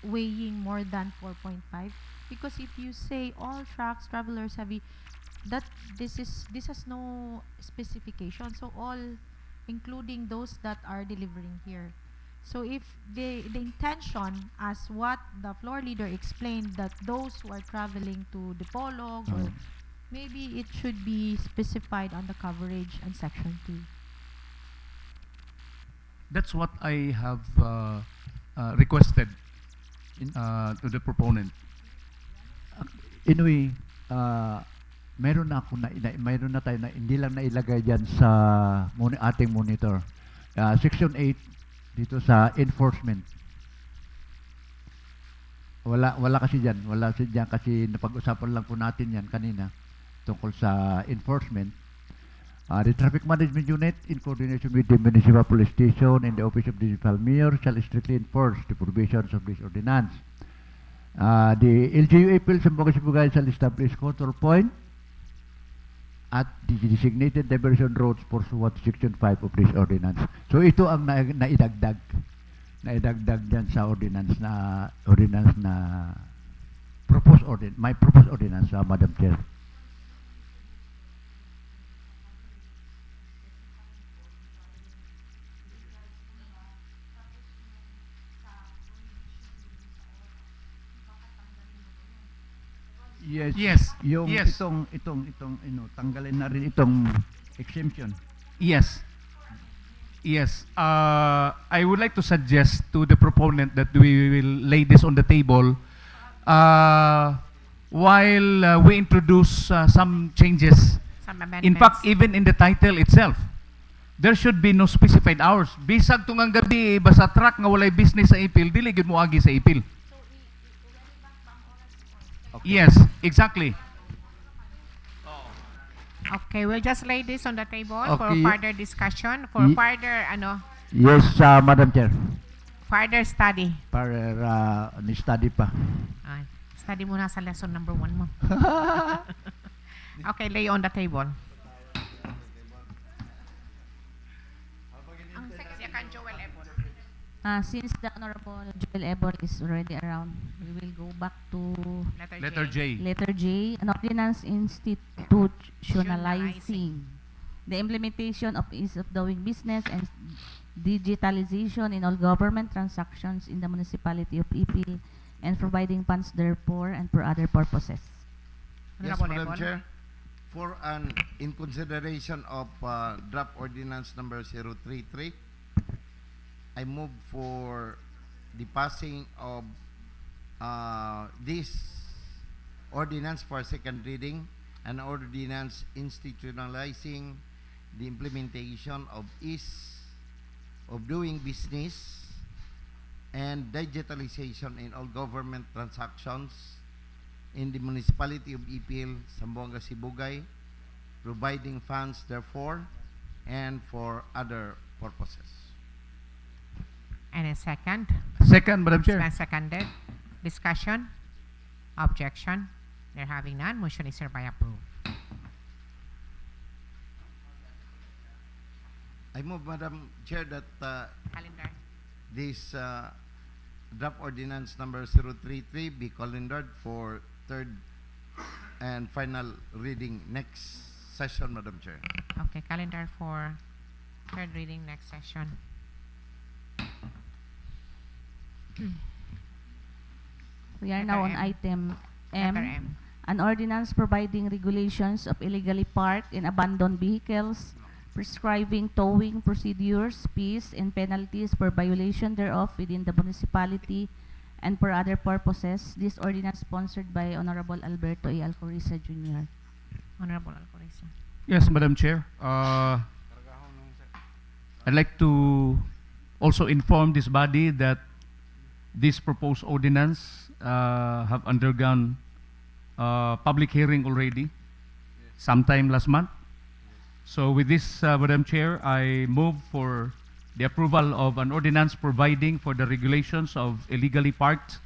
weighing more than 4.5. Because if you say all trucks, travelers, heavy, that this has no specification. So all, including those that are delivering here. So if the intention, as what the floor leader explained, that those who are traveling to Dipolog, or maybe it should be specified on the coverage and section 2. That's what I have requested to the proponent. Anyway, mayroon na tayo na hindi lang nailagay diyan sa ating monitor. Section 8 dito sa enforcement. Wala kasi diyan, kasi napag-usapan lang po natin yan kanina tungkol sa enforcement. The Traffic Management Unit, in coordination with the Municipal Police Station and the Office of the Municipal Mayor, shall strictly enforce the provisions of this ordinance. The LGU Ipil Sangguniang Sibugay shall establish control point at the designated diversion roads pursuant to Section 5 of this ordinance. So ito ang naidagdag dyan sa ordinance na proposed ordinance, Madam Chair. Yes. Yung Yes. itong tanggalin na rin itong exemption. Yes. Yes. I would like to suggest to the proponent that we will lay this on the table while we introduce some changes. Some amendments. In fact, even in the title itself, there should be no specified hours. Bisag tungang gabi, basta truck nga walay business sa Ipil, dili gyud mo agi sa Ipil. Yes, exactly. Okay, we'll just lay this on the table for Okay. further discussion, for further Yes, Madam Chair. further study. Para ni-study pa. Study muna sa lesson number 1 mo. Okay, lay on the table. Ang second Joel Ebon. Since the Honorable Joel Ebon is already around, we will go back to Letter J. letter J, an ordinance institutionalizing the implementation of ease of doing business and digitalization in all government transactions in the municipality of Ipil and providing funds therefore and for other purposes. Yes, Honorable Madam Ebon. Chair. In consideration of draft ordinance number 033, I move for the passing of this ordinance for second reading, an ordinance institutionalizing the implementation of ease of doing business and digitalization in all government transactions in the municipality of Ipil, Zamboanga, Sibugay, providing funds therefore and for other purposes. And a second. Second, Madam It's Chair. been seconded. Discussion? Objection? There having none, motion is hereby approved. I move, Madam Chair, that Calendar. this draft ordinance number 033 be calendared for third and final reading next session, Madam Chair. Okay, calendar for third reading next session. We are Letter now on M. item Letter M, M. an ordinance providing regulations of illegally parked and abandoned vehicles, prescribing towing procedures, fees, and penalties for violation thereof within the municipality and for other purposes. This ordinance sponsored by Honorable Alberto A. Alcoriza Jr. Honorable Alcoriza. Yes, Madam Chair. I'd like to also inform this body that this proposed ordinance have undergone public hearing already, sometime last month. So with this, Madam Chair, I move for the approval of an ordinance providing for the regulations of illegally parked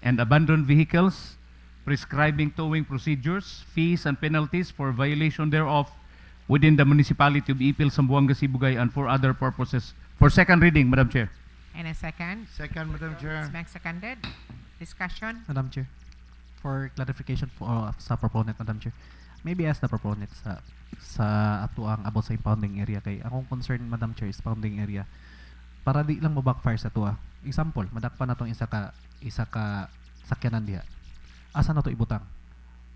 and abandoned vehicles, prescribing towing procedures, fees, and penalties for violation thereof within the municipality of Ipil, Zamboanga, Sibugay, and for other purposes. For second reading, Madam Chair. And a second. Second, Madam It's Chair. been seconded. Discussion? Madam Chair, for clarification sa proponent, Madam Chair, maybe ask the proponent sa ato ang about sa impounding area kay akong concern, Madam Chair, is pounding area para di lang mo-backfire sa tuwa. Example, madakpan na tong isa ka sakyanan diha. Asa na to ibutang?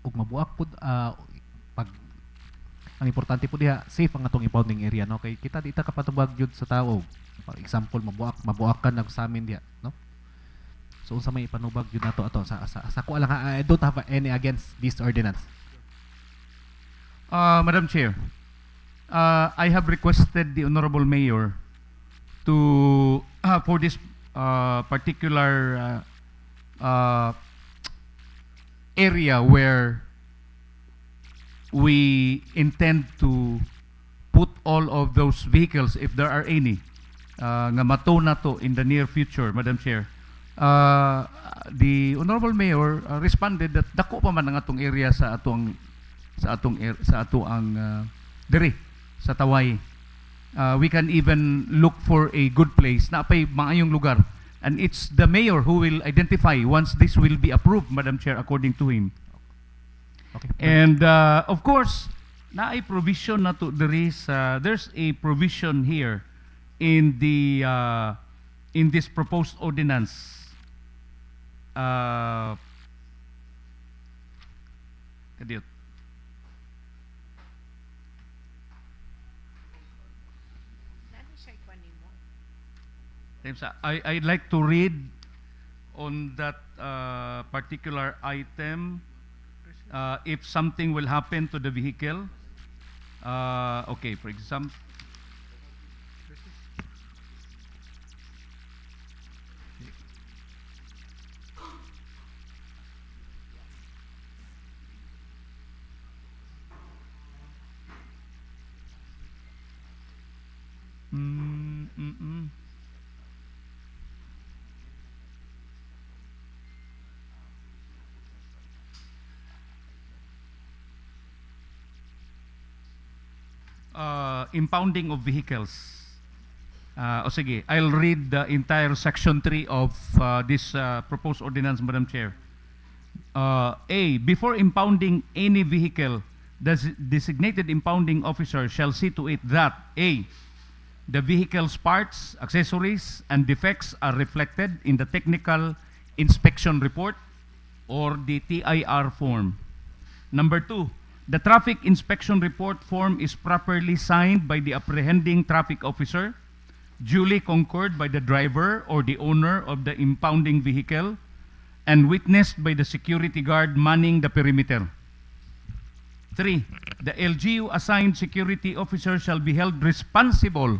Ug mabuak pud pag ang importante po diha safe ang atong impounding area, no? Kay kita di ta kapatubag jud sa tao. For example, mabuakan ang sa amin diha, no? So unsa may ipanubag yun nato ato sa ko lang I don't have any against this ordinance. Madam Chair, I have requested the Honorable Mayor to, for this particular area where we intend to put all of those vehicles, if there are any, nga mato na to in the near future, Madam Chair. The Honorable Mayor responded that dako pa man ang atong area sa atong diri sa Tawai. We can even look for a good place na pay maayong lugar, and it's the mayor who will identify once this will be approved, Madam Chair, according to him. Okay. And of course, na ay provision na to there's a provision here in the in this proposed ordinance. Kadiyot. I'd like to read on that particular item if something will happen to the vehicle. Okay, for example, impounding of vehicles. Sige, I'll read the entire section 3 of this proposed ordinance, Madam Chair. A, before impounding any vehicle, the designated impounding officer shall see to it that A, the vehicle's parts, accessories, and defects are reflected in the technical inspection report or the TIR form. Number 2, the traffic inspection report form is properly signed by the apprehending traffic officer, duly concurred by the driver or the owner of the impounding vehicle, and witnessed by the security guard manning the perimeter. 3, the LGU assigned security officer shall be held responsible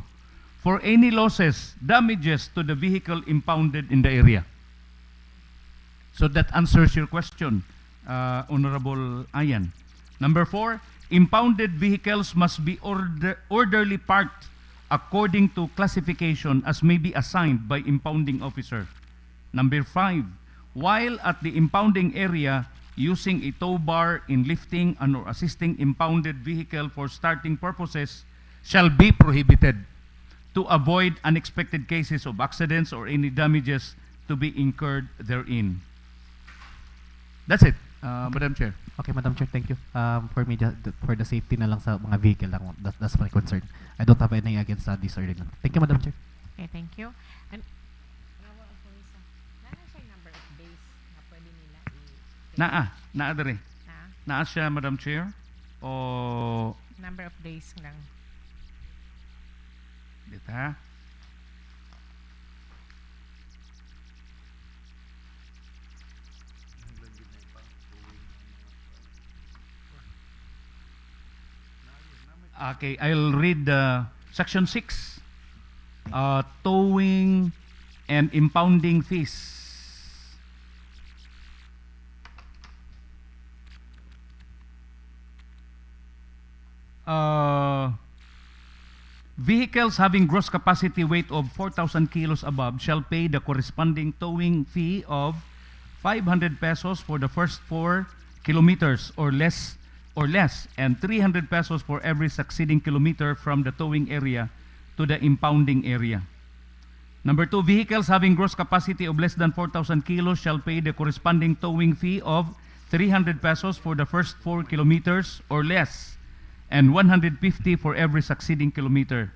for any losses, damages to the vehicle impounded in the area. So that answers your question, Honorable Ayan. Number 4, impounded vehicles must be orderly parked according to classification as may be assigned by impounding officer. Number 5, while at the impounding area, using a tow bar in lifting and or assisting impounded vehicle for starting purposes shall be prohibited to avoid unexpected cases of accidents or any damages to be incurred therein. That's it, Madam Chair. Okay, Madam Chair, thank you. For me, for the safety na lang sa mga vehicle lang, that's my concern. I don't have anything against this ordinance. Thank you, Madam Chair. Okay, thank you. And number of days na pwede nila Naa dere. Naa siya, Madam Chair. O number of days lang. Dita. Okay, I'll read section 6, towing and impounding fees. Vehicles having gross capacity weight of 4,000 kilos above shall pay the corresponding towing fee of 500 pesos for the first 4 kilometers or less, and 300 pesos for every succeeding kilometer from the towing area to the impounding area. Number 2, vehicles having gross capacity of less than 4,000 kilos shall pay the corresponding towing fee of 300 pesos for the first 4 kilometers or less, and 150 for every succeeding kilometer.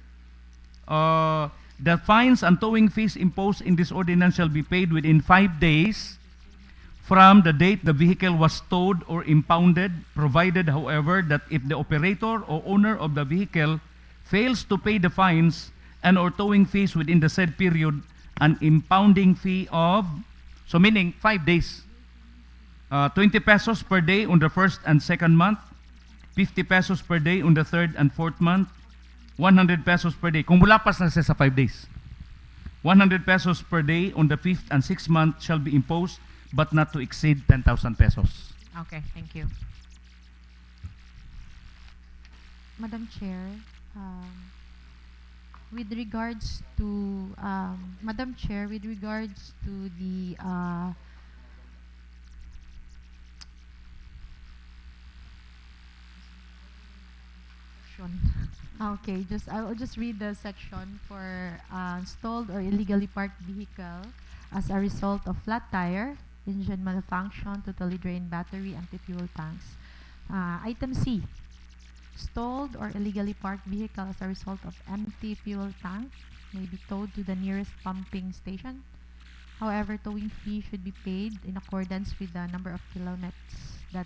The fines and towing fees imposed in this ordinance shall be paid within 5 days from the date the vehicle was towed or impounded, provided, however, that if the operator or owner of the vehicle fails to pay the fines and or towing fees within the said period, an impounding fee of, so meaning 5 days, 20 pesos per day on the first and second month, 50 pesos per day on the 3rd and 4th month, 100 pesos per day. Kung mulapas na siya sa 5 days. 100 pesos per day on the 5th and 6th month shall be imposed but not to exceed 10,000 pesos. Okay, thank you. Madam Chair, with regards to Madam Chair, with regards to the okay, I will just read the section for stalled or illegally parked vehicle as a result of flat tire, engine malfunction, totally drained battery, empty fuel tanks. Item C, stalled or illegally parked vehicle as a result of empty fuel tank may be towed to the nearest pumping station. However, towing fee should be paid in accordance with the number of kilometers that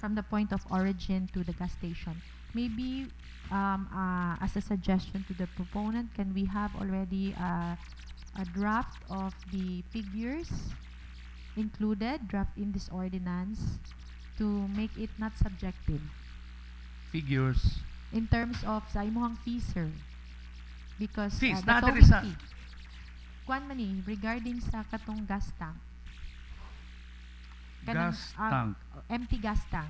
from the point of origin to the gas station. Maybe as a suggestion to the proponent, can we have already a draft of the figures included, draft in this ordinance to make it not subjective? Figures. In terms of sa imuhang fee, sir. Because Fees, the na towing diri sa- fee. Kuan man ni, regarding sa katong gas tank. Gas tank. Empty gas tank.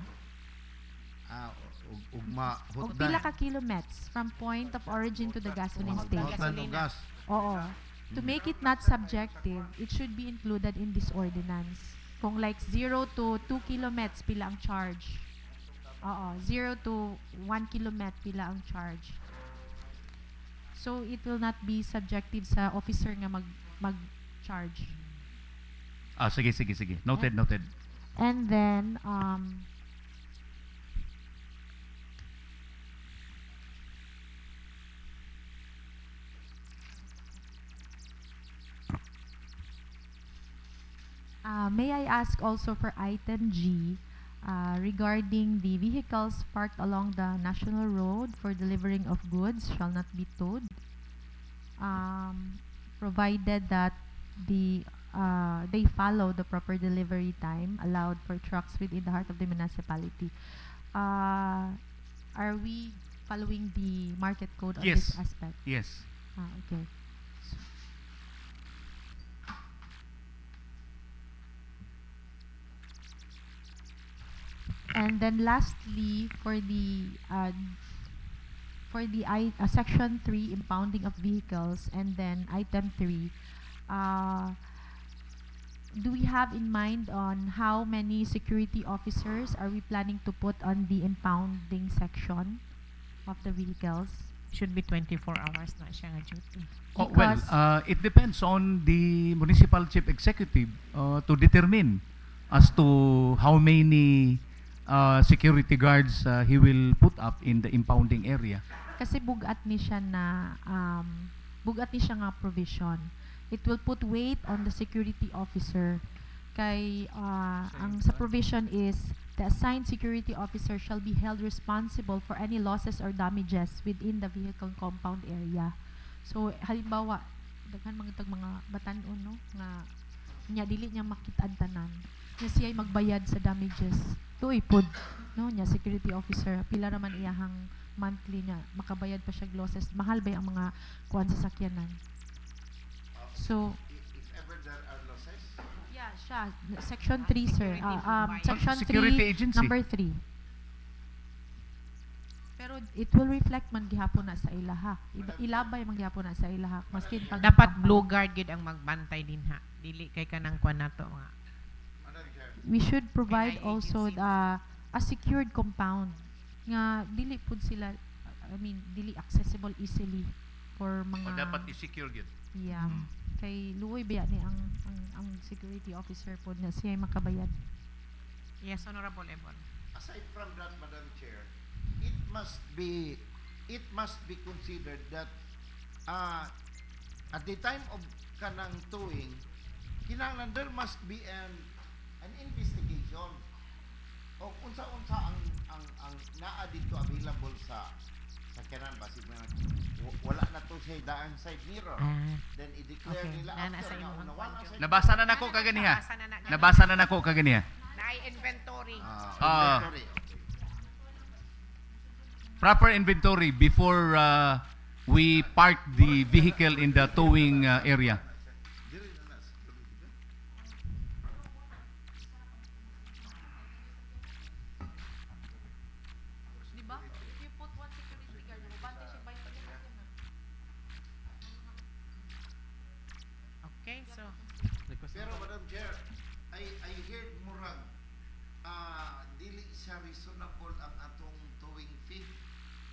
Ugma, Og pila ka kilometers from point of origin to the gasoline station. gas. Oo. To make it not subjective, it should be included in this ordinance. Kung like 0 to 2 kilometers, pila ang charge. Oo. 0 to 1 kilometer, pila ang charge. So, it will not be subjective sa officer nga mag-charge. Sige. Noted. And then, may I ask also for item G, regarding the vehicles parked along the national road for delivering of goods shall not be towed, provided that they follow the proper delivery time allowed for trucks within the heart of the municipality. Are we following the market code on Yes. this aspect? Yes. Okay. And then lastly, for the section 3, impounding of vehicles, and then item 3, do we have in mind on how many security officers are we planning to put on the impounding section of the vehicles? Should be 24 hours na siya nga duty. It depends on the municipal chief executive to determine as to how many security guards he will put up in the impounding area. Kasi bugat ni siya nga provision. It will put weight on the security officer. Kay ang sa provision is the assigned security officer shall be held responsible for any losses or damages within the vehicle compound area. So halimbawa, daghan mga batan-on no nga nya dili niya makit-ad tanan. Nya siya magbayad sa damages. Tuoy pod no nya security officer pila raman iyahang monthly niya makabayad pa siya losses. Mahal ba ang mga kuan sa sakyanan? So If ever there are losses, yeah, siya. Section 3, sir. Section 3, Security agency. number 3. Pero it will reflect man gihapon na sa ilaha. Ilabay man gihapon na sa ilaha. Maskin pag Dapat blue guard gid ang magbantay din ha. Dili kay kanang kwan nato mga. we should provide also a secured compound nga dili pud sila dili accessible easily for mga Dapat i-secure yun. yeah. Kay luoy ba ni ang security officer po na siya makabayad. Yes, Honorable Ebon. aside from that, Madam Chair, it must be considered that at the time of kanang towing, kinahanglan there must be an investigation o unsa-unsa ang naa dito available sa kanan basig na wala na to sa daan side mirror, then i-declare Okay. nila Nana after sa na imong unawan ang side Nabasa na nako kaganiha. Nabasa na Nabasa na nako kaganiha. na inventory. inventory. proper inventory before we park the vehicle in the towing area. Okay, so Pero Madam Chair, I heard murag dili siya reasonable ang atong towing fee.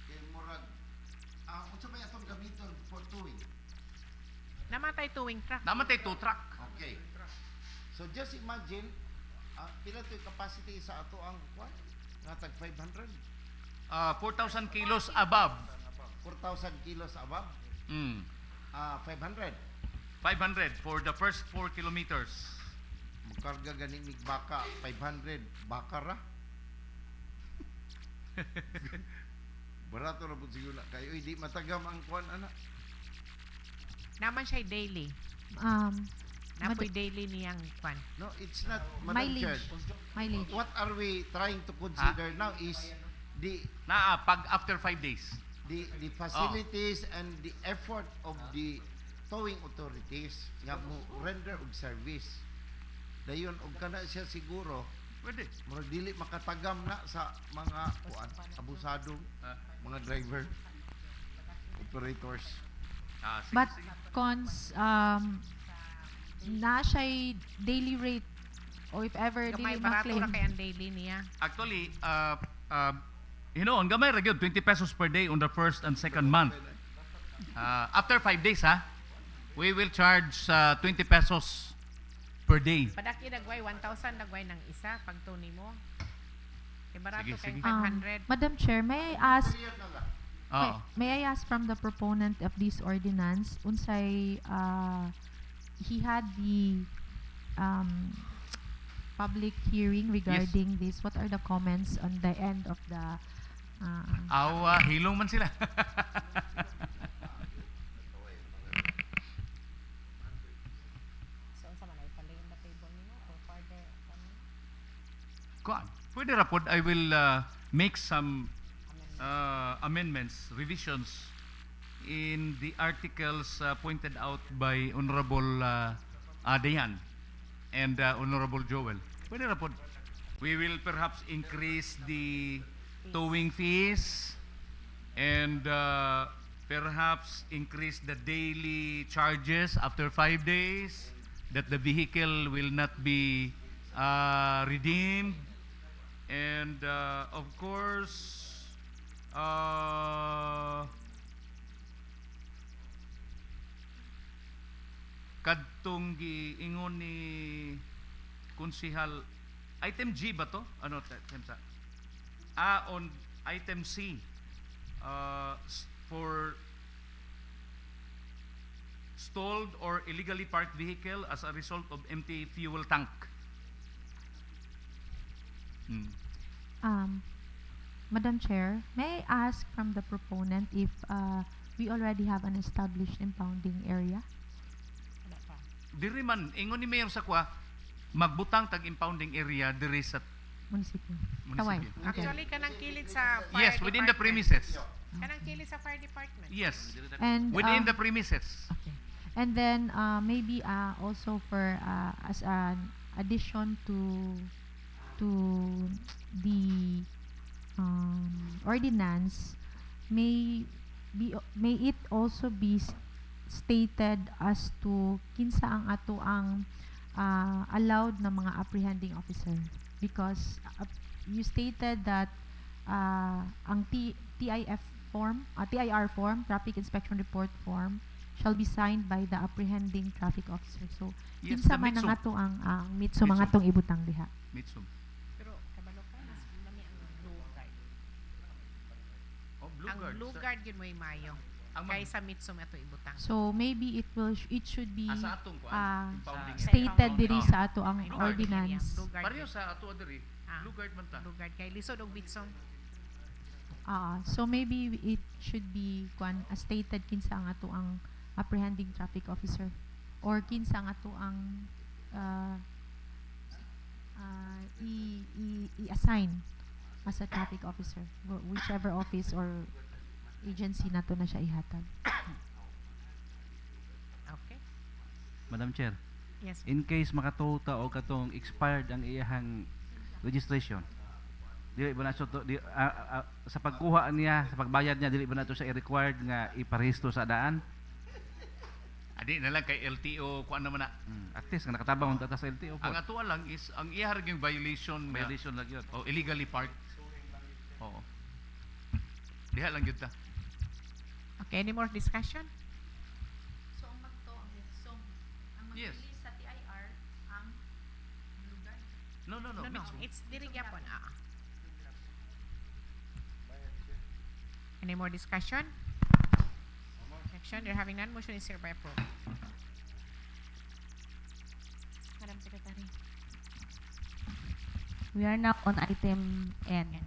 Kay murag unsa may atong gamiton for towing? namatay tuwing truck. Namatay tow truck. Okay. So just imagine pila to yung capacity sa ato ang kwan? Nga tag 500? 4,000 kilos above. 4,000 kilos above? Mm. 500. 500 for the first 4 kilometers. Magkarga gani mig baka 500 baka ra. Barato ra pud siguro kayo di matagam ang kwan ana. Naman siya daily. Napoy daily niyang kwan. No, it's not Madam Chair. Mileage. What are we trying to consider now is the Pag after 5 days. the facilities and the effort of the towing authorities nga mo render og service. Dayon og kana siya siguro Pwede. murag dili makatagam na sa mga kuan abusadong mga driver operators. Sige, But sige. cons, na siya'y daily rate o if ever Gamay dili barato ma-claim. ra kay ang daily niya. Actually, ang gamay ra gyud 20 pesos per day on the first and second month. After 5 days, we will charge 20 pesos per day. Padaki dagway 1,000 dagway ng isa pag tuni mo. Kay barato Sige, kay sige. 500. Madam Chair, may I ask Oo. may I ask from the proponent of this ordinance unsay he had the public hearing regarding this. What are the comments on the end of the Hilong man sila. So unsa man ay palay na table nimo or further Kuan, pwede ra pod. I will make some amendments, revisions in the articles pointed out by Honorable Dayan and Honorable Joel. Pwede ra pod. We will perhaps increase the towing fees and perhaps increase the daily charges after 5 days, that the vehicle will not be redeemed, and of course kadtong giingon ni konsihal item G ba to? Ano temsa? On item C for stalled or illegally parked vehicle as a result of empty fuel tank. Madam Chair, may I ask from the proponent if we already have an established impounding area? Diri man ingon ni Mayor Sakwa magbutang tag impounding area diri sa Municipio. Municipio. Kaway. Actually kanang kilid sa fire yes, within the department. premises. Kanang kilid sa fire department. Yes, And within the premises. okay. And then maybe also for as an addition to the ordinance, may it also be stated as to kinsa ang ato ang allowed na mga apprehending officer, because you stated that ang TIR form, traffic inspection report form, shall be signed by the apprehending traffic officer. So Yes, kinsa the man ang MITSUM. ato ang mitso mga atong ibutang diha. Mitsum. Pero kabalo ka mas lami ang blue guard. Oh, blue Ang guard. blue guard yun mo mayo. Ang Kaysa mitsum ato ibutang. So maybe it should be sa atong kuan, impounding stated area. diri sa ato ang Blue guard ordinance. area. Blue guard Pareho yun. sa ato diri. Ah. Blue guard man ta. Blue guard kay lisod og mitsum. So maybe it should be stated kinsa ang ato ang apprehending traffic officer, or kinsa ang ato ang i-assign as a traffic officer, whichever office or agency na to na siya ihatag. Okay. Madam Chair, Yes. in case makatuta o katong expired ang iyahang registration, dili ba na siya sa pagkuha niya, sa pagbayad niya, dili ba na to siya i-required nga iparehistro sa daan? Adi na lang kay LTO kuan naman na. At least nga nakatabang ang tata sa LTO po. Ang ato lang is ang iharag yung violation Violation lang yun. o illegally parked. Oo. Diha lang yun ta. Okay, any more discussion? So, ang Yes. mag-release sa TIR ang lugar. No. No, it's diri gyapon. Any more discussion? Objection, they're having none. Motion is hereby approved. Madam Secretary. We are now on item N.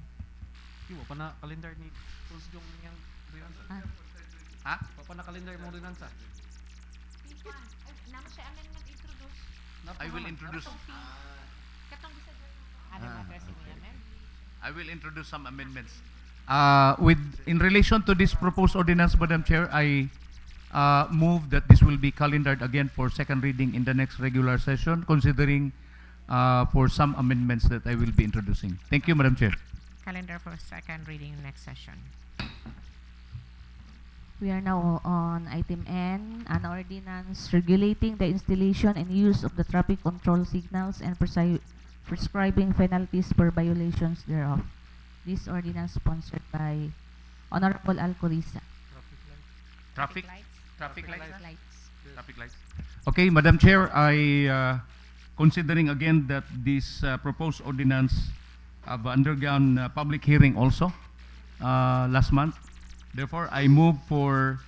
Iwa pa na kalendar ni Consul yung Rinansa. Ah. Ha? Pa na kalendar mo Rinansa. Naman siya amendment introduce. I will introduce Katong bisa dyan. Other matters in the amendment. I will introduce some amendments. In relation to this proposed ordinance, Madam Chair, I move that this will be calendared again for second reading in the next regular session, considering for some amendments that I will be introducing. Thank you, Madam Chair. Calendar for second reading next session. We are now on item N, an ordinance regulating the installation and use of the traffic control signals and prescribing penalties for violations thereof. This ordinance sponsored by Honorable Alcoriza. Traffic lights. Traffic lights. Lights. Traffic lights. Okay, Madam Chair, I considering again that this proposed ordinance have undergone public hearing also last month. Therefore, I move for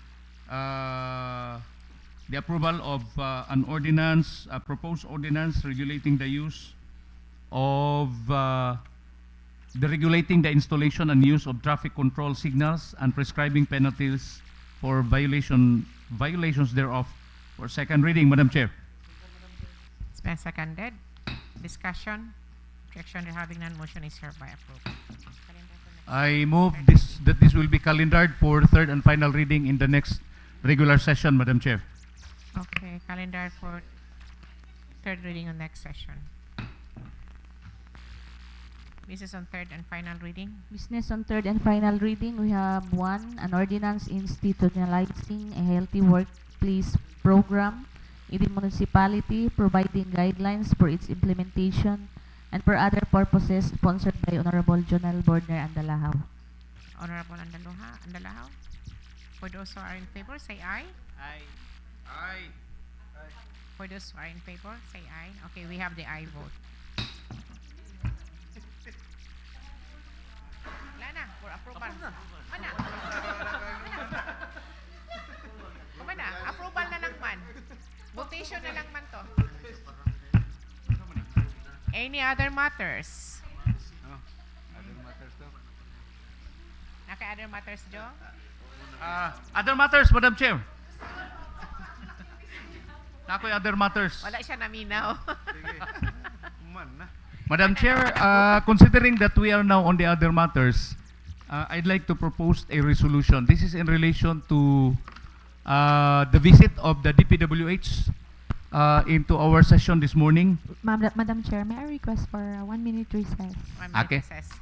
the approval of an ordinance, a proposed ordinance regulating the use of regulating the installation and use of traffic control signals and prescribing penalties for violations thereof for second reading, Madam Chair. It's been seconded. Discussion. Objection, they're having none. Motion is hereby approved. Calendar for next I move that this will be calendared for third and final reading in the next regular session, Madam Chair. Okay, calendar for third reading on next session. This is on third and final reading. Business on third and final reading, we have one, an ordinance institutionalizing a healthy workplace program in the municipality, providing guidelines for its implementation and for other purposes, sponsored by Honorable Jonel Bordner Andalahaw. Honorable Andalahaw. For those who are in favor, say aye. Aye. For those who are in favor, say aye. Okay, we have the aye vote. Wala na, for approval. Mana? Mana? Approval na lang man. Votation na lang man to. Any other matters? Naka-other matters, Joe? Other matters, Madam Chair. Nakoy other matters. Wala siya naminaw. Madam Chair, considering that we are now on the other matters, I'd like to propose a resolution. This is in relation to the visit of the DPWH into our session this morning. Madam Chair, may I request for a 1-minute recess? 1 minute Okay. recess.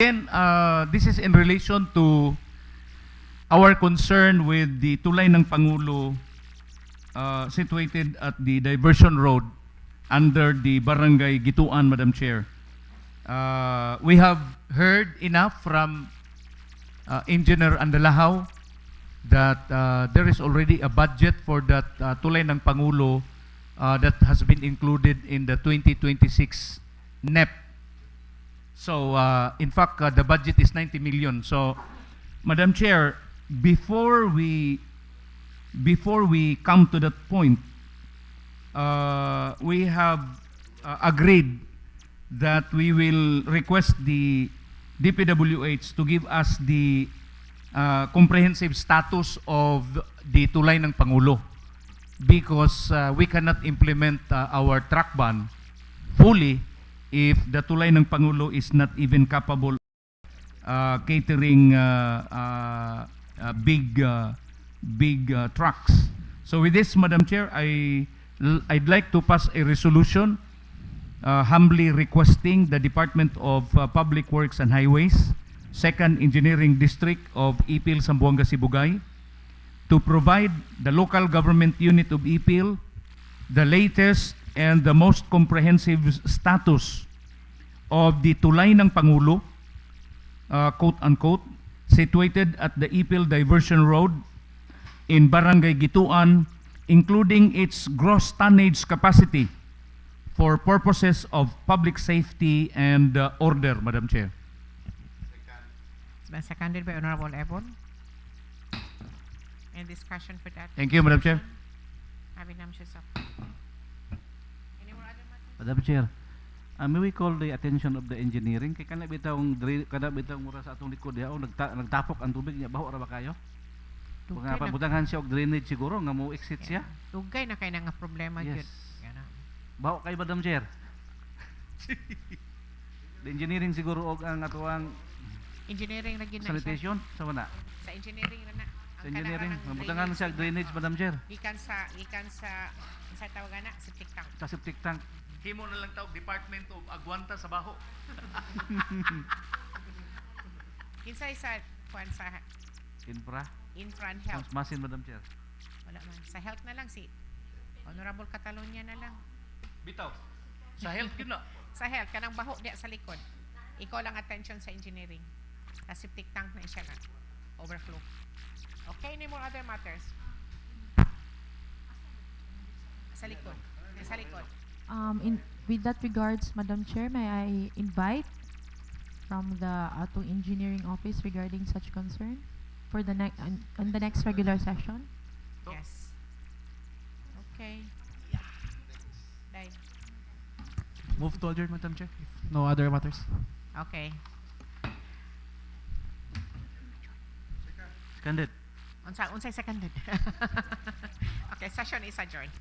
Again, this is in relation to our concern with the tulay ng Pangulo situated at the diversion road under the Barangay Gituan, Madam Chair. We have heard enough from Engineer Andalahaw that there is already a budget for that tulay ng Pangulo that has been included in the 2026 NEP. So, in fact, the budget is 90 million. So, Madam Chair, before we come to that point, we have agreed that we will request the DPWH to give us the comprehensive status of the tulay ng Pangulo, because we cannot implement our truck ban fully if the tulay ng Pangulo is not even capable catering big trucks. So with this, Madam Chair, I'd like to pass a resolution humbly requesting the Department of Public Works and Highways, 2nd Engineering District of Ipil, Zamboanga, Sibugay, to provide the local government unit of Ipil the latest and the most comprehensive status of the tulay ng Pangulo, quote-unquote, situated at the Ipil Diversion Road in Barangay Gituan, including its gross tonnage capacity for purposes of public safety and order, Madam Chair. It's been seconded by Honorable Ebon. Any discussion for that? Thank you, Madam Chair. Any more other matters? Madam Chair, may we call the attention of the engineering kay kana bitawng mura sa atong likod diha nagtapok ang tubig niya baho ra ba kayo? Mga pabutangan siya og drainage siguro nga mo exit siya. Dugay na kay nga problema Yes. gyud. Ganun. Baho kay Madam Chair. The engineering siguro og ang ato ang Engineering ra gyud na siya. sanitation sa wana. Sa engineering ra na. Sa engineering, mabutangan siya og drainage, Madam Chair. Gikan sa tawagan na septic tank. Sa septic tank. Himo na lang tawag Department of Agwanta sa Baho. Kinsa sa kuan sa Infra. infra and health. Masin, Madam Chair. Wala man. Sa health na lang si Honorable Catalonia na lang. Bitaw. Sa health yun na. Sa health kanang baho diya sa likod. Ikaw lang attention sa engineering. Sa septic tank na siya na overflow. Okay, any more other matters? Sa likod. Sa likod. With that regards, Madam Chair, may I invite from the atong engineering office regarding such concern for the on the next regular session? Yes. Okay. Dai. Move to adjourn, Madam Chair, if no other matters. Okay. Seconded. Unsay seconded? Okay, session is adjourned.